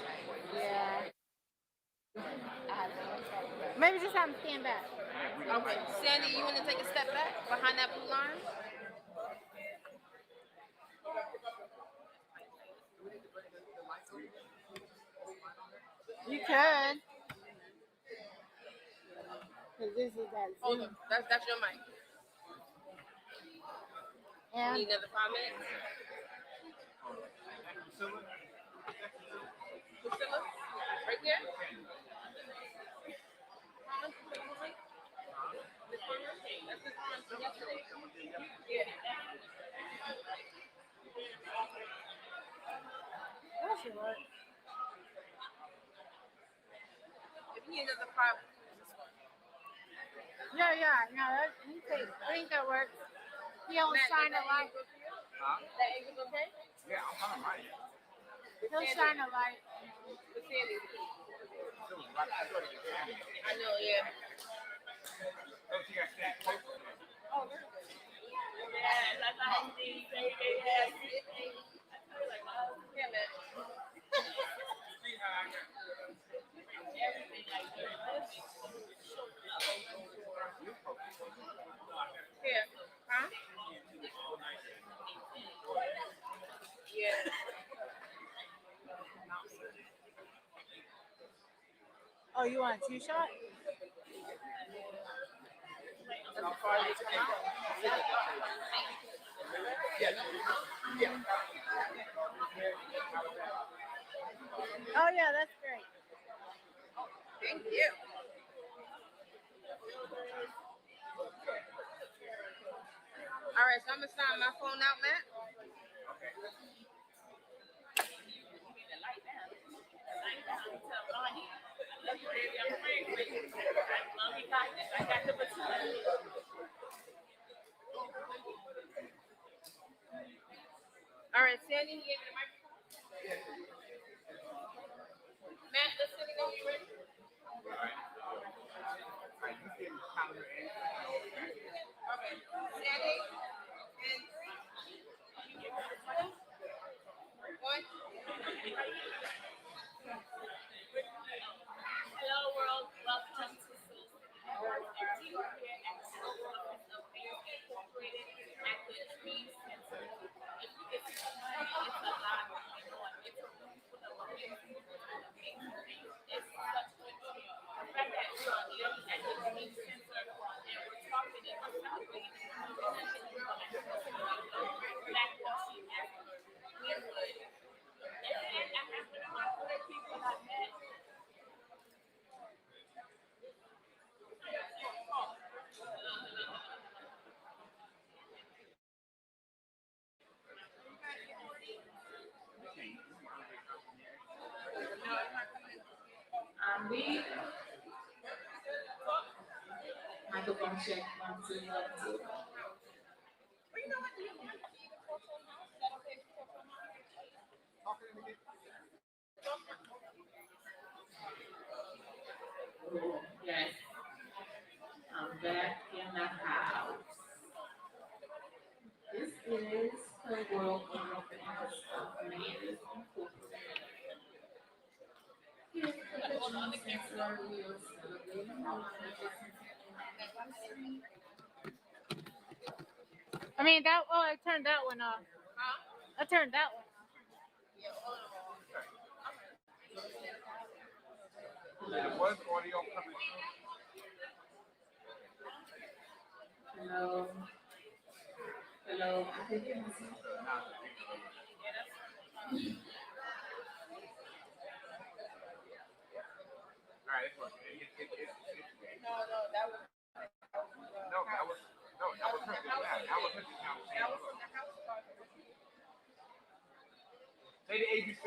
Yeah. Maybe just have them stand back. Okay, Sandy, you want to take a step back behind that blue line? You could. 'Cause this is that Hold Zoom. on, that's your mic. And Need another 5 minutes? Priscilla? Right here? This one? That's this one from yesterday. Yeah. that should work. If you need another 5, Yeah. No, I think that works. He'll Matt, shine does a light. that angle okay? Yeah, I'm fine, right? He'll shine a light. With Sandy. I know, yeah. Oh, she got stand close to it. Oh, very good. Yeah, that's how I see. Yeah, Matt. See how I got Everything like this. Here. Huh? Yeah. Oh, you want a 2-shot? That's as far as it's come out. Oh yeah, that's great. Thank you. All right, so I'm gonna sign my phone out, Matt. All right, Sandy, you gave me the microphone. Matt, let's Sandy know you ready. Okay, Sandy, and 3, 1. Hello, world. Welcome to Soul. Our team here at the Soul Office of Fans Incorporated at the Dream Center. If you get to see it's a lot going on. It's a room full of amazing things. It's such good cheer. The fact that we are here at the Dream Center and we're talking and we're celebrating Black Washington after Greenwood. And then after the other people I met, me. Microphone check 1, 2, 1, 2. Yes, I'm back in the house. This is the world of man. Here's the Dream Center. We are celebrating our 100th anniversary. I mean that. Oh, I turned that one off. I turned that one off. There was audio coming. Hello. Hello. I can hear myself. All right, it's working. No, that was. That was her just now. That was her just now. That was from the house party. Say the ABC.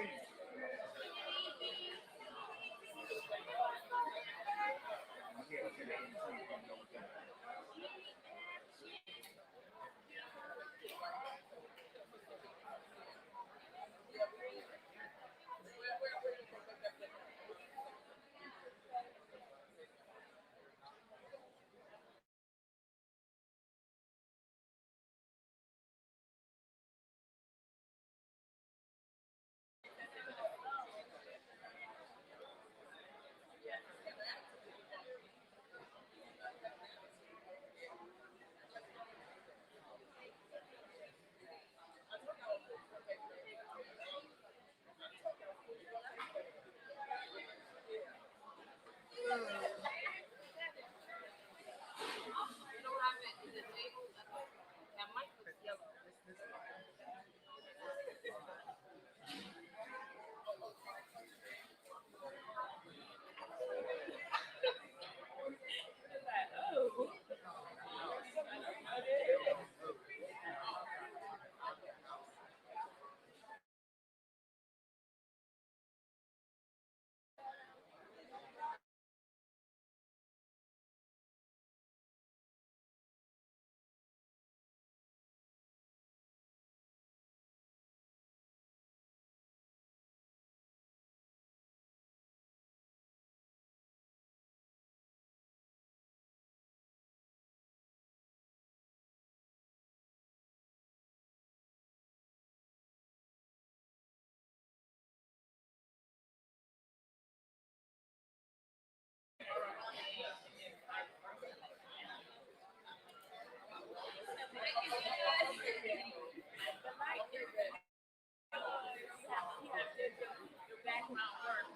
background work.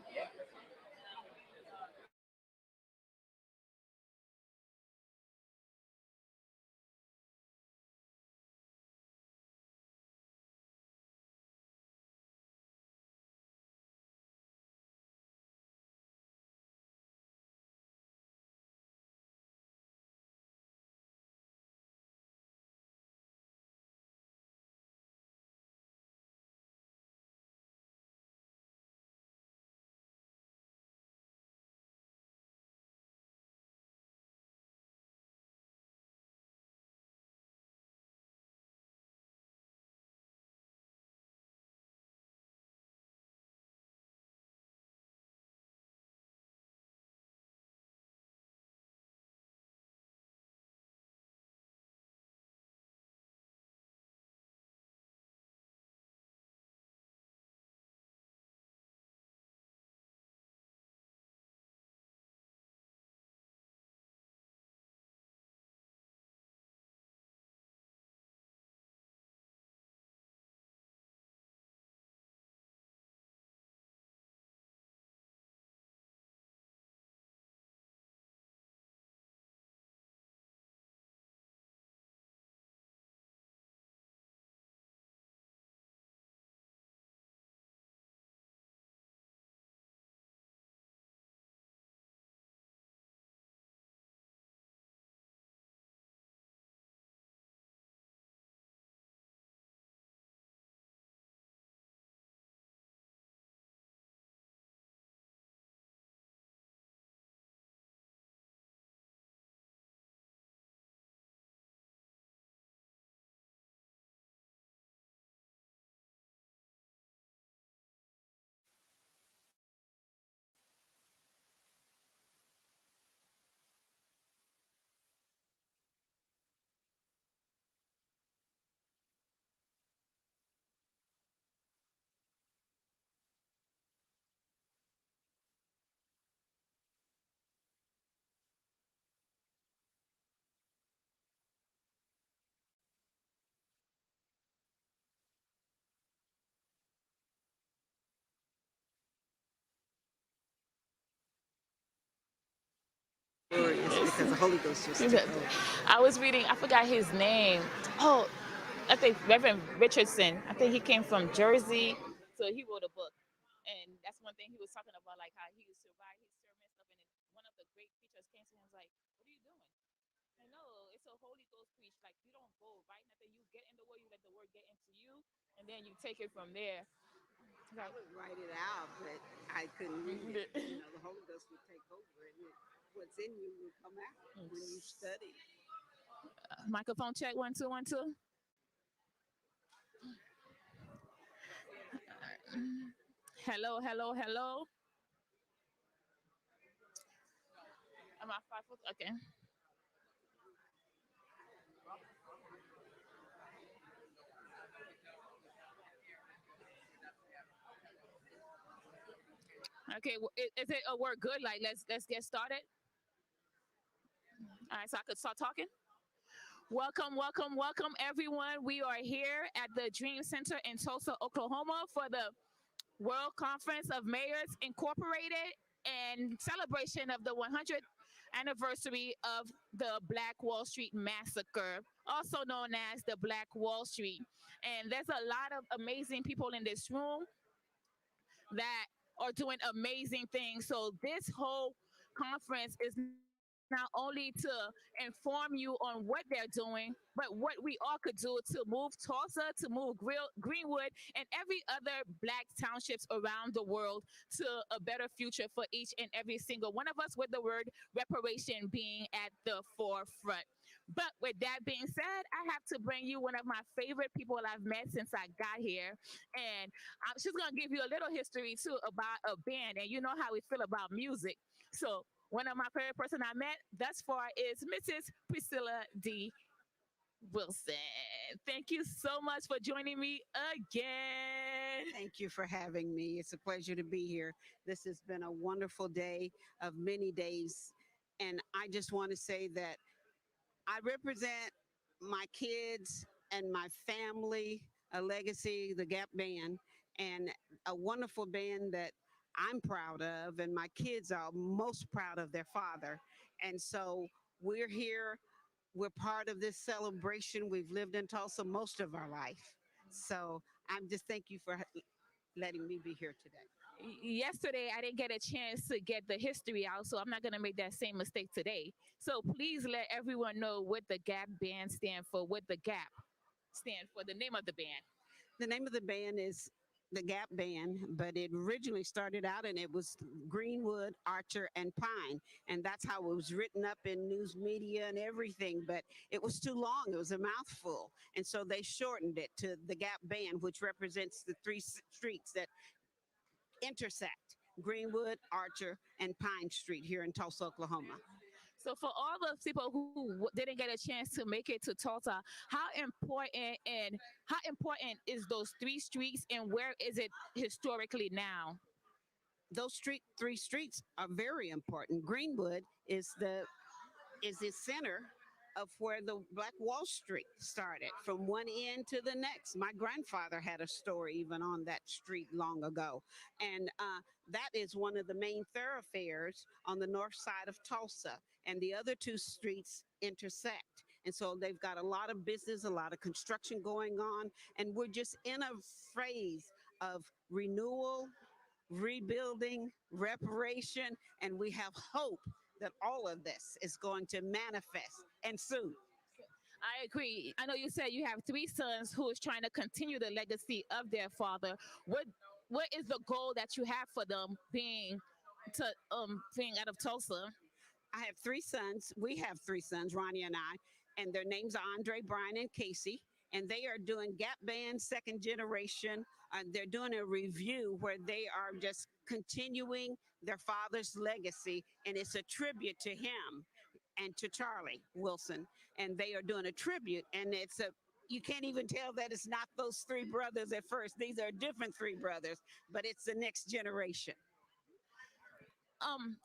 Glorious because the Holy Ghost just He's took a- over. I was reading, I forgot his name. Oh, I think Reverend Richardson. I think he came from Jersey. So he wrote a book. And that's one thing he was talking about, like how he survived his sermon and stuff. And then one of the great preachers came to him and was like, "What are you doing?" I know it's a Holy Ghost preach. Like you don't go write nothing. You get in the word, you let the word get into you, and then you take it from there. I Like, would write it out, but I couldn't read it. You know, the Holy Ghost would take over, and what's in you would come out when you study. microphone check, 1 2 1 2. Hello, hello, hello. Am I 5 foot? Okay. Okay. Is it a word good? Like let's get started. All right, so I could start talking. Welcome, welcome, welcome, everyone. We are here at the Dream Center in Tulsa, Oklahoma, for the World Conference of Mayors Incorporated and celebration of the 100th anniversary of the Black Wall Street Massacre, also known as the Black Wall Street. And there's a lot of amazing people in this room that are doing amazing things. So this whole conference is not only to inform you on what they're doing, but what we all could do to move Tulsa, to move Greenwood, and every other Black townships around the world to a better future for each and every single one of us, with the word reparation being at the forefront. But with that being said, I have to bring you one of my favorite people I've met since I got here. And she's going to give you a little history too about a band. And you know how we feel about music. So one of my favorite person I met thus far is Mrs. Priscilla D. Wilson. Thank you so much for joining me again. Thank you for having me. It's a pleasure to be here. This has been a wonderful day of many days. And I just want to say that I represent my kids and my family, a legacy, the Gap Band, and a wonderful band that I'm proud of, and my kids are most proud of their father. And so we're here, we're part of this celebration. We've lived in Tulsa most of our life. So I'm just thank you for letting me be here today. Yesterday I didn't get a chance to get the history out, so I'm not going to make that same mistake today. So please let everyone know what the GAP band stand for, what the GAP stand for, the name of the band. The name of the band is the Gap Band, but it originally started out and it was Greenwood, Archer, and Pine. And that's how it was written up in news media and everything. But it was too long, it was a mouthful. And so they shortened it to the Gap Band, which represents the three streets that intersect Greenwood, Archer, and Pine Street here in Tulsa, Oklahoma. So for all the people who didn't get a chance to make it to Tulsa, how important is those three streets and where is it historically now? Those three streets are very important. Greenwood is the center of where the Black Wall Street started, from one end to the next. My grandfather had a store even on that street long ago. And that is one of the main thoroughfares on the north side of Tulsa. And the other two streets intersect. And so they've got a lot of business, a lot of construction going on. And we're just in a phase of renewal, rebuilding, reparation, and we have hope that all of this is going to manifest and soon. I agree. I know you said you have three sons who is trying to continue the legacy of their father. What is the goal that you have for them being out of Tulsa? I have three sons. We have three sons, Ronnie and I, and their names are Andre, Brian, and Casey. And they are doing Gap Band second generation. They're doing a review where they are just continuing their father's legacy, and it's a tribute to him and to Charlie Wilson. And they are doing a tribute, and you can't even tell that it's not those three brothers at first. These are different three brothers, but it's the next generation. um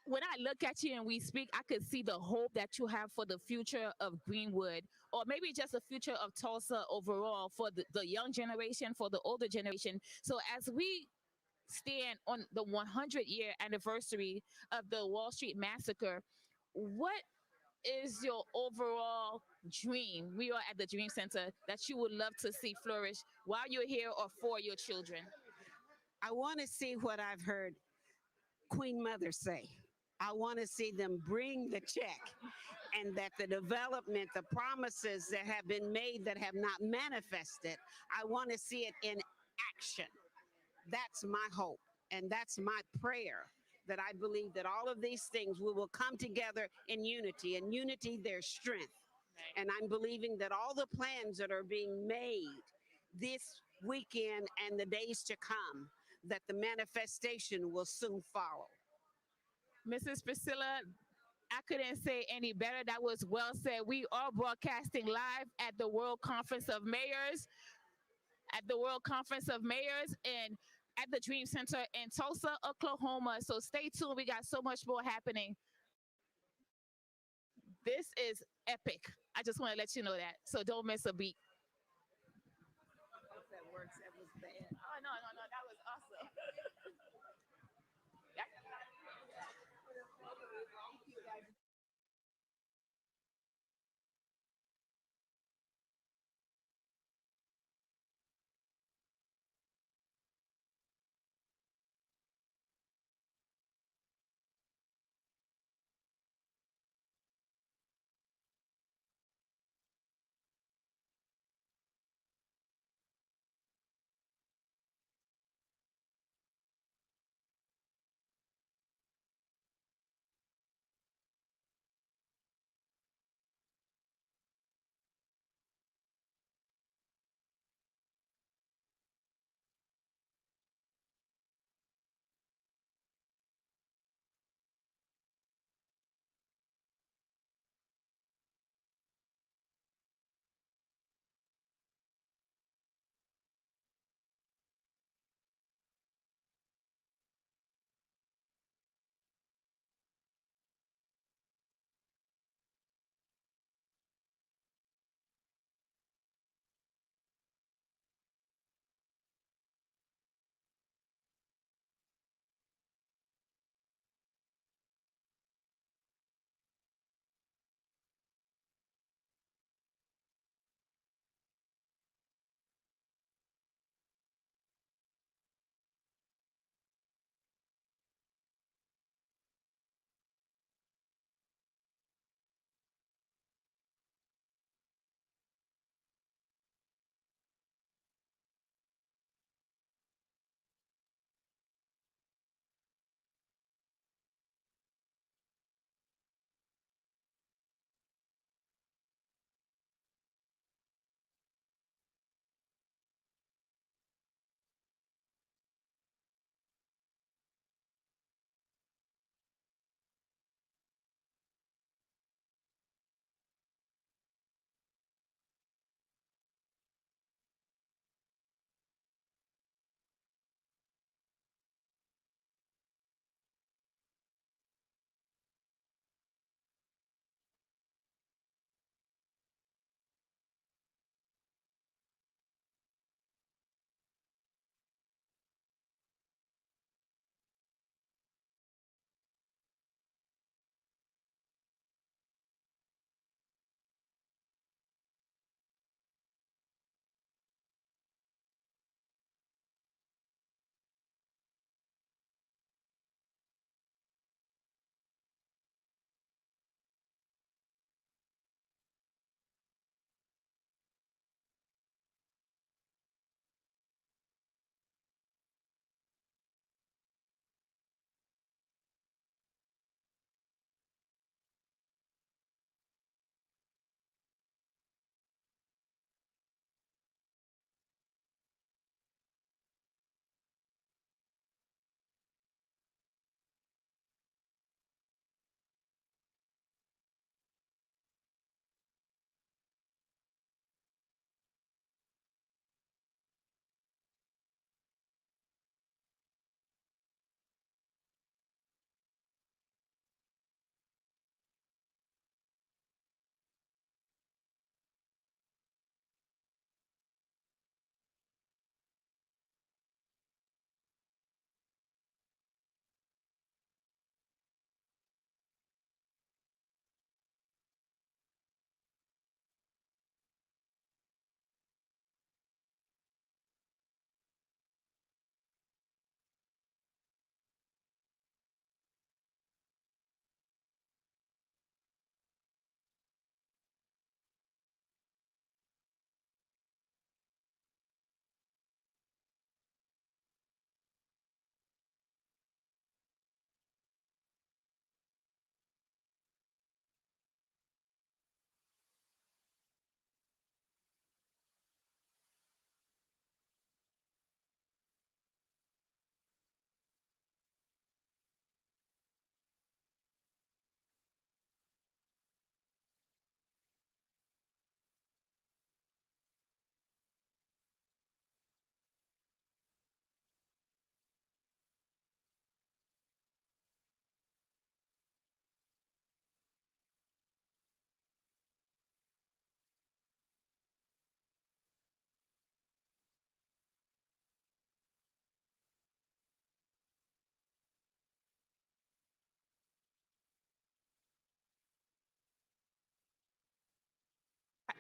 when I look at you and we speak, I could see the hope that you have for the future of Greenwood, or maybe just the future of Tulsa overall, for the young generation, for the older generation. So as we stand on the 100-year anniversary of the Wall Street Massacre, what is your overall dream? We are at the Dream Center that you would love to see flourish while you're here or for your children. I want to see what I've heard Queen Mother say. I want to see them bring the check, and that the development, the promises that have been made that have not manifested, I want to see it in action. That's my hope, and that's my prayer, that I believe that all of these things, we will come together in unity. In unity, there's strength. And I'm believing that all the plans that are being made this weekend and the days to come, that the manifestation will soon follow. Mrs. Priscilla, I couldn't say any better. That was well said. We are broadcasting live at the World Conference of Mayors, and at the Dream Center in Tulsa, Oklahoma. So stay tuned. We got so much more happening. This is epic. I just want to let you know that. So don't miss a beat. That works. That was bad. Oh, no, that was awesome.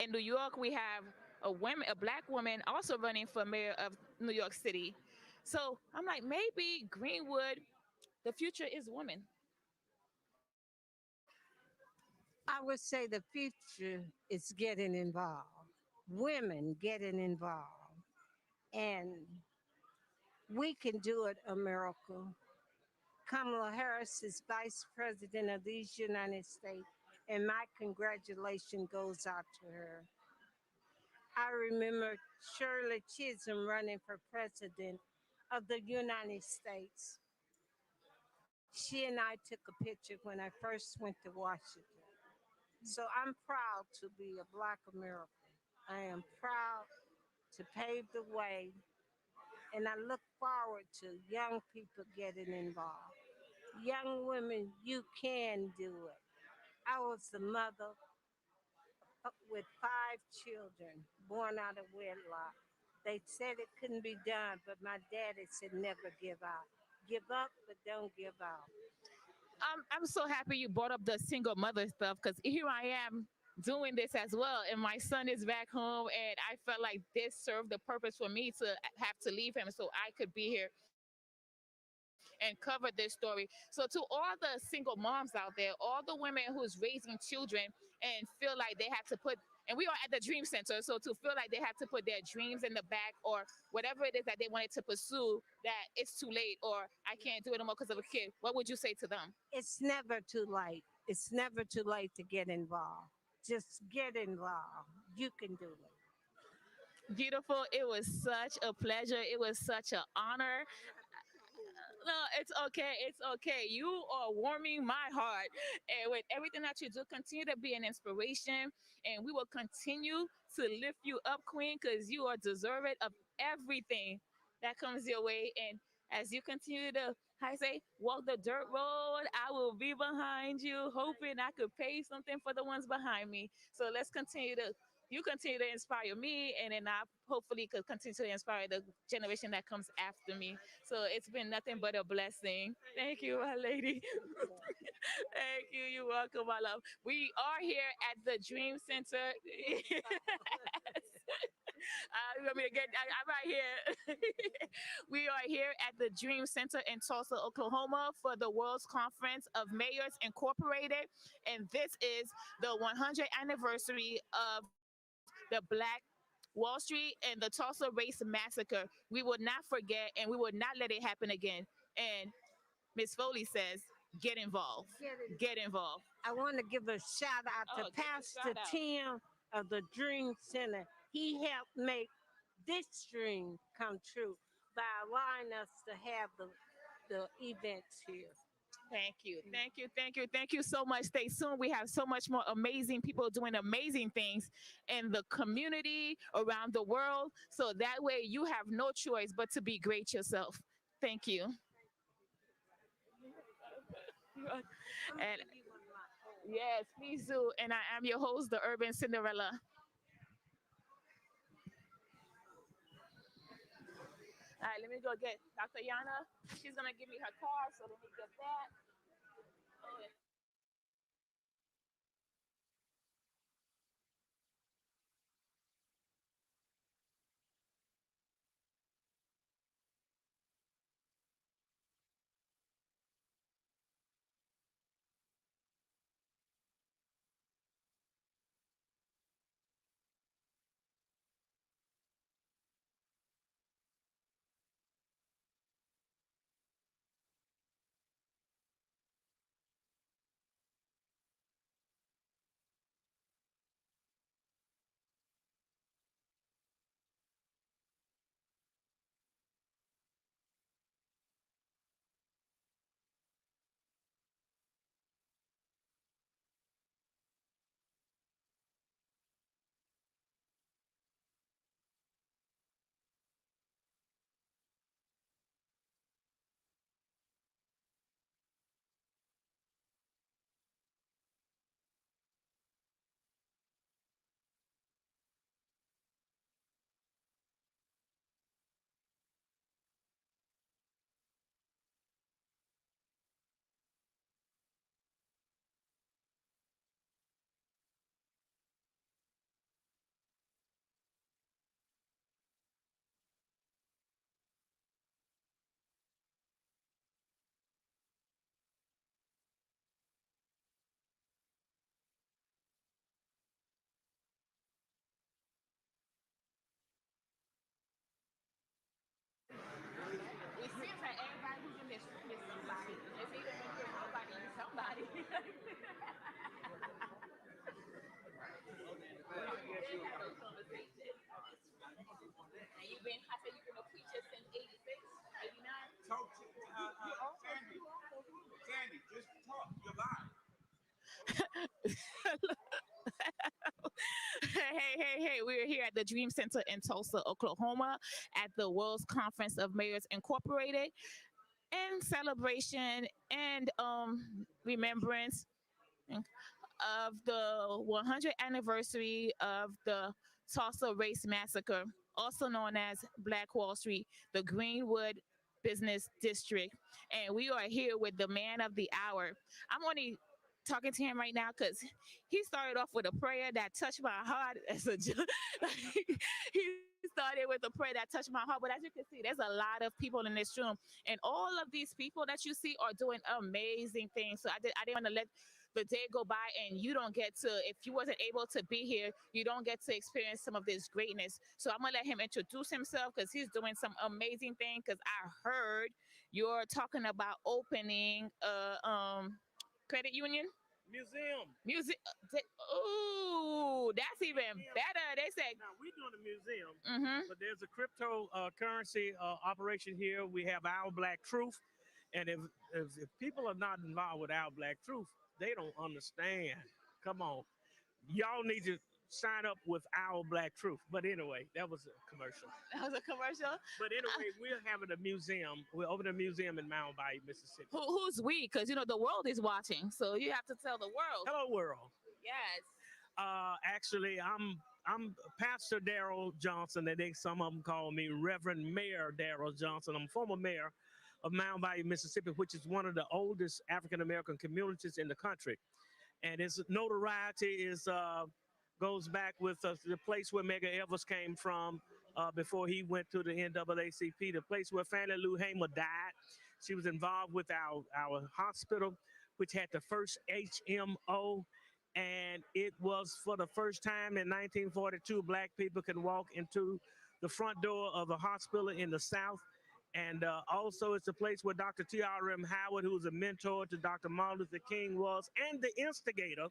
In New York, we have a black woman also running for mayor of New York City. So I'm like, maybe Greenwood, the future is women. I would say the future is getting involved, women getting involved, and we can do it, America. Kamala Harris is Vice President of these United States, and my congratulations goes out to her. I remember Shirley Chisholm running for President of the United States. She and I took a picture when I first went to Washington. So I'm proud to be a Black American. I am proud to pave the way, and I look forward to young people getting involved. Young women, you can do it. I was a mother with 5 children born out of wedlock. They said it couldn't be done, but my daddy said never give up. Give up, but don't give out. I'm so happy you brought up the single mother stuff because here I am doing this as well, and my son is back home, and I felt like this served the purpose for me to have to leave him so I could be here and cover this story. So to all the single moms out there, all the women who's raising children and feel like they have to put, and we are at the Dream Center, so to feel like they have to put their dreams in the back or whatever it is that they wanted to pursue, that it's too late or I can't do it anymore because of a kid, what would you say to them? It's never too late. It's never too late to get involved. Just get involved. You can do it. Beautiful. It was such a pleasure. It was such an honor. No, it's okay. It's okay. You are warming my heart. And with everything that you do, continue to be an inspiration. And we will continue to lift you up, Queen, because you are deserving of everything that comes your way. And as you continue to, how I say, walk the dirt road, I will be behind you, hoping I could pay something for the ones behind me. So let's continue to you continue to inspire me, and then I hopefully could continue to inspire the generation that comes after me. So it's been nothing but a blessing. Thank you, my lady. Thank you. You're welcome, my love. We are here at the Dream Center. Yes. You want me to get? I'm right here. We are here at the Dream Center in Tulsa, Oklahoma, for the World's Conference of Mayors Incorporated, and this is the 100th anniversary of the Black Wall Street and the Tulsa Race Massacre. We will not forget, and we will not let it happen again. And Miss Foley says, get involved. Get involved. I want to give a shout out to Oh, give a Pastor shout out. Tim of the Dream Center. He helped make this dream come true by allowing us to have the events here. Thank you. Thank you. Thank you. Thank you so much. Stay tuned. We have so much more amazing people doing amazing things in the community around the world. So that way you have no choice but to be great yourself. Thank you. And yes, please do. And I am your host, the Urban Cinderella. All right, let me go get Dr. Yana. She's gonna give me her card, so let me get that. Oh, yeah. Hey, we're here at the Dream Center in Tulsa, Oklahoma at the World's Conference of Mayors Incorporated in celebration and remembrance of the 100th anniversary of the Tulsa Race Massacre, also known as Black Wall Street, the Greenwood Business District. And we are here with the man of the hour. I'm only talking to him right now because he started off with a prayer that touched my heart as a he started with a prayer that touched my heart. But as you can see, there's a lot of people in this room, and all of these people that you see are doing amazing things. So I didn't want to let the day go by and you don't get to, if you wasn't able to be here, you don't get to experience some of this greatness. So I'm gonna let him introduce himself because he's doing some amazing thing. Because I heard you're talking about opening a credit union. Museum. Ooh, that's even better. They say. Now we're doing a museum, Mm-hmm. but there's a cryptocurrency operation here. We have Our Black Truth, and if people are not involved with Our Black Truth, they don't understand. Come on, y'all need to sign up with Our Black Truth. But anyway, that was a commercial. That was a commercial. But anyway, we're having a museum. We're opening a museum in Mound Bayou, Mississippi. Who's we? Because you know the world is watching, so you have to tell the world. Hello, world. Yes. Actually, I'm Pastor Darrell Johnson, and some of them call me Reverend Mayor Darrell Johnson. I'm former mayor of Mound Bayou, Mississippi, which is one of the oldest African American communities in the country, and its notoriety goes back with the place where Medgar Evers came from before he went to the NAACP, the place where Fannie Lou Hamer died. She was involved with our hospital, which had the first HMO. And it was for the first time in 1942, Black people could walk into the front door of a hospital in the South. And also it's a place where Dr. T.R.M. Howard, who was a mentor to Dr. Martin Luther King, was, and the instigator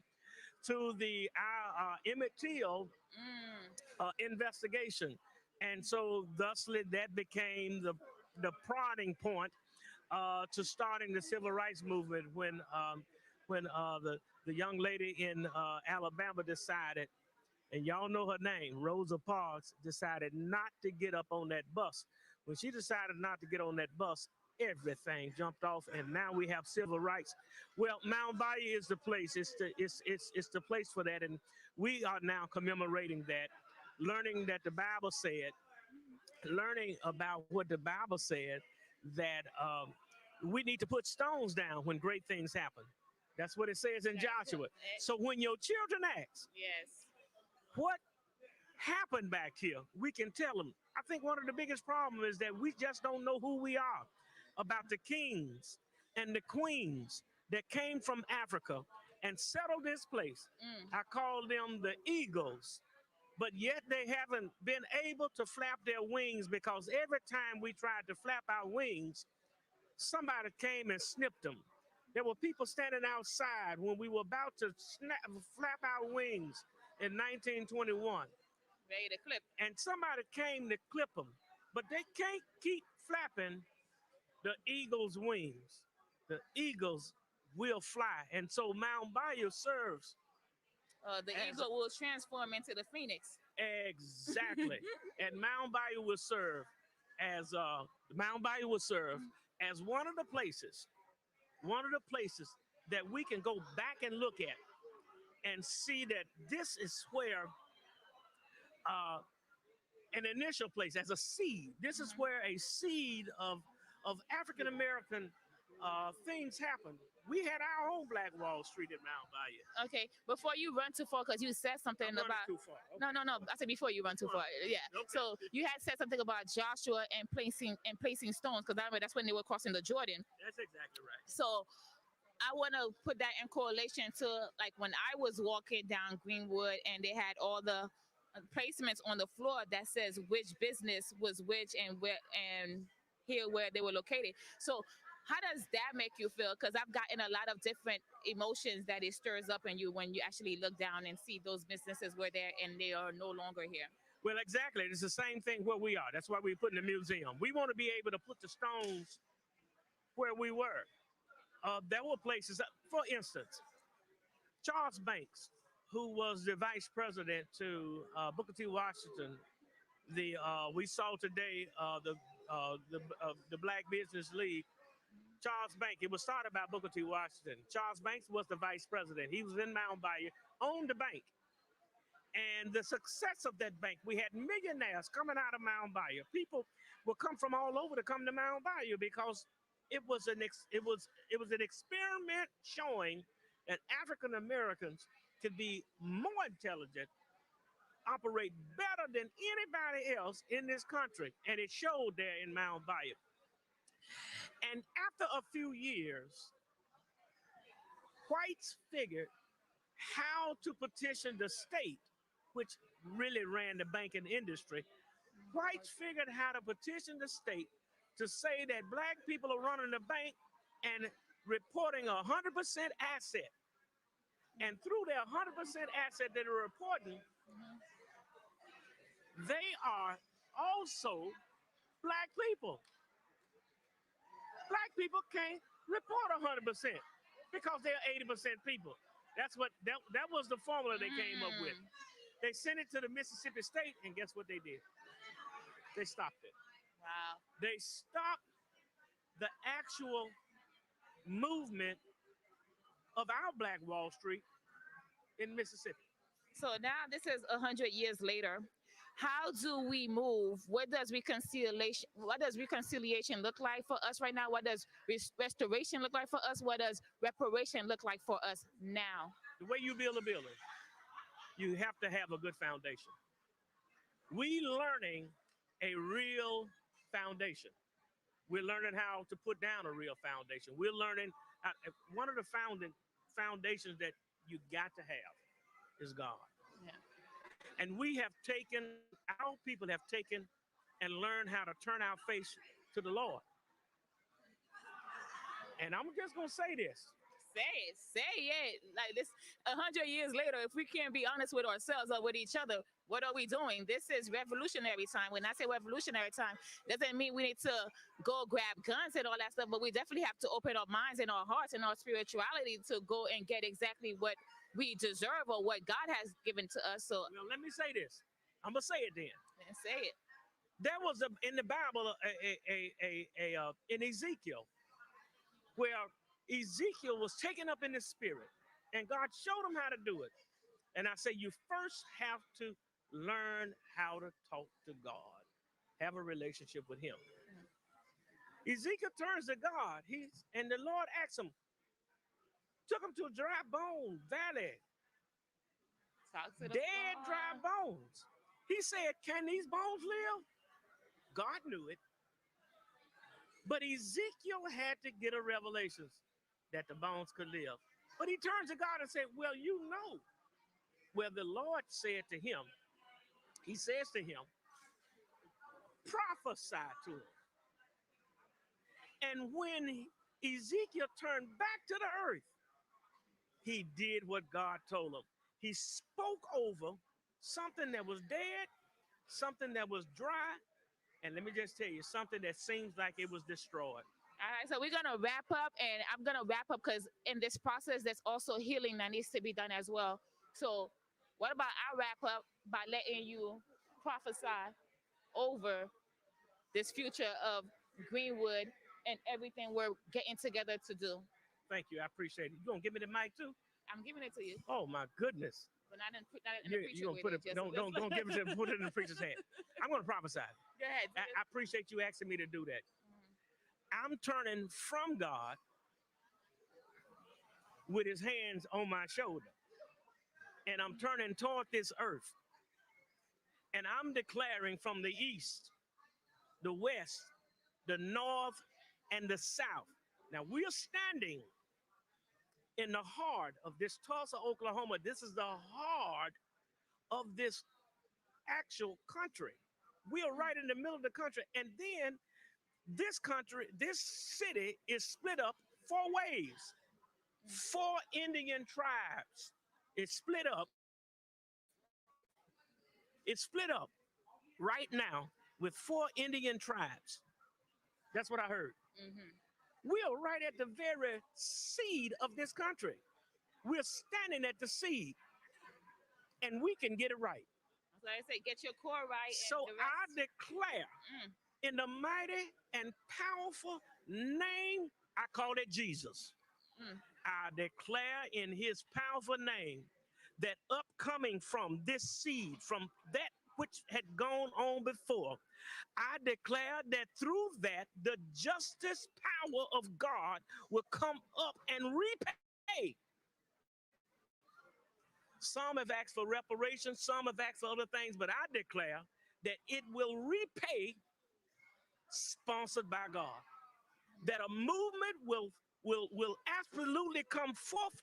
to the Emmett Till investigation. And so thusly that became the prodding point to starting the civil rights movement when the young lady in Alabama decided, and y'all know her name, Rosa Parks, decided not to get up on that bus. When she decided not to get on that bus, everything jumped off, and now we have civil rights. Well, Mound Bayou is the place. It's the place for that, and we are now commemorating that, learning that the Bible said, learning about what the Bible said, that we need to put stones down when great things happen. That's what it says in Joshua. So when your children ask, yes, what happened back here, we can tell them. I think one of the biggest problems is that we just don't know who we are, about the kings and the queens that came from Africa and settled this place. I call them the eagles, but yet they haven't been able to flap their wings, because every time we tried to flap our wings, somebody came and snipped them. There were people standing outside when we were about to flap our wings in 1921. Ready to clip. And somebody came to clip them, but they can't keep flapping the eagle's wings. The eagles will fly. And so Mound Bayou serves. The eagle will transform into the phoenix. Exactly. And Mound Bayou will serve as one of the places that we can go back and look at and see that this is where an initial place, as a seed. This is where a seed of African American things happen. We had our own Black Wall Street in Mound Bayou. Okay, before you run too far, because you said something about too far. Okay. No. I said before you run too far. Yeah. Okay. So you had said something about Joshua and placing stones, because I remember that's when they were crossing the Jordan. That's exactly right. So I want to put that in correlation to like when I was walking down Greenwood and they had all the placements on the floor that says which business was which and where they were located. So how does that make you feel? Because I've gotten a lot of different emotions that it stirs up in you when you actually look down and see those businesses were there and they are no longer here. Well, exactly. It's the same thing where we are. That's why we're putting a museum. We want to be able to put the stones where we were. There were places, for instance, Charles Banks, who was the vice president to Booker T. Washington, we saw today the Black Business League. Charles Banks, it was started by Booker T. Washington. Charles Banks was the vice president. He was in Mound Bayou, owned the bank. And the success of that bank, we had millionaires coming out of Mound Bayou. People would come from all over to come to Mound Bayou because it was an experiment showing that African Americans could be more intelligent, operate better than anybody else in this country. And it showed there in Mound Bayou. And after a few years, whites figured how to petition the state, which really ran the banking industry. Whites figured how to petition the state to say that black people are running the bank and reporting 100% asset. And through their 100% asset that are reporting, they are also black people. Black people can't report 100% because they're 80% people. That was the formula they came up with. They sent it to the Mississippi State, and guess what they did? They stopped it. Wow. They stopped the actual movement of our Black Wall Street in Mississippi. So now this is 100 years later. How do we move? What does reconciliation look like for us right now? What does restoration look like for us? What does reparation look like for us now? The way you build a building, you have to have a good foundation. We learning a real foundation. We're learning how to put down a real foundation. We're learning one of the foundations that you got to have is God. Yeah. And our people have taken and learned how to turn our face to the Lord. And I'm just going to say this. Say it. Like this, 100 years later, if we can't be honest with ourselves or with each other, what are we doing? This is revolutionary time. When I say revolutionary time, doesn't mean we need to go grab guns and all that stuff, but we definitely have to open our minds and our hearts and our spirituality to go and get exactly what we deserve or what God has given to us. So now, let me say this. I'm gonna say it then. And say it. There was in the Bible in Ezekiel, where Ezekiel was taken up in the spirit, and God showed him how to do it. And I say, you first have to learn how to talk to God, have a relationship with Him. Ezekiel turns to God, and the Lord asks him, took him to a dry bone valley, dead dry bones. He said, can these bones live? God knew it. But Ezekiel had to get a revelation that the bones could live. But he turns to God and said, well, you know. Well, the Lord said to him, he says to him, prophesy to him. And when Ezekiel turned back to the earth, he did what God told him. He spoke over something that was dead, something that was dry, and let me just tell you, something that seems like it was destroyed. All right, so we're going to wrap up, and I'm going to wrap up because in this process, there's also healing that needs to be done as well. So what about I wrap up by letting you prophesy over this future of Greenwood and everything we're getting together to do? Thank you. I appreciate it. You going to give me the mic too? I'm giving it to you. Oh, my goodness. But not in the preacher You're gonna don't give it, put it in the preacher's hand. I'm going to prophesy. Go ahead. I appreciate you asking me to do that. I'm turning from God with his hands on my shoulder. And I'm turning toward this earth. And I'm declaring from the east, the west, the north, and the south. Now we're standing in the heart of this Tulsa, Oklahoma. This is the heart of this actual country. We are right in the middle of the country. And then this city is split up 4 ways. 4 Indian tribes. It's split up. It's split up right now with 4 Indian tribes. That's what I heard. Mm-hmm. We are right at the very seed of this country. We're standing at the seed, and we can get it right. So I say, get your core right. So I declare in the mighty and powerful name, I call it Jesus. I declare in his powerful name that upcoming from this seed, from that which had gone on before, I declare that through that, the justice power of God will come up and repay. Some have asked for reparations, some have asked for other things, but I declare that it will repay, sponsored by God. That a movement will absolutely come forth,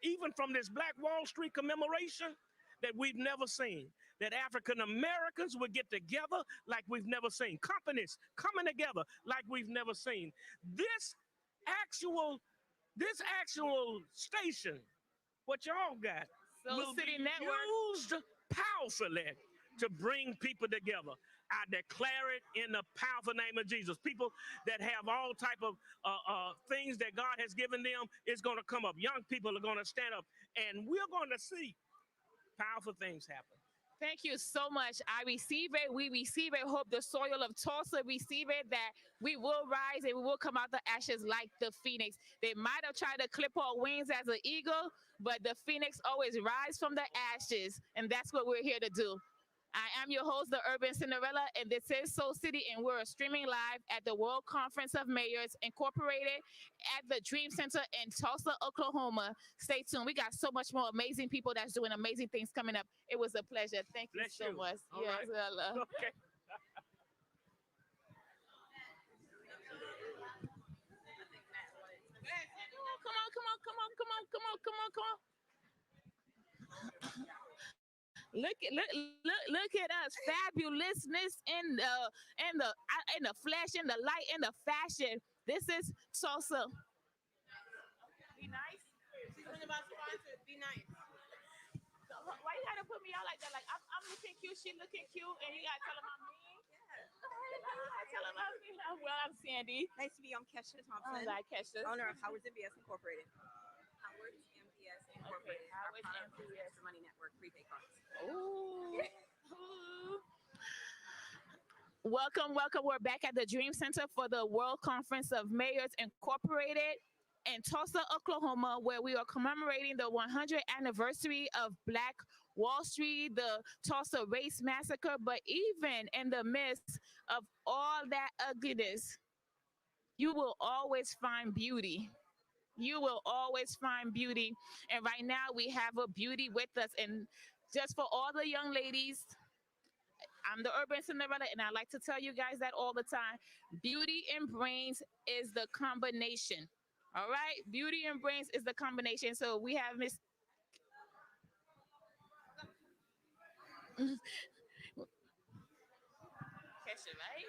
even from this Black Wall Street commemoration, that we've never seen. That African Americans will get together like we've never seen. Companies coming together like we've never seen. This actual station, what y'all got, will City be Network used powerfully to bring people together. I declare it in the powerful name of Jesus. People that have all type of things that God has given them is going to come up. Young people are going to stand up, and we're going to see powerful things happen. Thank you so much. I receive it. We receive it. Hope the soil of Tulsa receive it, that we will rise and we will come out the ashes like the phoenix. They might have tried to clip our wings as an eagle, but the phoenix always rise from the ashes, and that's what we're here to do. I am your host, the Urban Cinderella, and this is Soul City, and we're streaming live at the World Conference of Mayors Incorporated at the Dream Center in Tulsa, Oklahoma. Stay tuned. We got so much more amazing people that's doing amazing things coming up. It was a pleasure. Thank you so much. All yes, right. well, Okay. Come on. Look at us, fabulousness in the flesh, in the light, in the fashion. This is Tulsa. Be nice. She's talking about sponsors. Be nice. Why you gotta put me out like that? Like I'm looking cute, she looking cute, and you gotta tell them I'm mean. Tell them I'm mean. Well, I'm Sandy. Nice to meet you. I'm Kesha Thompson, Oh, like Kesha. owner of Howard's MBS Incorporated. Howard's MBS Incorporated. Okay, Howard's our product is MBS. Extra Money Network prepaid cards. Ooh. Welcome. We're back at the Dream Center for the World Conference of Mayors Incorporated in Tulsa, Oklahoma, where we are commemorating the 100th anniversary of Black Wall Street, the Tulsa Race Massacre. But even in the midst of all that ugliness, you will always find beauty. You will always find beauty. And right now we have a beauty with us. And just for all the young ladies, I'm the Urban Cinderella, and I like to tell you guys that all the time. Beauty and brains is the combination. All right? Beauty and brains is the combination. So we have Miss Kesha, right?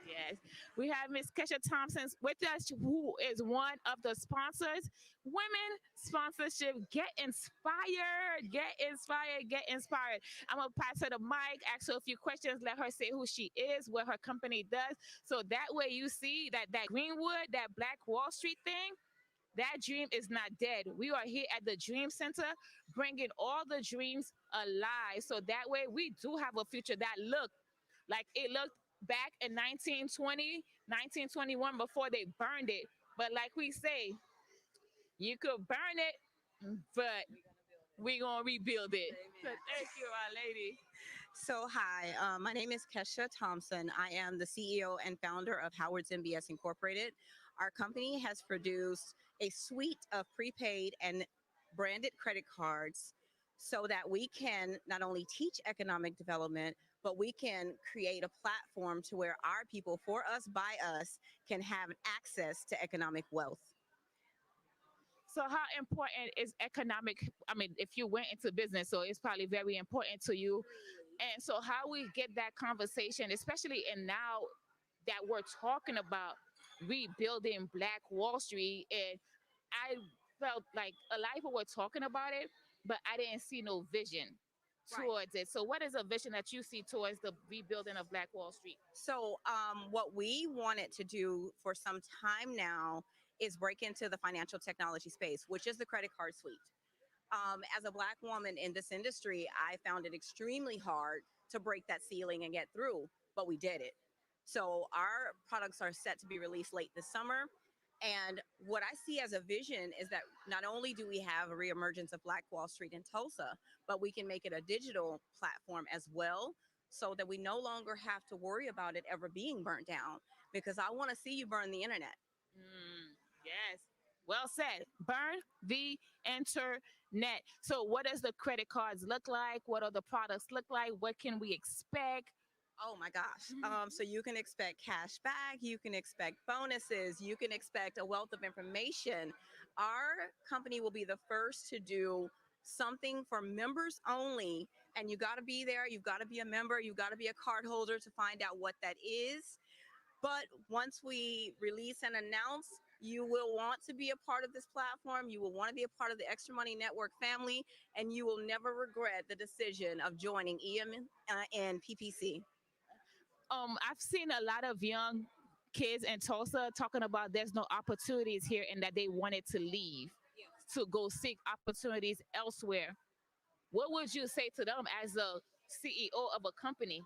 Yes. We have Miss Kesha Thompson with us, who is one of the sponsors. Women sponsorship. Get inspired. Get inspired. Get inspired. I'm going to pass her the mic, ask her a few questions, let her say who she is, what her company does. So that way you see that Greenwood, that Black Wall Street thing, that dream is not dead. We are here at the Dream Center, bringing all the dreams alive. So that way we do have a future that look like it looked back in 1920, 1921 before they burned it. But like we say, you could burn it, but we're going to rebuild it. So thank you, our lady. So hi, my name is Kesha Thompson. I am the CEO and founder of Howard's MBS Incorporated. Our company has produced a suite of prepaid and branded credit cards so that we can not only teach economic development, but we can create a platform to where our people, for us, by us, can have access to economic wealth. So how important is economic? I mean, if you went into business, so it's probably very important to you. And so how we get that conversation, especially in now that we're talking about rebuilding Black Wall Street, and I felt like a lot of people were talking about it, but I didn't see no vision towards it. So what is a vision that you see towards the rebuilding of Black Wall Street? So what we wanted to do for some time now is break into the financial technology space, which is the credit card suite. As a Black woman in this industry, I found it extremely hard to break that ceiling and get through, but we did it. So our products are set to be released late this summer. And what I see as a vision is that not only do we have a reemergence of Black Wall Street in Tulsa, but we can make it a digital platform as well, so that we no longer have to worry about it ever being burnt down, because I want to see you burn the internet. Yes. Well said. Burn the internet. So, what does the credit cards look like? What are the products look like? What can we expect? Oh my gosh. So you can expect cash back, you can expect bonuses, you can expect a wealth of information. Our company will be the first to do something for members only. And you got to be there, you've got to be a member, you've got to be a card holder to find out what that is. But once we release and announce, you will want to be a part of this platform. You will want to be a part of the Extra Money Network family, and you will never regret the decision of joining EM and PPC. I've seen a lot of young kids in Tulsa talking about there's no opportunities here and that they wanted to leave to go seek opportunities elsewhere. What would you say to them as a CEO of a company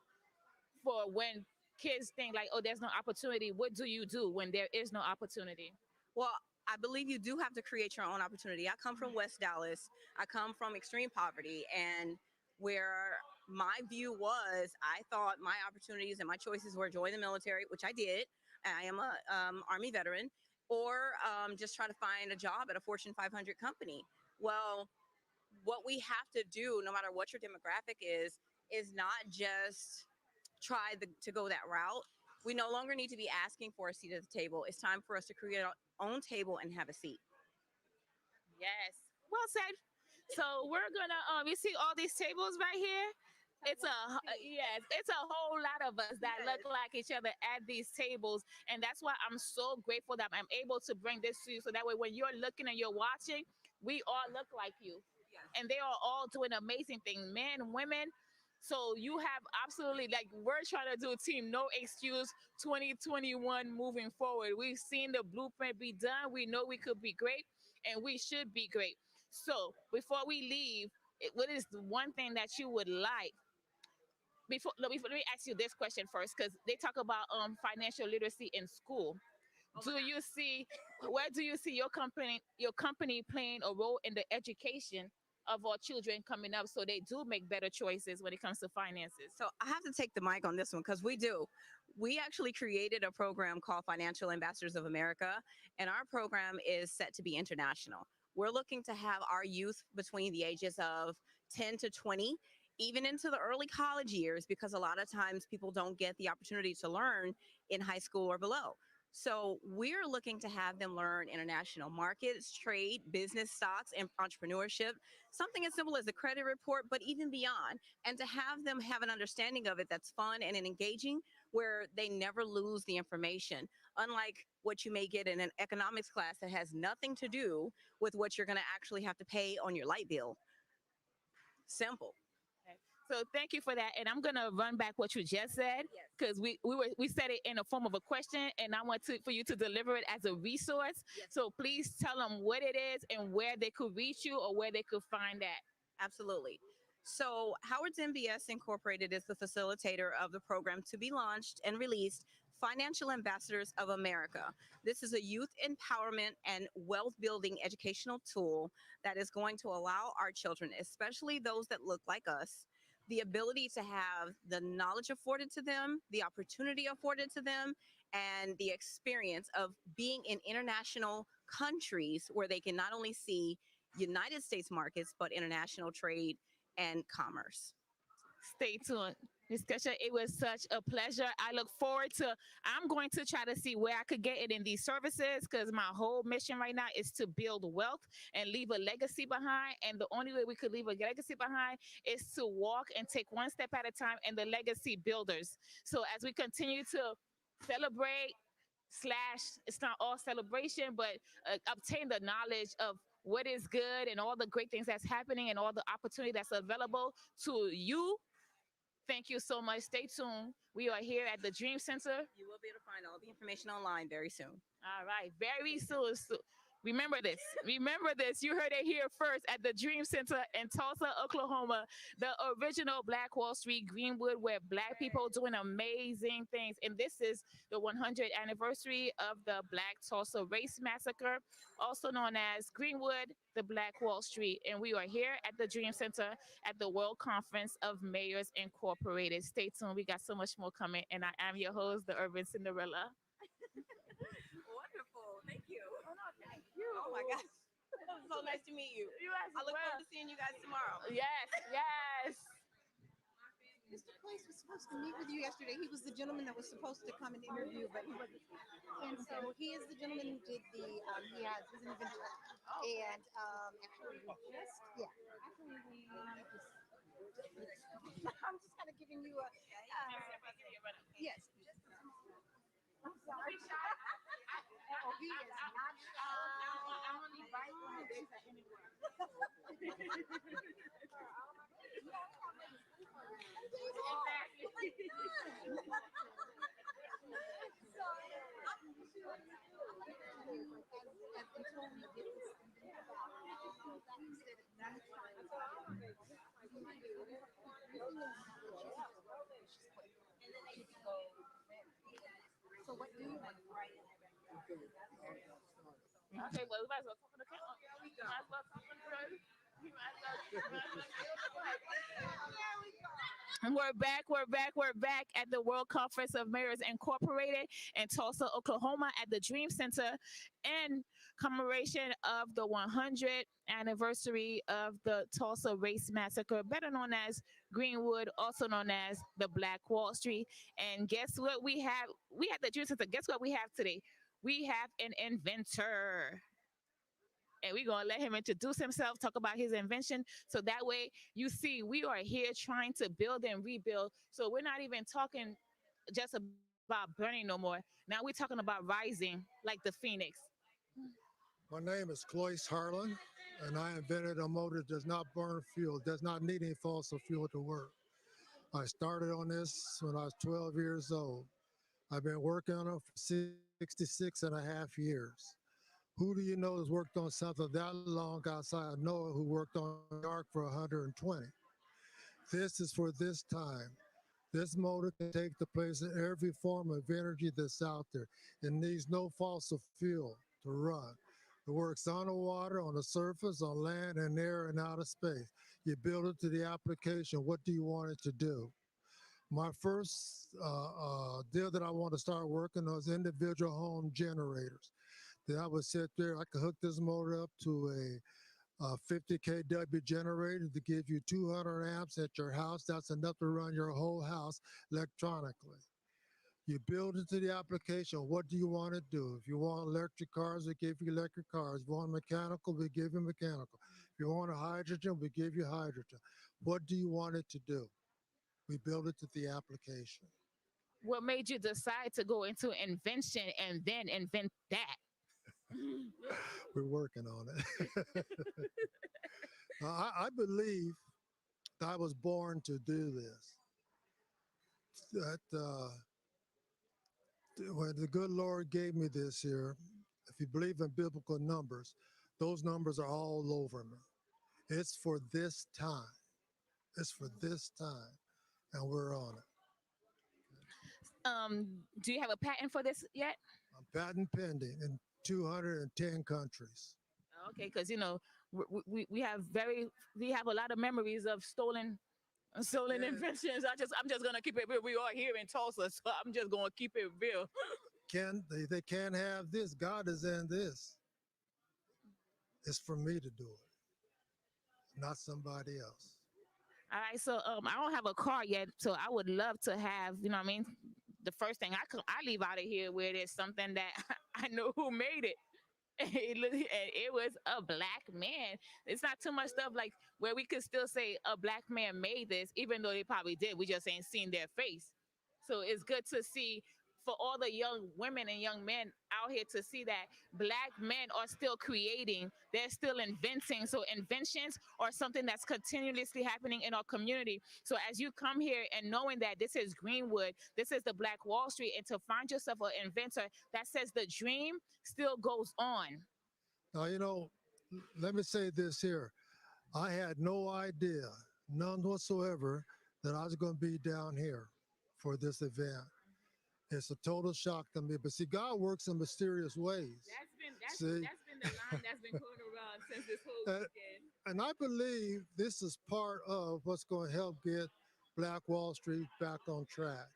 for when kids think like, oh, there's no opportunity? What do you do when there is no opportunity? Well, I believe you do have to create your own opportunity. I come from West Dallas. I come from extreme poverty, and where my view was, I thought my opportunities and my choices were join the military, which I did. I am a Army veteran, or just try to find a job at a Fortune 500 company. Well, what we have to do, no matter what your demographic is not just to go that route. We no longer need to be asking for a seat at the table. It's time for us to create our own table and have a seat. Yes. Well said. So we're gonna you see all these tables right here? It's yes, it's a whole lot of us that look like each other at these tables, and that's why I'm so grateful that I'm able to bring this to you, so that way when you're looking and you're watching, we all look like you, and they are all doing amazing things, men, women. So you have absolutely, like, we're trying to do team no excuse 2021 moving forward. We've seen the blueprint be done. We know we could be great, and we should be great. So before we leave, what is the one thing that you would like? Let me ask you this question first, because they talk about financial literacy in school. Where do you see your company playing a role in the education of our children coming up, so they do make better choices when it comes to finances? So I have to take the mic on this one, because we do. We actually created a program called Financial Ambassadors of America, and our program is set to be international. We're looking to have our youth between the ages of 10 to 20, even into the early college years, because a lot of times people don't get the opportunity to learn in high school or below. So we're looking to have them learn international markets, trade, business, stocks, and entrepreneurship, something as simple as a credit report, but even beyond, and to have them have an understanding of it that's fun and engaging, where they never lose the information, unlike what you may get in an economics class that has nothing to do with what you're going to actually have to pay on your light bill. Simple. So thank you for that, and I'm gonna run back what you just said, because we said it in a form of a question, and I want for you to deliver it as a resource. So please tell them what it is and where they could reach you or where they could find that. Absolutely. So Howard's MBS Incorporated is the facilitator of the program to be launched and released, Financial Ambassadors of America. This is a youth empowerment and wealth building educational tool that is going to allow our children, especially those that look like us, the ability to have the knowledge afforded to them, the opportunity afforded to them, and the experience of being in international countries where they can not only see United States markets, but international trade and commerce. Stay tuned. Ms. Kesha, it was such a pleasure. I look forward to, I'm going to try to see where I could get it in these services, because my whole mission right now is to build wealth and leave a legacy behind. And the only way we could leave a legacy behind is to walk and take one step at a time, and the legacy builders. So as we continue to celebrate, it's not all celebration, but obtain the knowledge of what is good and all the great things that's happening and all the opportunity that's available to you, Thank you so much. Stay tuned. We are here at the Dream Center. You will be able to find all the information online very soon. All right, very soon. Remember this. Remember this. You heard it here first at the Dream Center in Tulsa, Oklahoma, the original Black Wall Street, Greenwood, where Black people doing amazing things. And this is the 100th anniversary of the Black Tulsa Race Massacre, also known as Greenwood, the Black Wall Street. And we are here at the Dream Center at the World Conference of Mayors Incorporated. Stay tuned. We got so much more coming. And I am your host, the Urban Cinderella. Wonderful. Thank you. Oh, no, thank you. Oh my gosh. It was so nice to meet you. You as I look well. forward to seeing you guys tomorrow. Yes, yes. Mr. Place was supposed to meet with you yesterday. He was the gentleman that was supposed to come and interview, but he wasn't. And so he is the gentleman who did the, he has his invention. And actually, we just, yeah. Actually, we I'm just kind of giving you a, yes. I'm sorry. Oh, he is not shy. I'm on the right one. So what do you want to write? Okay, well, we might as well talk on the camera. We might as well talk on the road. And we're back at the World Conference of Mayors Incorporated in Tulsa, Oklahoma at the Dream Center in commemoration of the 100th anniversary of the Tulsa Race Massacre, better known as Greenwood, also known as the Black Wall Street. And guess what we have? We at the Dream Center, guess what we have today? We have an inventor. And we're going to let him introduce himself, talk about his invention. So that way, you see, we are here trying to build and rebuild. So we're not even talking just about burning no more. Now we're talking about rising like the phoenix. My name is Cloyce Harlan, and I invented a motor that does not burn fuel, does not need any fossil fuel to work. I started on this when I was 12 years old. I've been working on it for 66 and a half years. Who do you know has worked on something that long outside of Noah, who worked on the ark for 120? This is for this time. This motor can take the place of every form of energy that's out there. It needs no fossil fuel to run. It works on the water, on the surface, on land and air and outer space. You build it to the application. What do you want it to do? My first deal that I want to start working on is individual home generators. Then I would sit there, I could hook this motor up to a 50 kW generator to give you 200 amps at your house. That's enough to run your whole house electronically. You build it to the application. What do you want to do? If you want electric cars, we give you electric cars. If you want mechanical, we give you mechanical. If you want a hydrogen, we give you hydrogen. What do you want it to do? We build it to the application. What made you decide to go into invention and then invent that? We're working on it. I believe that I was born to do this. That when the good Lord gave me this here, if you believe in biblical numbers, those numbers are all over me. It's for this time. It's for this time, and we're on it. Do you have a patent for this yet? Patent pending in 210 countries. Okay, because you know we have a lot of memories of stolen inventions. I'm just gonna keep it real. We are here in Tulsa, so I'm just gonna keep it real. They can't have this. God is in this. It's for me to do it, not somebody else. All right, so I don't have a car yet, so I would love to have, you know what I mean? The first thing I leave out of here with is something that I know who made it. It was a black man. It's not too much stuff like where we could still say a black man made this, even though they probably did. We just ain't seen their face. So it's good to see for all the young women and young men out here to see that Black men are still creating, they're still inventing. So inventions are something that's continuously happening in our community. So as you come here and knowing that this is Greenwood, this is the Black Wall Street, and to find yourself an inventor that says the dream still goes on. Now, let me say this here. I had no idea, none whatsoever, that I was going to be down here for this event. It's a total shock to me. But see, God works in mysterious ways. That's been the line that's been going around since this whole weekend. And I believe this is part of what's going to help get Black Wall Street back on track.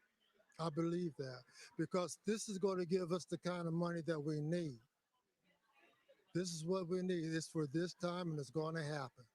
I believe that because this is going to give us the kind of money that we need. This is what we need. It's for this time and it's going to happen.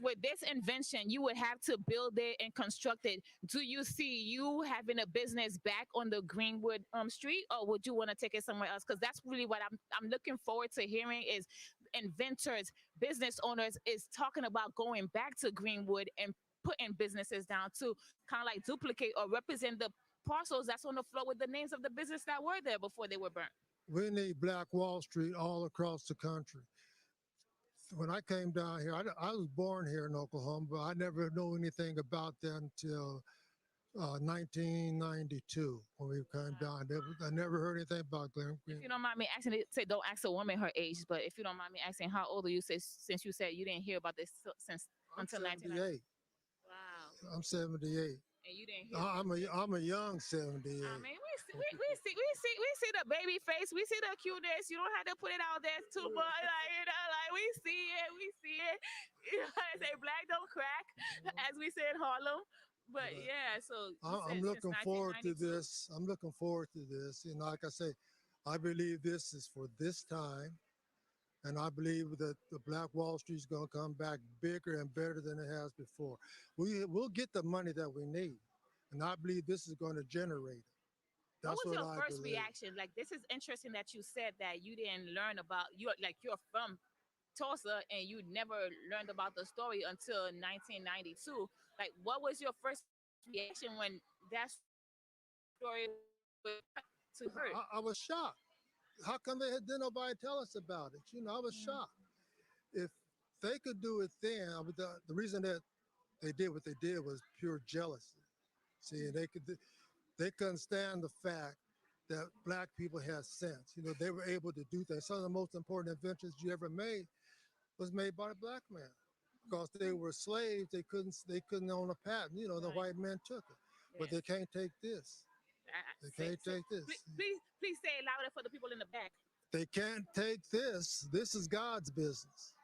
With this invention, you would have to build it and construct it. Do you see you having a business back on the Greenwood Street, or would you want to take it somewhere else? Because that's really what I'm looking forward to hearing is inventors, business owners is talking about going back to Greenwood and putting businesses down to kind of like duplicate or represent the parcels that's on the floor with the names of the business that were there before they were burnt. We need Black Wall Street all across the country. When I came down here, I was born here in Oklahoma, but I never knew anything about that until 1992 when we came down. I never heard anything about Green. If you don't mind me asking, say don't ask a woman her age, but if you don't mind me asking, how old are you? Since you said you didn't hear about this since until 1998. Wow. I'm 78. And you didn't hear. I'm a young 78. I mean, we see the baby face, we see the cuteness. You don't have to put it out there too much, like we see it. You know, I say black don't crack, as we say in Harlem. But yeah, so I'm looking forward to this. I'm looking forward to this. Like I say, I believe this is for this time. And I believe that the Black Wall Street is going to come back bigger and better than it has before. We'll get the money that we need. And I believe this is going to generate it. What was your first reaction? Like, this is interesting that you said that you didn't learn about, you're from Tulsa and you never learned about the story until 1992. Like, what was your first reaction when that story was to her? I was shocked. How come didn't nobody tell us about it? I was shocked. If they could do it then, the reason that they did what they did was pure jealousy. See, they couldn't stand the fact that Black people had sense. They were able to do things. Some of the most important inventions you ever made was made by a Black man. Because they were slaves, they couldn't own a patent. The white men took it. But they can't take this. They can't take this. Please say it louder for the people in the back. They can't take this. This is God's business.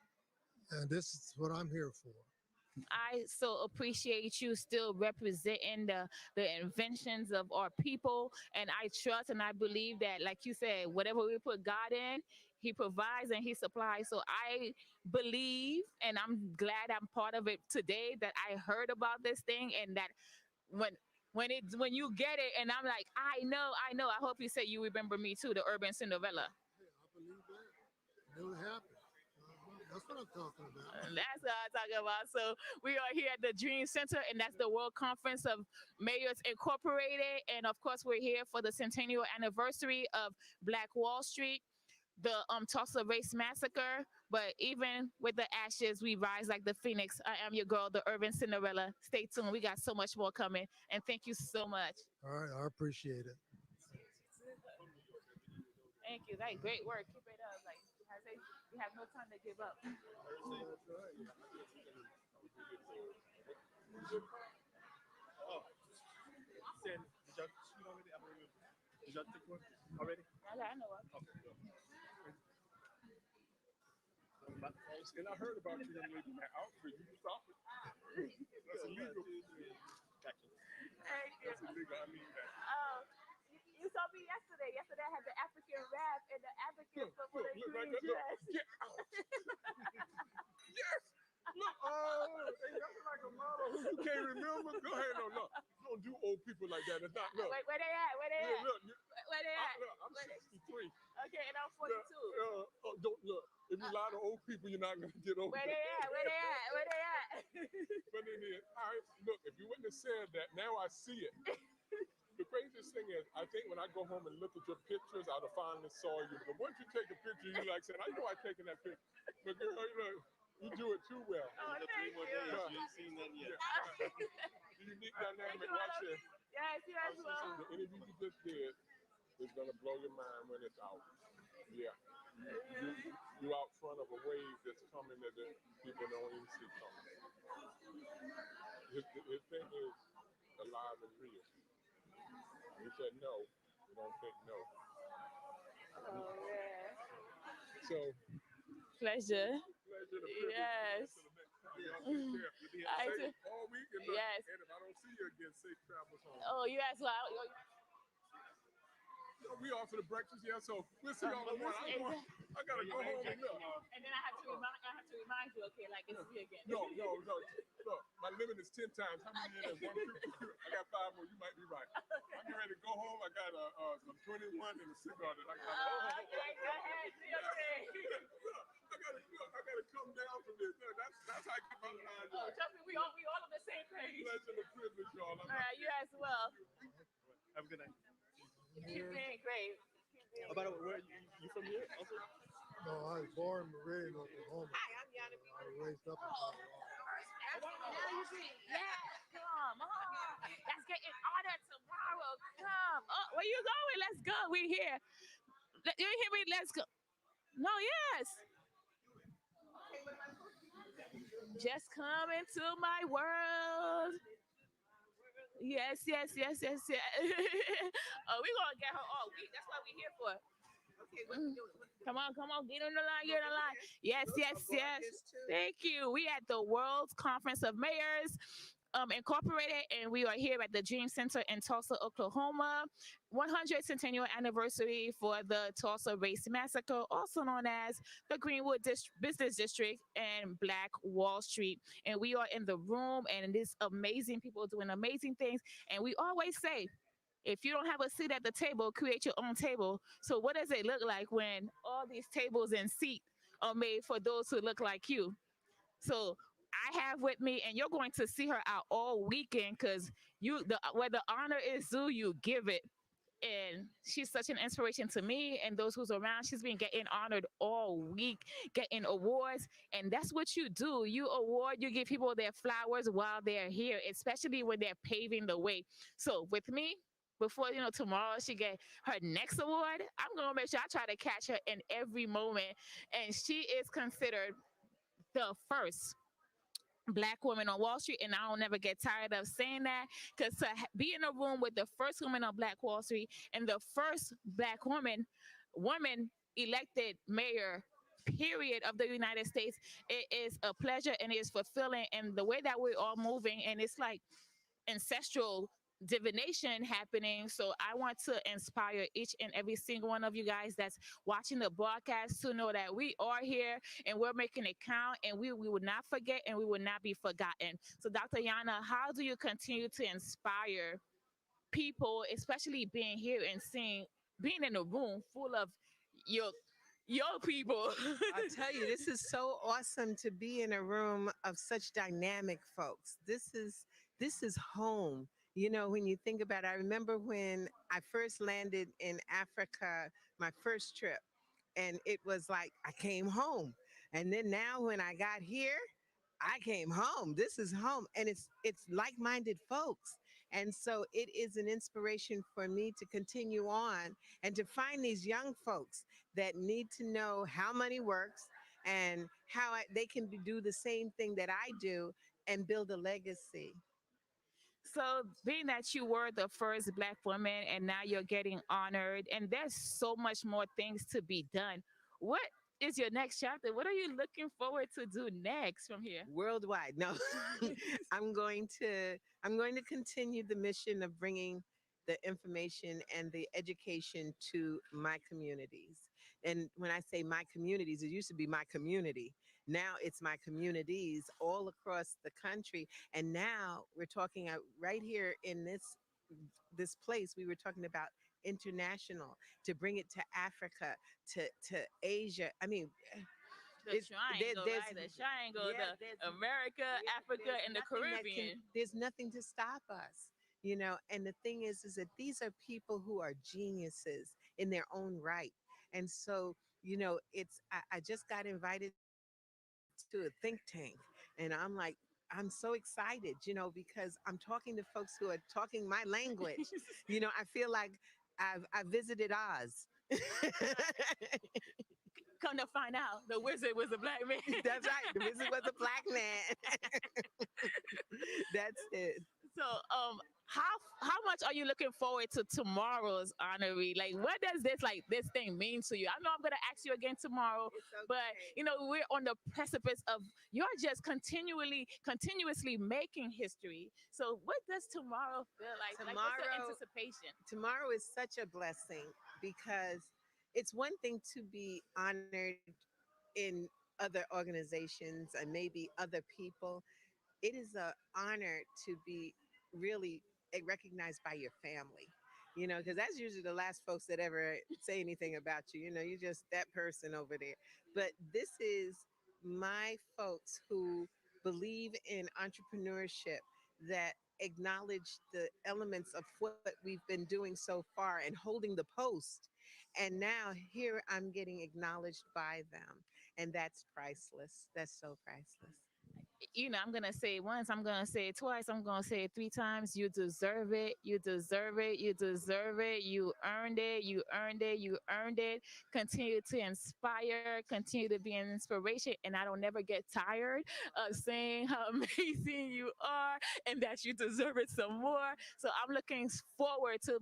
And this is what I'm here for. I so appreciate you still representing the inventions of our people. And I trust and I believe that, like you said, whatever we put God in, He provides and He supplies. So I believe, and I'm glad I'm part of it today, that I heard about this thing, and that when you get it, and I'm like, I know. I hope you say you remember me too, the Urban Cinderella. Yeah, I believe that. It will happen. That's what I'm talking about. That's what I'm talking about. So we are here at the Dream Center, and that's the World Conference of Mayors Incorporated. And of course, we're here for the centennial anniversary of Black Wall Street, the Tulsa Race Massacre. But even with the ashes, we rise like the phoenix. I am your girl, the Urban Cinderella. Stay tuned. We got so much more coming. And thank you so much. All right. I appreciate it. Thank you. That's great work. Keep it up. Like I say, we have no time to give up. Did y'all take one already? I know what. Okay. And I heard about you young lady in that outfit. You just off it. That's illegal. Gotcha. Thank you. That's illegal. I mean that. You saw me yesterday. Yesterday I had the African wrap and the African for the green dress. Get out. Yes. Look, ain't nothing like a model who you can't remember. Go ahead, no. Don't do old people like that. It's not. Look. Wait, where they at? Where they at? Look, where they at? I'm 63. Okay, and I'm 42. Don't look. If you lie to old people, you're not gonna get over. Where they at? Where they at? Where they at? But it is. All right. Look, if you wouldn't have said that, now I see it. The craziest thing is, I think when I go home and look at your pictures, I'd have finally saw you. But once you take a picture, you like saying, I know I'm taking that picture. But girl, you do it too well. Oh, thank you. You ain't seen that yet. The unique dynamic. Watch this. Yes, well. The interview you just did is gonna blow your mind when it's out. Yeah. You out front of a wave that's coming that people don't even see coming. His thing is alive and real. He said no. You don't think no. Oh, yeah. So. Pleasure. Pleasure to yes. I safe all week and yes. And if I don't see you again, safe travels home. Oh, you as well. We offer the breakfast, yeah. So we'll see y'all in one. I gotta go home and look. And then I have to remind you, okay, like it's me again. No. Look, my limit is 10 times. How many is that? 152. I got 5 more. You might be right. I'm getting ready to go home. I got some 21 and a cigar that I got. Okay, go ahead. See you okay. I gotta come down from this. That's how I get my mind. Oh, trust me, we all on the same page. Pleasure and privilege, y'all. All right, you as well. Have a good night. Keep being great. How about where you from here? Also? No, I was born and raised in Oklahoma. Hi, I'm Yana. I was raised up in Colorado. Now you see. Yeah, come on. Let's get in order tomorrow. Come. Oh, where you going? Let's go. We're here. You hear me? Let's go. No, yes. Just come into my world. Yes. Oh, we're gonna get her all week. That's what we're here for. Okay, what you doing? Come on, get on the line, Yes. Thank you. We at the World Conference of Mayors Incorporated, and we are here at the Dream Center in Tulsa, Oklahoma. 100th centennial anniversary for the Tulsa Race Massacre, also known as the Greenwood Business District and Black Wall Street. And we are in the room, and these amazing people doing amazing things. And we always say, if you don't have a seat at the table, create your own table. So what does it look like when all these tables and seats are made for those who look like you? So I have with me, and you're going to see her out all weekend because where the honor is due, you give it. And she's such an inspiration to me and those who's around. She's been getting honored all week, getting awards. And that's what you do. You award, you give people their flowers while they're here, especially when they're paving the way. So with me, before tomorrow she get her next award, I'm gonna make sure I try to catch her in every moment. And she is considered the first Black woman on Wall Street, and I don't never get tired of saying that, because to be in a room with the first woman on Black Wall Street and the first Black woman elected mayor, period, of the United States, it is a pleasure and it is fulfilling. And the way that we're all moving, and it's like ancestral divination happening. So I want to inspire each and every single one of you guys that's watching the broadcast to know that we are here and we're making it count, and we will not forget and we will not be forgotten. So Dr. Yana, how do you continue to inspire people, especially being here and being in a room full of your people? I tell you, this is so awesome to be in a room of such dynamic folks. This is home. When you think about it, I remember when I first landed in Africa, my first trip, and it was like I came home. And then now when I got here, I came home. This is home, and it's like-minded folks. And so it is an inspiration for me to continue on and to find these young folks that need to know how money works and how they can do the same thing that I do and build a legacy. So being that you were the first Black woman and now you're getting honored, and there's so much more things to be done, what is your next chapter? What are you looking forward to do next from here? Worldwide. No, I'm going to continue the mission of bringing the information and the education to my communities. And when I say my communities, it used to be my community. Now it's my communities all across the country. And now we're talking right here in this place, we were talking about international, to bring it to Africa, to Asia. I mean, the triangle, right? The triangle, the America, Africa, and the Caribbean. There's nothing to stop us. And the thing is that these are people who are geniuses in their own right. And so, I just got invited to a think tank, and I'm so excited, because I'm talking to folks who are talking my language. I feel like I visited Oz. Come to find out, the wizard was a black man. That's right. The wizard was a black man. That's it. So, how much are you looking forward to tomorrow's honorary? Like, what does this thing mean to you? I know I'm gonna ask you again tomorrow, but we're on the precipice of you're just continuously making history. So, what does tomorrow feel like? Like, what's the anticipation? Tomorrow is such a blessing because it's one thing to be honored in other organizations and maybe other people. It is an honor to be really recognized by your family, because that's usually the last folks that ever say anything about you. You're just that person over there. But this is my folks who believe in entrepreneurship, that acknowledge the elements of what we've been doing so far and holding the post. And now here I'm getting acknowledged by them. And that's priceless. That's so priceless. I'm gonna say it once, I'm gonna say it twice, I'm gonna say it 3 times. You deserve it. You deserve it. You deserve it. You earned it. You earned it. You earned it. Continue to inspire. Continue to be an inspiration. And I don't never get tired of saying how amazing you are and that you deserve it some more. So I'm looking forward to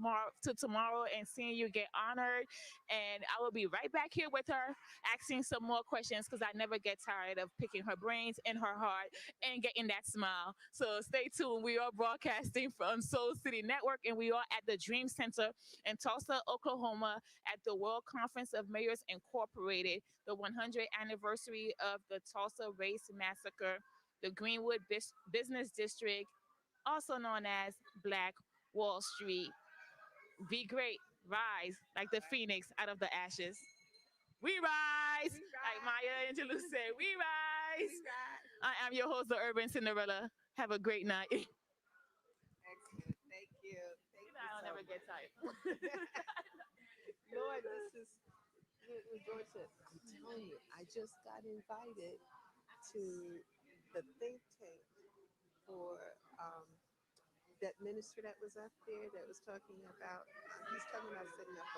tomorrow and seeing you get honored. And I will be right back here with her, asking some more questions because I never get tired of picking her brains and her heart and getting that smile. So stay tuned. We are broadcasting from Soul City Network, and we are at the Dream Center in Tulsa, Oklahoma, at the World Conference of Mayors Incorporated, the 100th anniversary of the Tulsa Race Massacre, the Greenwood Business District, also known as Black Wall Street. Be great, rise like the phoenix out of the ashes. We rise. Like Maya Angelou said, we rise. I am your host, the Urban Cinderella. Have a great night. Excellent. Thank you. I'll never get tired. Lord, this is Georgia. I'm telling you, I just got invited to the think tank for that minister that was up there that was talking about, he's talking about setting up a